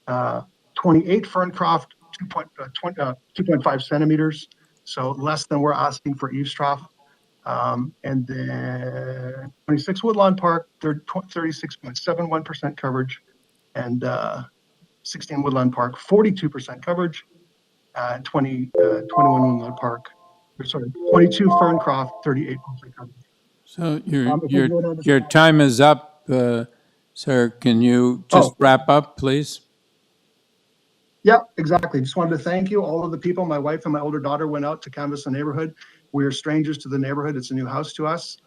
28 Ferncroft, 2.5 centimeters, so less than we're asking for eaves trough. And then 26 Woodlawn Park, 36.71% coverage, and 16 Woodlawn Park, 42% coverage, 21 Woodlawn Park, 22 Ferncroft, 38% coverage. So your time is up, sir. Can you just wrap up, please? Yeah, exactly. Just wanted to thank you, all of the people. My wife and my older daughter went out to canvass the neighborhood. We are strangers to the neighborhood. It's a new house to us.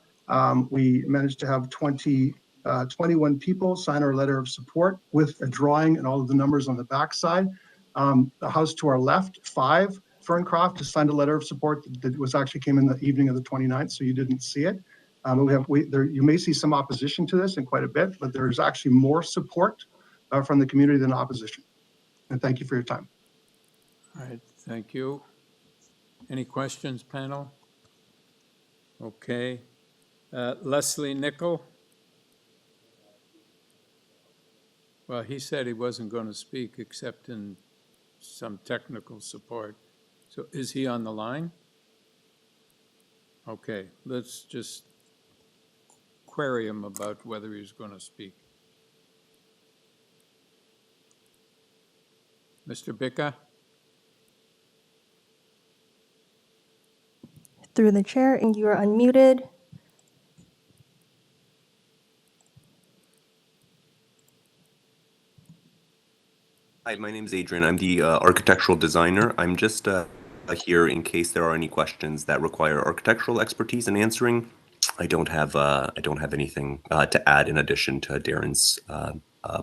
We managed to have 21 people sign our letter of support with a drawing and all of the numbers on the back side. The house to our left, 5 Ferncroft, just signed a letter of support that was actually came in the evening of the 29th, so you didn't see it. You may see some opposition to this and quite a bit, but there's actually more support from the community than opposition. And thank you for your time. All right, thank you. Any questions, panel? Okay. Leslie Nickel? Well, he said he wasn't going to speak except in some technical support. So is he on the line? Okay, let's just query him about whether he's going to speak. Mr. Bicca? Through the chair, and you are unmuted. Hi, my name's Adrian. I'm the architectural designer. I'm just here in case there are any questions that require architectural expertise in answering. I don't have anything to add in addition to Darren's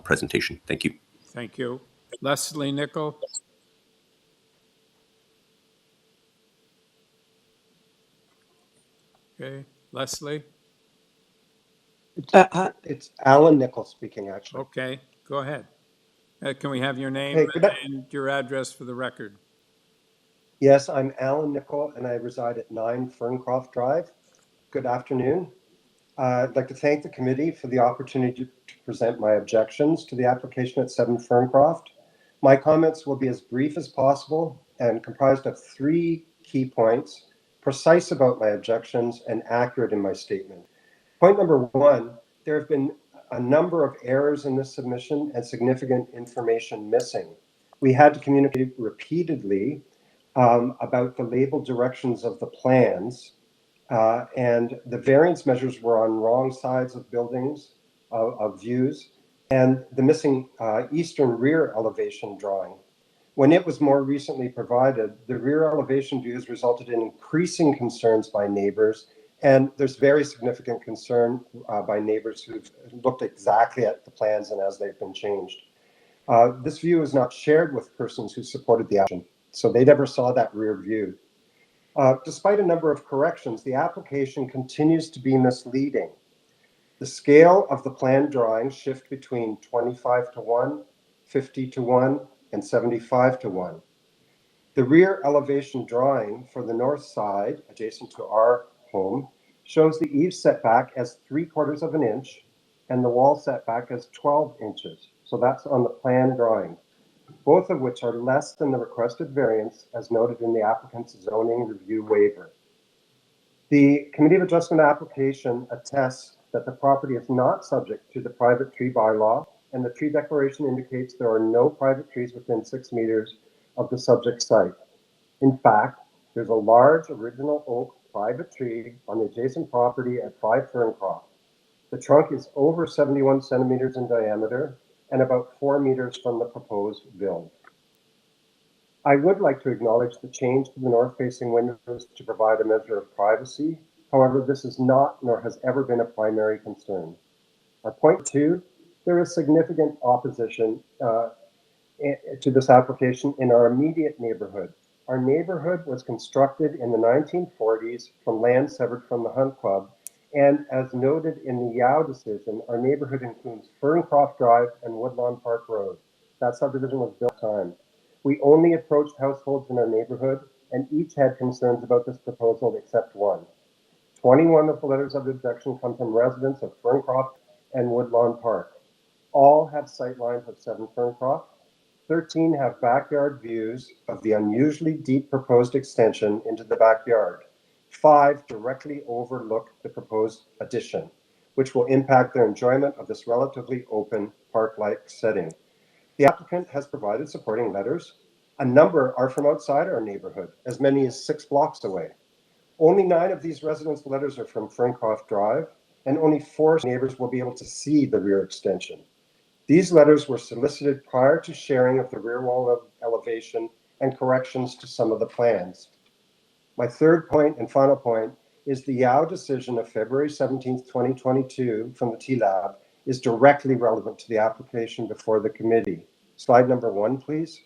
presentation. Thank you. Thank you. Leslie Nicol? Okay, Leslie? It's Alan Nichols speaking, actually. Okay, go ahead. Can we have your name Hey, and your address for the record? Yes, I'm Alan Nichol, and I reside at 9 Ferncroft Drive. Good afternoon. I'd like to thank the committee for the opportunity to present my objections to the application at 7 Ferncroft. My comments will be as brief as possible and comprised of 3 key points, precise about my objections and accurate in my statement. Point number 1, there have been a number of errors in this submission and significant information missing. We had to communicate repeatedly about the labeled directions of the plans, and the variance measures were on wrong sides of buildings, of views, and the missing eastern rear elevation drawing. When it was more recently provided, the rear elevation views resulted in increasing concerns by neighbors, and there's very significant concern by neighbors who've looked exactly at the plans and as they've been changed. This view is not shared with persons who supported the action, so they never saw that rear view. Despite a number of corrections, the application continues to be misleading. The scale of the plan drawings shift between 25:1, 50:1, and 75:1. The rear elevation drawing for the north side, adjacent to our home, shows the eave setback as 3/4 of an inch and the wall setback as 12 inches. So that's on the plan drawing, both of which are less than the requested variance as noted in the applicant's zoning review waiver. The Committee of Adjustment application attests that the property is not subject to the private tree bylaw, and the tree declaration indicates there are no private trees within 6 meters of the subject site. In fact, there's a large original oak private tree on the adjacent property at 5 Ferncroft. The trunk is over 71 centimeters in diameter and about 4 meters from the proposed build. I would like to acknowledge the change to the north-facing windows to provide a measure of privacy. However, this is not nor has ever been a primary concern. Our point 2, there is significant opposition to this application in our immediate neighborhood. Our neighborhood was constructed in the 1940s from land severed from the Hunt Club, and as noted in the Yao decision, our neighborhood includes Ferncroft Drive and Woodlawn Park Road. That subdivision was built time. We only approached households in our neighborhood, and each had concerns about this proposal except one. 21 of the letters of objection come from residents of Ferncroft and Woodlawn Park. All have sightlines of 7 Ferncroft. 13 have backyard views of the unusually deep proposed extension into the backyard. 5 directly overlook the proposed addition, which will impact their enjoyment of this relatively open park-like setting. The applicant has provided supporting letters. A number are from outside our neighborhood, as many as 6 blocks away. Only 9 of these residents' letters are from Ferncroft Drive, and only 4 neighbors will be able to see the rear extension. These letters were solicited prior to sharing of the rear wall elevation and corrections to some of the plans. My third point and final point is the Yao decision of February 17, 2022 from the TLAB is directly relevant to the application before the committee. Slide number 1, please.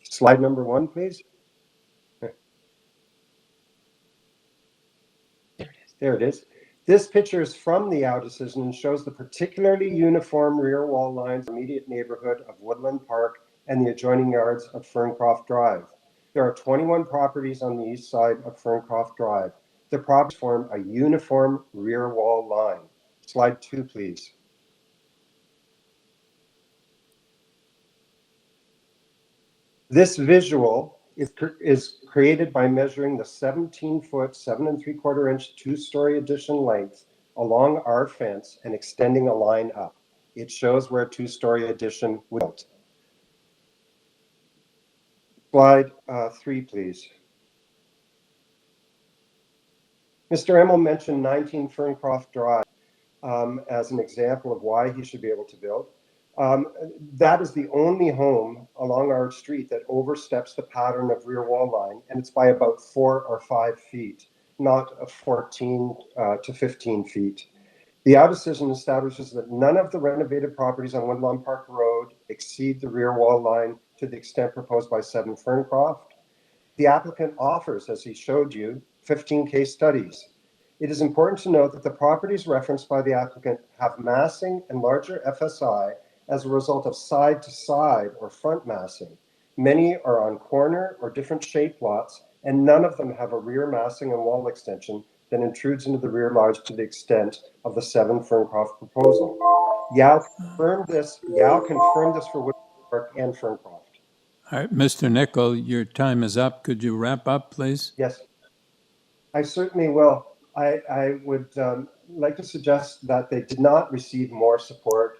Slide number 1, please. There it is. This picture is from the Yao decision and shows the particularly uniform rear wall lines in the immediate neighborhood of Woodland Park and the adjoining yards of Ferncroft Drive. There are 21 properties on the east side of Ferncroft Drive. The properties form a uniform rear wall line. Slide 2, please. This visual is created by measuring the 17-foot, 7 3/4-inch, 2-story addition length along our fence and extending a line up. It shows where a 2-story addition was built. Slide 3, please. Mr. Emmel mentioned 19 Ferncroft Drive as an example of why he should be able to build. That is the only home along our street that oversteps the pattern of rear wall line, and it's by about 4 or 5 feet, not 14 to 15 feet. The out decision establishes that none of the renovated properties on Woodlawn Park Road exceed the rear wall line to the extent proposed by 7 Ferncroft. The applicant offers, as he showed you, 15 case studies. It is important to note that the properties referenced by the applicant have massing and larger FSI as a result of side-to-side or front massing. Many are on corner or different shaped lots, and none of them have a rear massing and wall extension that intrudes into the rear lodge to the extent of the 7 Ferncroft proposal. Yao confirmed this for Woodland Park and Ferncroft. All right, Mr. Nicol, your time is up. Could you wrap up, please? Yes, I certainly will. I would like to suggest that they did not receive more support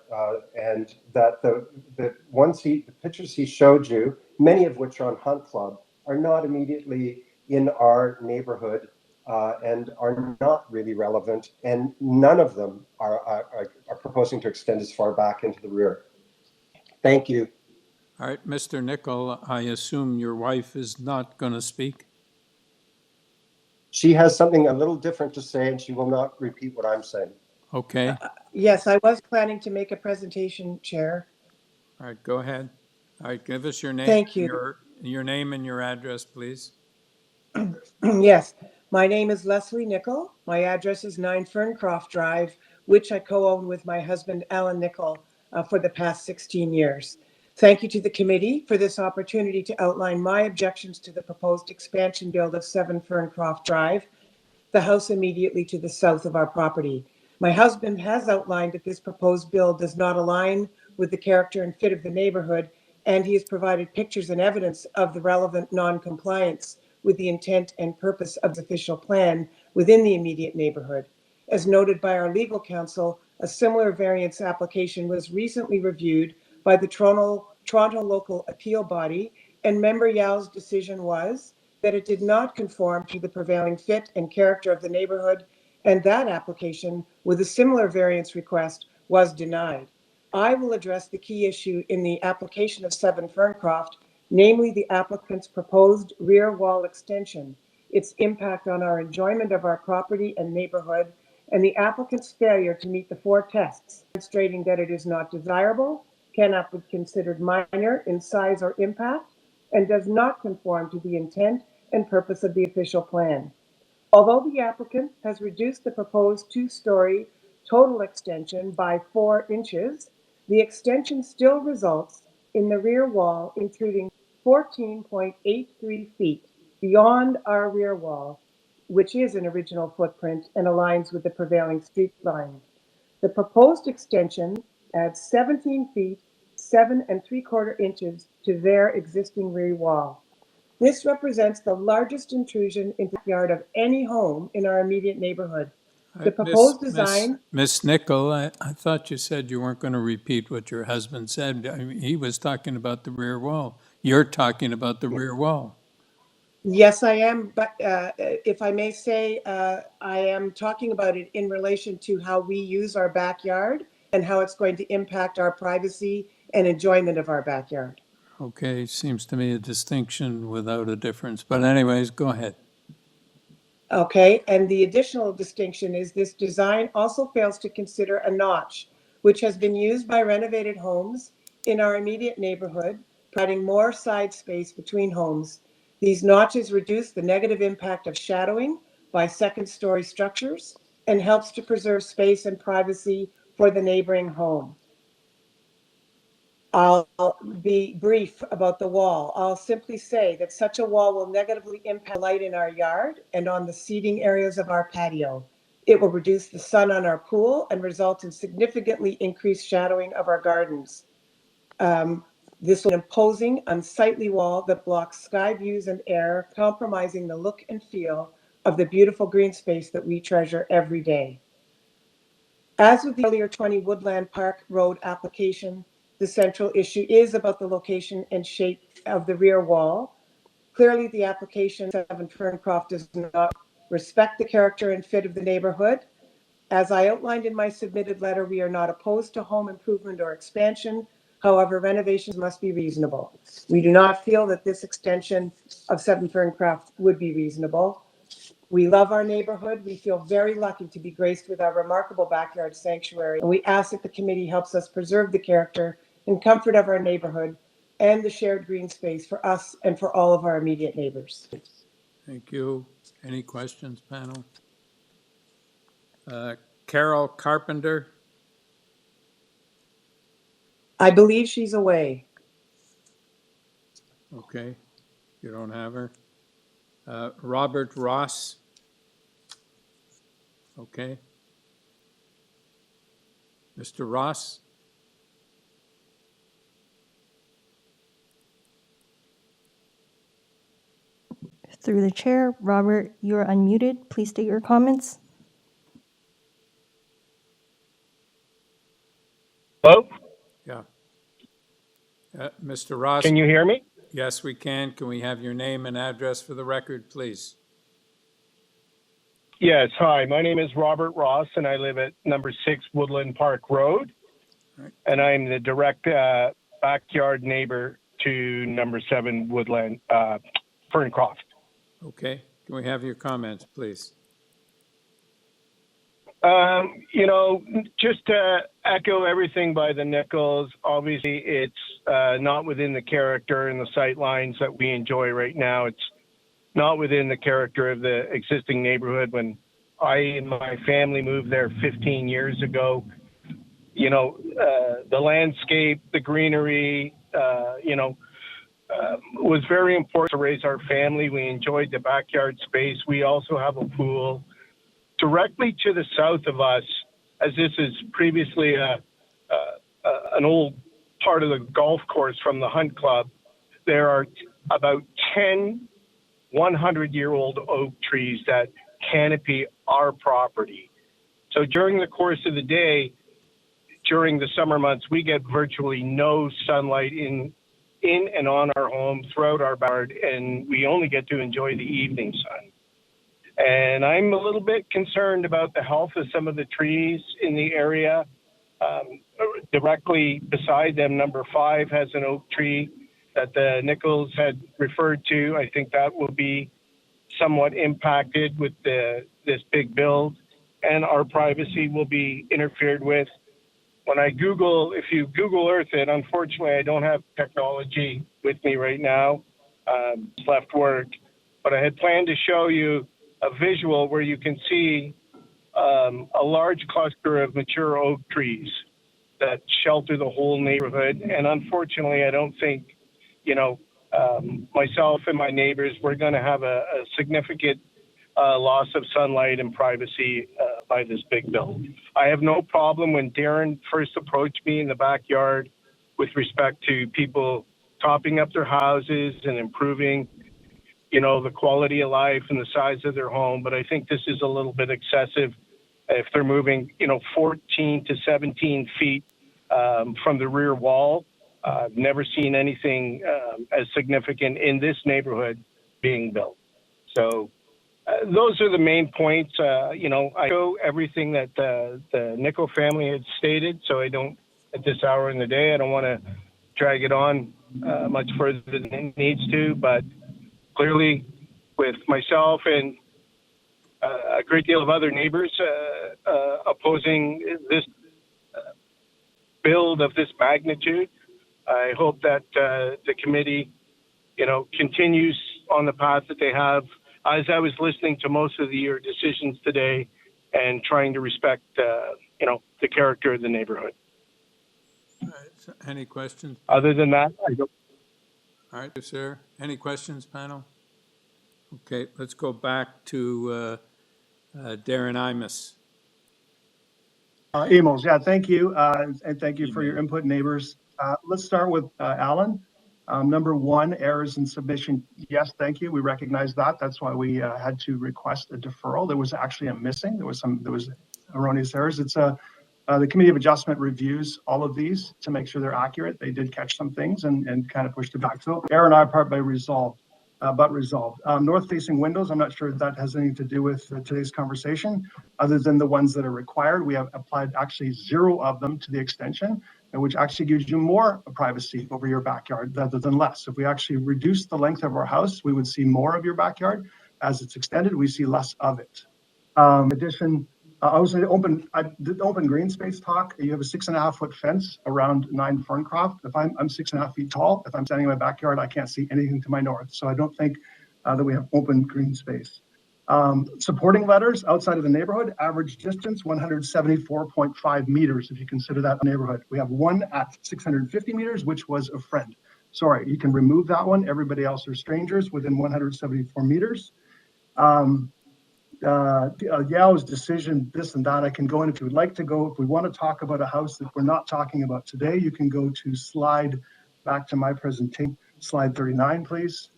and that the pictures he showed you, many of which are on Hunt Club, are not immediately in our neighborhood and are not really relevant, and none of them are proposing to extend as far back into the rear. Thank you. All right, Mr. Nicol, I assume your wife is not going to speak? She has something a little different to say, and she will not repeat what I'm saying. Okay. Yes, I was planning to make a presentation, Chair. All right, go ahead. All right, give us your name. Thank you. Your name and your address, please. Yes, my name is Leslie Nicol. My address is 9 Ferncroft Drive, which I co-own with my husband, Alan Nicol, for the past 16 years. Thank you to the committee for this opportunity to outline my objections to the proposed expansion build of 7 Ferncroft Drive, the house immediately to the south of our property. My husband has outlined that this proposed build does not align with the character and fit of the neighborhood, and he has provided pictures and evidence of the relevant non-compliance with the intent and purpose of the official plan within the immediate neighborhood. As noted by our legal counsel, a similar variance application was recently reviewed by the Toronto Local Appeal Body, and Member Yao's decision was that it did not conform to the prevailing fit and character of the neighborhood, and that application with a similar variance request was denied. I will address the key issue in the application of 7 Ferncroft, namely the applicant's proposed rear wall extension, its impact on our enjoyment of our property and neighborhood, and the applicant's failure to meet the 4 tests, demonstrating that it is not desirable, cannot be considered minor in size or impact, and does not conform to the intent and purpose of the official plan. Although the applicant has reduced the proposed 2-story total extension by 4 inches, the extension still results in the rear wall intruding 14.83 feet beyond our rear wall, which is an original footprint and aligns with the prevailing street line. The proposed extension adds 17 feet, 7 3/4 inches to their existing rear wall. This represents the largest intrusion into the yard of any home in our immediate neighborhood. The proposed design... Miss Nicol, I thought you said you weren't going to repeat what your husband said. I mean, he was talking about the rear wall. You're talking about the rear wall. Yes, I am, but if I may say, I am talking about it in relation to how we use our backyard and how it's going to impact our privacy and enjoyment of our backyard. Okay, seems to me a distinction without a difference. But anyways, go ahead. Okay, and the additional distinction is this design also fails to consider a notch, which has been used by renovated homes in our immediate neighborhood, providing more side space between homes. These notches reduce the negative impact of shadowing by second-story structures and helps to preserve space and privacy for the neighboring home. I'll be brief about the wall. I'll simply say that such a wall will negatively impact light in our yard and on the seating areas of our patio. It will reduce the sun on our pool and result in significantly increased shadowing of our gardens. This is an imposing, unsightly wall that blocks sky views and air, compromising the look and feel of the beautiful green space that we treasure every day. As with the earlier 20 Woodland Park Road application, the central issue is about the location and shape of the rear wall. Clearly, the application 7 Ferncroft does not respect the character and fit of the neighborhood. As I outlined in my submitted letter, we are not opposed to home improvement or expansion. However, renovations must be reasonable. We do not feel that this extension of 7 Ferncroft would be reasonable. We love our neighborhood. We feel very lucky to be graced with our remarkable backyard sanctuary. And we ask that the committee helps us preserve the character and comfort of our neighborhood and the shared green space for us and for all of our immediate neighbors. Thank you. Any questions, panel? Carol Carpenter? I believe she's away. Okay, you don't have her. Robert Ross? Okay. Mr. Ross? Through the chair, Robert, you are unmuted. Please state your comments. Hello? Yeah. Mr. Ross? Can you hear me? Yes, we can. Can we have your name and address for the record, please? Yes, hi. My name is Robert Ross, and I live at number 6 Woodland Park Road. Right. And I'm the direct backyard neighbor to number 7 Woodland, Ferncroft. Okay. Can we have your comments, please? You know, just to echo everything by the Nichols, obviously it's not within the character and the sight lines that we enjoy right now. It's not within the character of the existing neighborhood. When I and my family moved there 15 years ago, you know, the landscape, the greenery, you know, was very important to raise our family. We enjoyed the backyard space. We also have a pool. Directly to the south of us, as this is previously an old part of the golf course from the Hunt Club, there are about 10 100-year-old oak trees that canopy our property. So during the course of the day, during the summer months, we get virtually no sunlight in and on our home throughout our backyard, and we only get to enjoy the evening sun. And I'm a little bit concerned about the health of some of the trees in the area. Directly beside them, number 5 has an oak tree that the Nichols had referred to. I think that will be somewhat impacted with this big build, and our privacy will be interfered with. When I Google, if you Google Earth it, unfortunately, I don't have technology with me right now. It's left work, but I had planned to show you a visual where you can see a large cluster of mature oak trees that shelter the whole neighborhood. And unfortunately, I don't think, you know, myself and my neighbors, we're going to have a significant loss of sunlight and privacy by this big build. I have no problem when Darren first approached me in the backyard with respect to people topping up their houses and improving, you know, the quality of life and the size of their home. But I think this is a little bit excessive if they're moving, you know, 14 to 17 feet from the rear wall. I've never seen anything as significant in this neighborhood being built. So those are the main points. You know, I show everything that the Nichol family had stated, so I don't, at this hour in the day, I don't want to drag it on much further than it needs to, but clearly with myself and a great deal of other neighbors opposing this build of this magnitude, I hope that the committee, you know, continues on the path that they have. As I was listening to most of your decisions today and trying to respect, you know, the character of the neighborhood. All right, so any questions? Other than that, I don't. All right, sir. Any questions, panel? Okay, let's go back to Darren Imus. Amos, yeah, thank you. And thank you for your input, neighbors. Let's start with Alan. Number 1, errors in submission. Yes, thank you. We recognize that. That's why we had to request a deferral. There was actually a missing. There was erroneous errors. It's the Committee of Adjustment reviews all of these to make sure they're accurate. They did catch some things and kind of pushed it back. So error on our part by resolved. but resolved. North-facing windows, I'm not sure if that has anything to do with today's conversation, other than the ones that are required. We have applied actually 0 of them to the extension, which actually gives you more privacy over your backyard rather than less. If we actually reduce the length of our house, we would see more of your backyard. As it's extended, we see less of it. Addition, I was the open green space talk. You have a 6.5-foot fence around 9 Ferncroft. If I'm 6.5 feet tall, if I'm standing in my backyard, I can't see anything to my north. So I don't think that we have open green space. Supporting letters outside of the neighborhood, average distance 174.5 meters. If you consider that a neighborhood, we have one at 650 meters, which was a friend. Sorry, you can remove that one. Everybody else are strangers within 174 meters. Yao's decision, this and that, I can go in if you would like to go. If we want to talk about a house that we're not talking about today, you can go to slide back to my presentation, slide 39, please.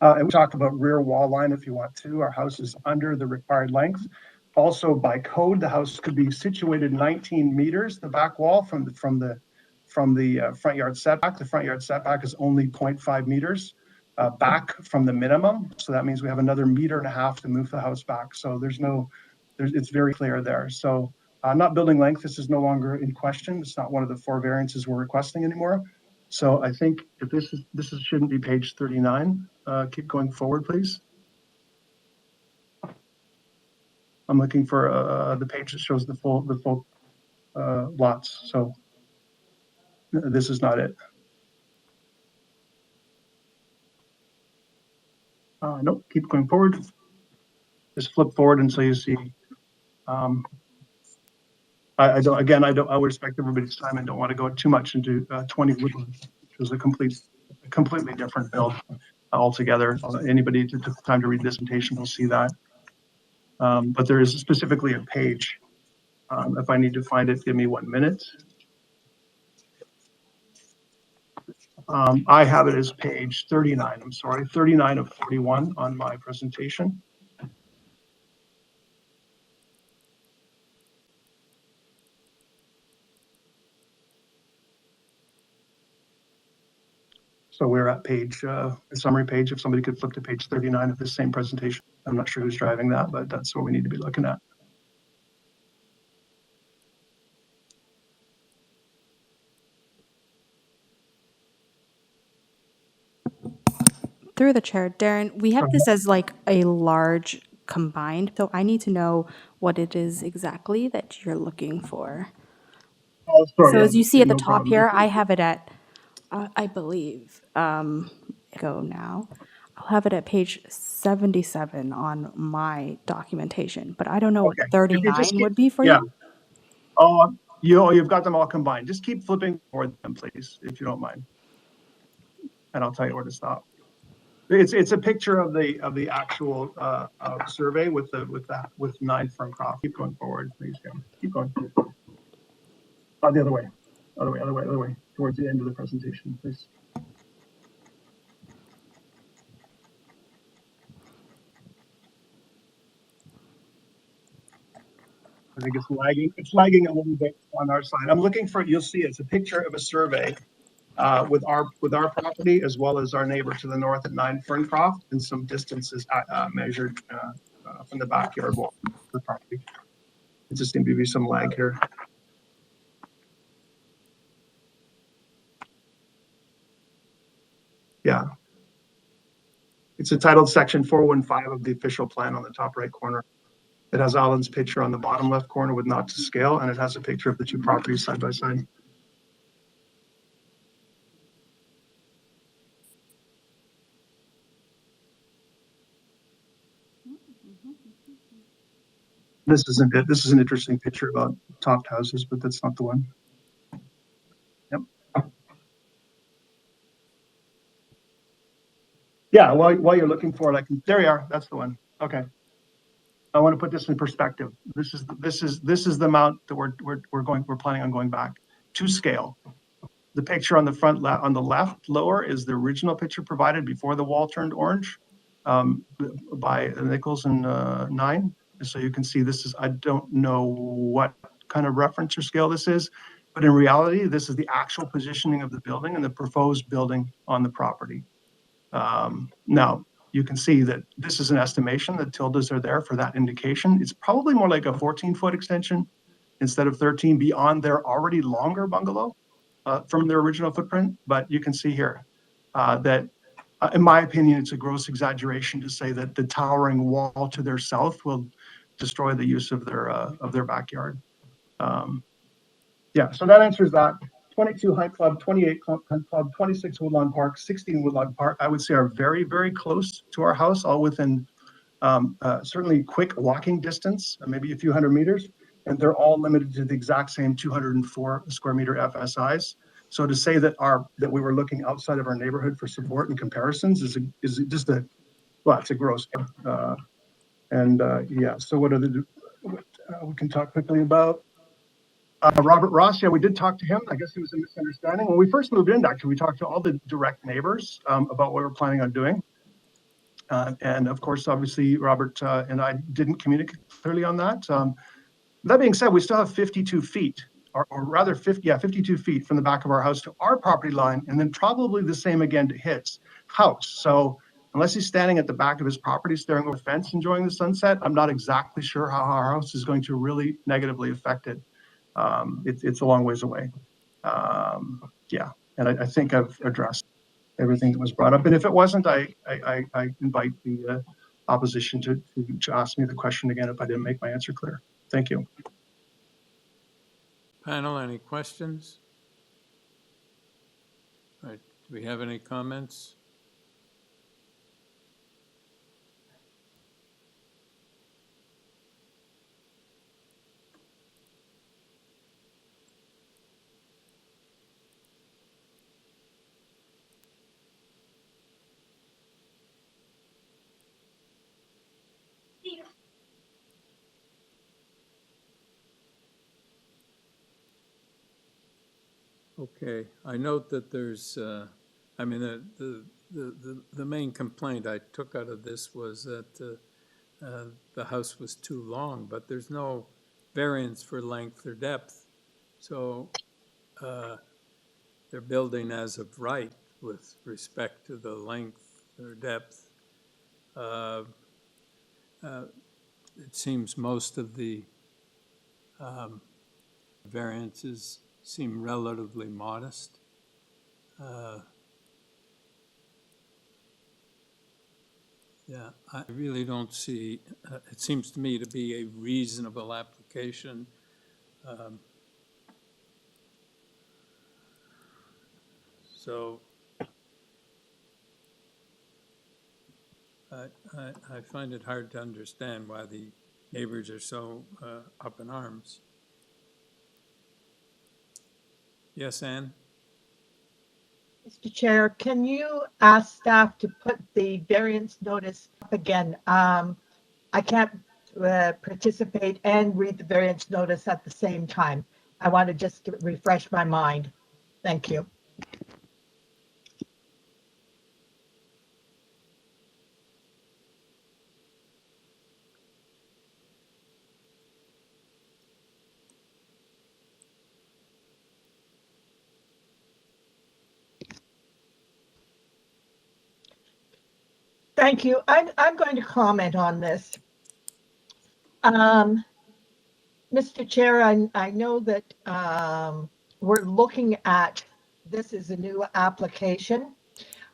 And we talk about rear wall line if you want to. Our house is under the required length. Also, by code, the house could be situated 19 meters, the back wall from the front yard setback. The front yard setback is only 0.5 meters back from the minimum. So that means we have another 1.5 meters to move the house back. So it's very clear there. So not building length, this is no longer in question. It's not one of the 4 variances we're requesting anymore. So I think if this shouldn't be page 39. Keep going forward, please. I'm looking for the page that shows the full lots. So this is not it. Nope, keep going forward. Just flip forward until you see. I would respect everybody's time and don't want to go too much into 20 Woodland, which was a completely different build altogether. Anybody who took the time to read this presentation will see that. But there is specifically a page. If I need to find it, give me 1 minute. I have it as page 39. I'm sorry, 39 of 41 on my presentation. So we're at page, the summary page. If somebody could flip to page 39 of this same presentation. I'm not sure who's driving that, but that's what we need to be looking at. Through the chair, Darren, we have this as like a large combined, so I need to know what it is exactly that you're looking for. Oh, sorry, So as you see at the no top problem. here, I have it at, I believe, go now. I'll have it at page 77 on my documentation, but I don't know what Okay. 39 would be for you. Oh, you've got them all combined. Just keep flipping forward them, please, if you don't mind. And I'll tell you where to stop. It's a picture of the actual survey with 9 Ferncroft. Keep going forward, please. Keep going. The other way. Other way. Towards the end of the presentation, please. I think it's lagging. It's lagging a little bit on our side. I'm looking for. You'll see it's a picture of a survey with our property as well as our neighbor to the north at 9 Ferncroft, and some distances measured from the backyard wall of the property. It just seemed to be some lag here. Yeah. It's entitled section 415 of the official plan on the top right corner. It has Alan's picture on the bottom left corner with not to scale, and it has a picture of the 2 properties side by side. This isn't it. This is an interesting picture about topped houses, but that's not the one. Yep. Yeah, while you're looking for it, there you are. That's the one. Okay. I want to put this in perspective. This is the amount that we're planning on going back to scale. The picture on the front on the left lower is the original picture provided before the wall turned orange by Nichols and 9. So you can see this is, I don't know what kind of reference or scale this is. But in reality, this is the actual positioning of the building and the proposed building on the property. Now, you can see that this is an estimation. The tildes are there for that indication. It's probably more like a 14-foot extension instead of 13 beyond their already longer bungalow from their original footprint. But you can see here that, in my opinion, it's a gross exaggeration to say that the towering wall to their south will destroy the use of their backyard. Yeah, so that answers that. 22 Hunt Club, 28 Hunt Club, 26 Woodlawn Park, 16 Woodlawn Park, I would say are very, very close to our house, all within certainly quick walking distance, maybe a few hundred meters, and they're all limited to the exact same 204 square meter FSIs. So to say that we were looking outside of our neighborhood for support and comparisons is just it's a gross. Yeah, so what we can talk quickly about. Robert Ross, yeah, we did talk to him. I guess it was a misunderstanding. When we first moved in, actually, we talked to all the direct neighbors about what we were planning on doing. And of course, obviously, Robert and I didn't communicate clearly on that. That being said, we still have 52 feet, or rather 52 feet from the back of our house to our property line, and then probably the same again to his house. So unless he's standing at the back of his property staring over the fence enjoying the sunset, I'm not exactly sure how our house is going to really negatively affect it. It's a long ways away. Yeah, and I think I've addressed everything that was brought up. And if it wasn't, I invite the opposition to ask me the question again if I didn't make my answer clear. Thank you. Panel, any questions? All right, do we have any comments? Okay, I note that there's, I mean, the main complaint I took out of this was that the house was too long, but there's no variance for length or depth. So they're building as of right with respect to the length or depth. It seems most of the variances seem relatively modest. Yeah, I really don't see, it seems to me to be a reasonable application. So I find it hard to understand why the neighbors are so up in arms. Yes, Ann? Mr. Chair, can you ask staff to put the variance notice up again? I can't participate and read the variance notice at the same time. I want to just refresh my mind. Thank you. Thank you. I'm going to comment on this. Mr. Chair, I know that we're looking at this as a new application.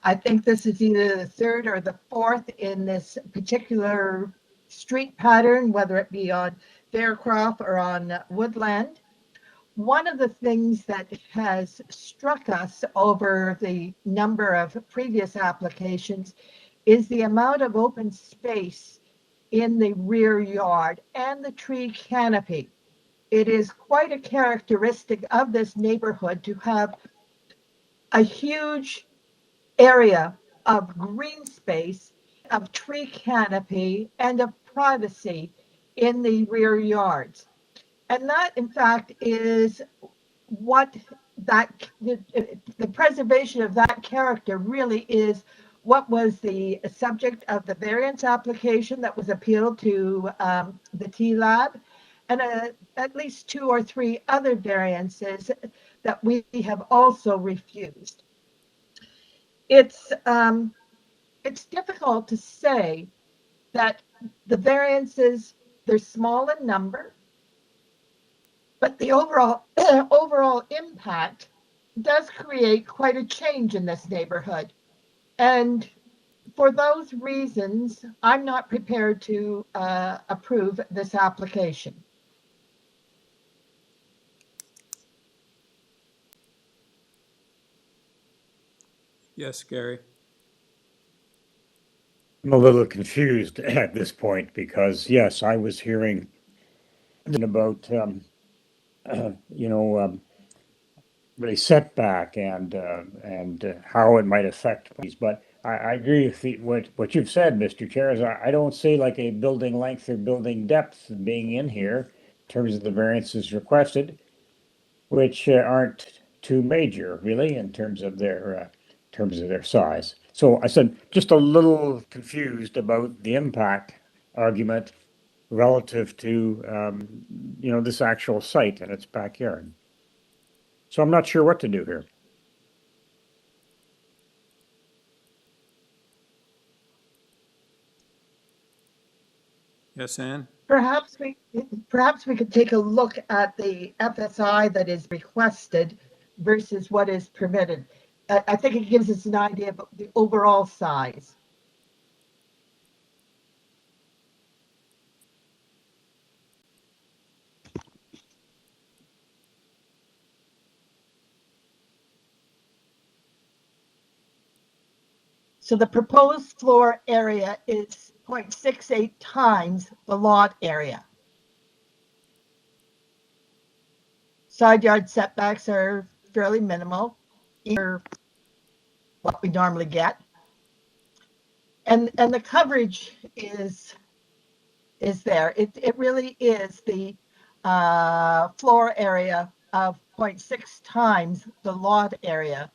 I think this is either the third or the fourth in this particular street pattern, whether it be on Ferncroft or on Woodland. One of the things that has struck us over the number of previous applications is the amount of open space in the rear yard and the tree canopy. It is quite a characteristic of this neighborhood to have a huge area of green space, of tree canopy, and of privacy in the rear yards. And that, in fact, is what the preservation of that character really is what was the subject of the variance application that was appealed to the TLAB. and at least 2 or 3 other variances that we have also refused. It's difficult to say that the variances, they're small in number, but the overall impact does create quite a change in this neighborhood. And for those reasons, I'm not prepared to approve this application. Yes, Gary. I'm a little confused at this point because, yes, I was hearing about, really setback and how it might affect these. But I agree with what you've said, Mr. Chair. Is I don't see like a building length or building depth being in here in terms of the variances requested, which aren't too major really in terms of their size. So I said just a little confused about the impact argument relative to this actual site and its backyard. So I'm not sure what to do here. Yes, Ann? Perhaps we could take a look at the FSI that is requested versus what is permitted. I think it gives us an idea of the overall size. So the proposed floor area is 0.68 times the lot area. Side yard setbacks are fairly minimal, either what we normally get. And the coverage is there. It really is the floor area of 0.6 times the lot area,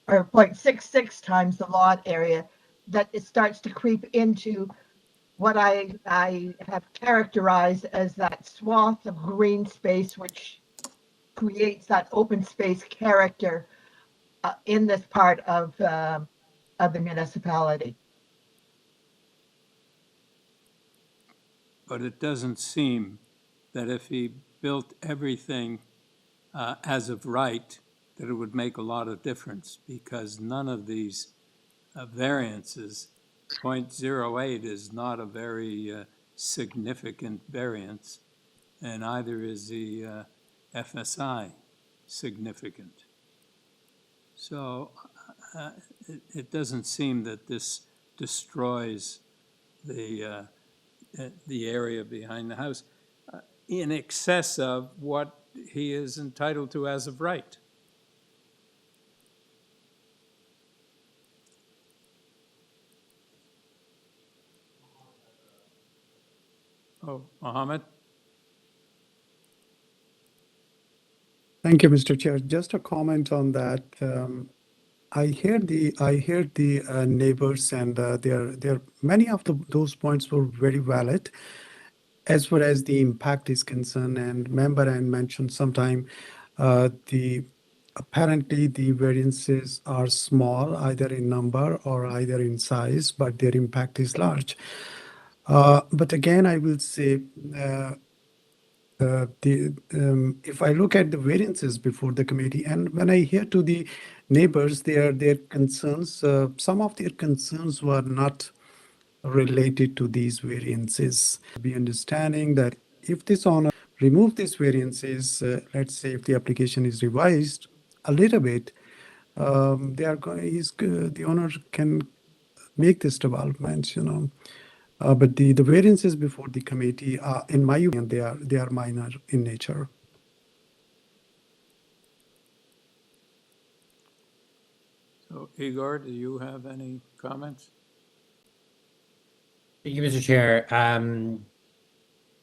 or 0.66 times the lot area, that it starts to creep into what I have characterized as that swath of green space, which creates that open space character in this part of the municipality. But it doesn't seem that if he built everything as of right, that it would make a lot of difference, because none of these variances, 0.08 is not a very significant variance, and either is the FSI significant. So it doesn't seem that this destroys the area behind the house in excess of what he is entitled to as of right. Oh, Mohammed? Thank you, Mr. Chair. Just a comment on that. I hear the neighbors, and there many of those points were very valid as far as the impact is concerned. And remember, I mentioned sometime apparently the variances are small, either in number or either in size, but their impact is large. But again, I will say if I look at the variances before the committee, and when I hear to the neighbors, their concerns, some of their concerns were not related to these variances. Be understanding that if this owner remove these variances, let's say if the application is revised a little bit, the owner can make this development, but the variances before the committee, in my opinion, they are minor in nature. So Igor, do you have any comments? Thank you, Mr. Chair.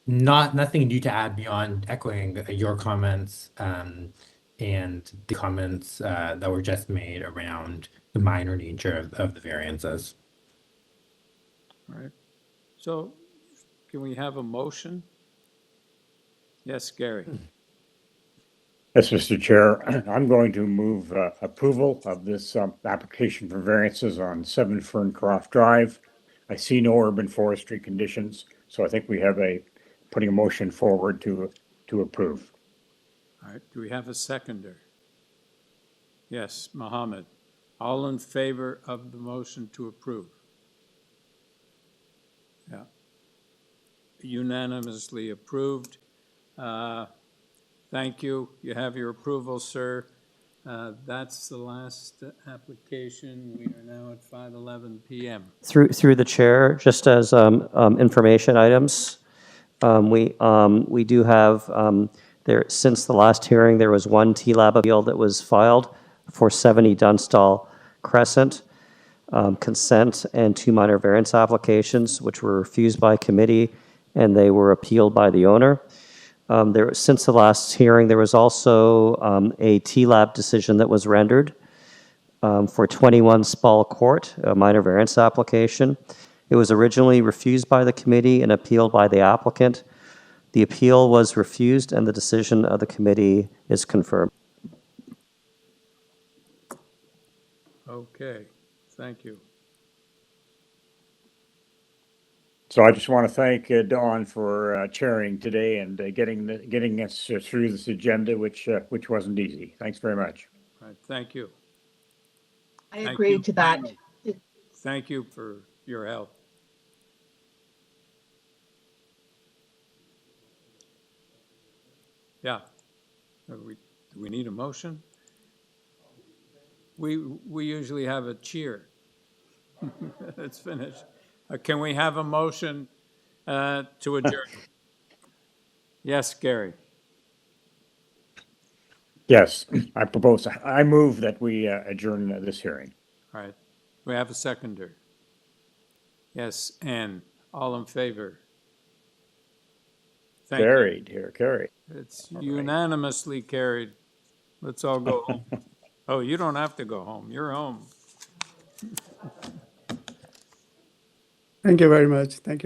Nothing new to add beyond echoing your comments and the comments that were just made around the minor nature of the variances. All right. So can we have a motion Yes, Gary. Yes, Mr. Chair, I'm going to move approval of this application for variances on 7 Ferncroft Drive. I see no urban forestry conditions, so I think we have putting a motion forward to approve. All right, do we have a seconder? Yes, Mohammed. All in favor of the motion to approve? Yeah. Unanimously approved. Thank you. You have your approval, sir. That's the last application. We are now at 5:11 PM. Through the chair, just as information items, we do have, there, since the last hearing, there was one TLAB appeal that was filed for 70 Dunstall Crescent, consent, and 2 minor variance applications, which were refused by committee, and they were appealed by the owner. Since the last hearing, there was also a TLAB decision that was rendered for 21 Spall Court, a minor variance application. It was originally refused by the committee and appealed by the applicant. The appeal was refused and the decision of the committee is confirmed. Okay, thank you. So I just want to thank Dawn for chairing today and getting us through this agenda, which wasn't easy. Thanks very much. All right, thank you. I agree to that. Thank you for your help. Yeah. Do we need a motion? We usually have a cheer. It's finished. Can we have a motion to adjourn? Yes, Gary. Yes, I move that we adjourn this hearing. All right. We have a seconder. Yes, Ann. All in favor? Thank you. Carried here, carried. It's unanimously carried. Let's all go home. Oh, you don't have to go home. You're home. Thank you very much. Thank you.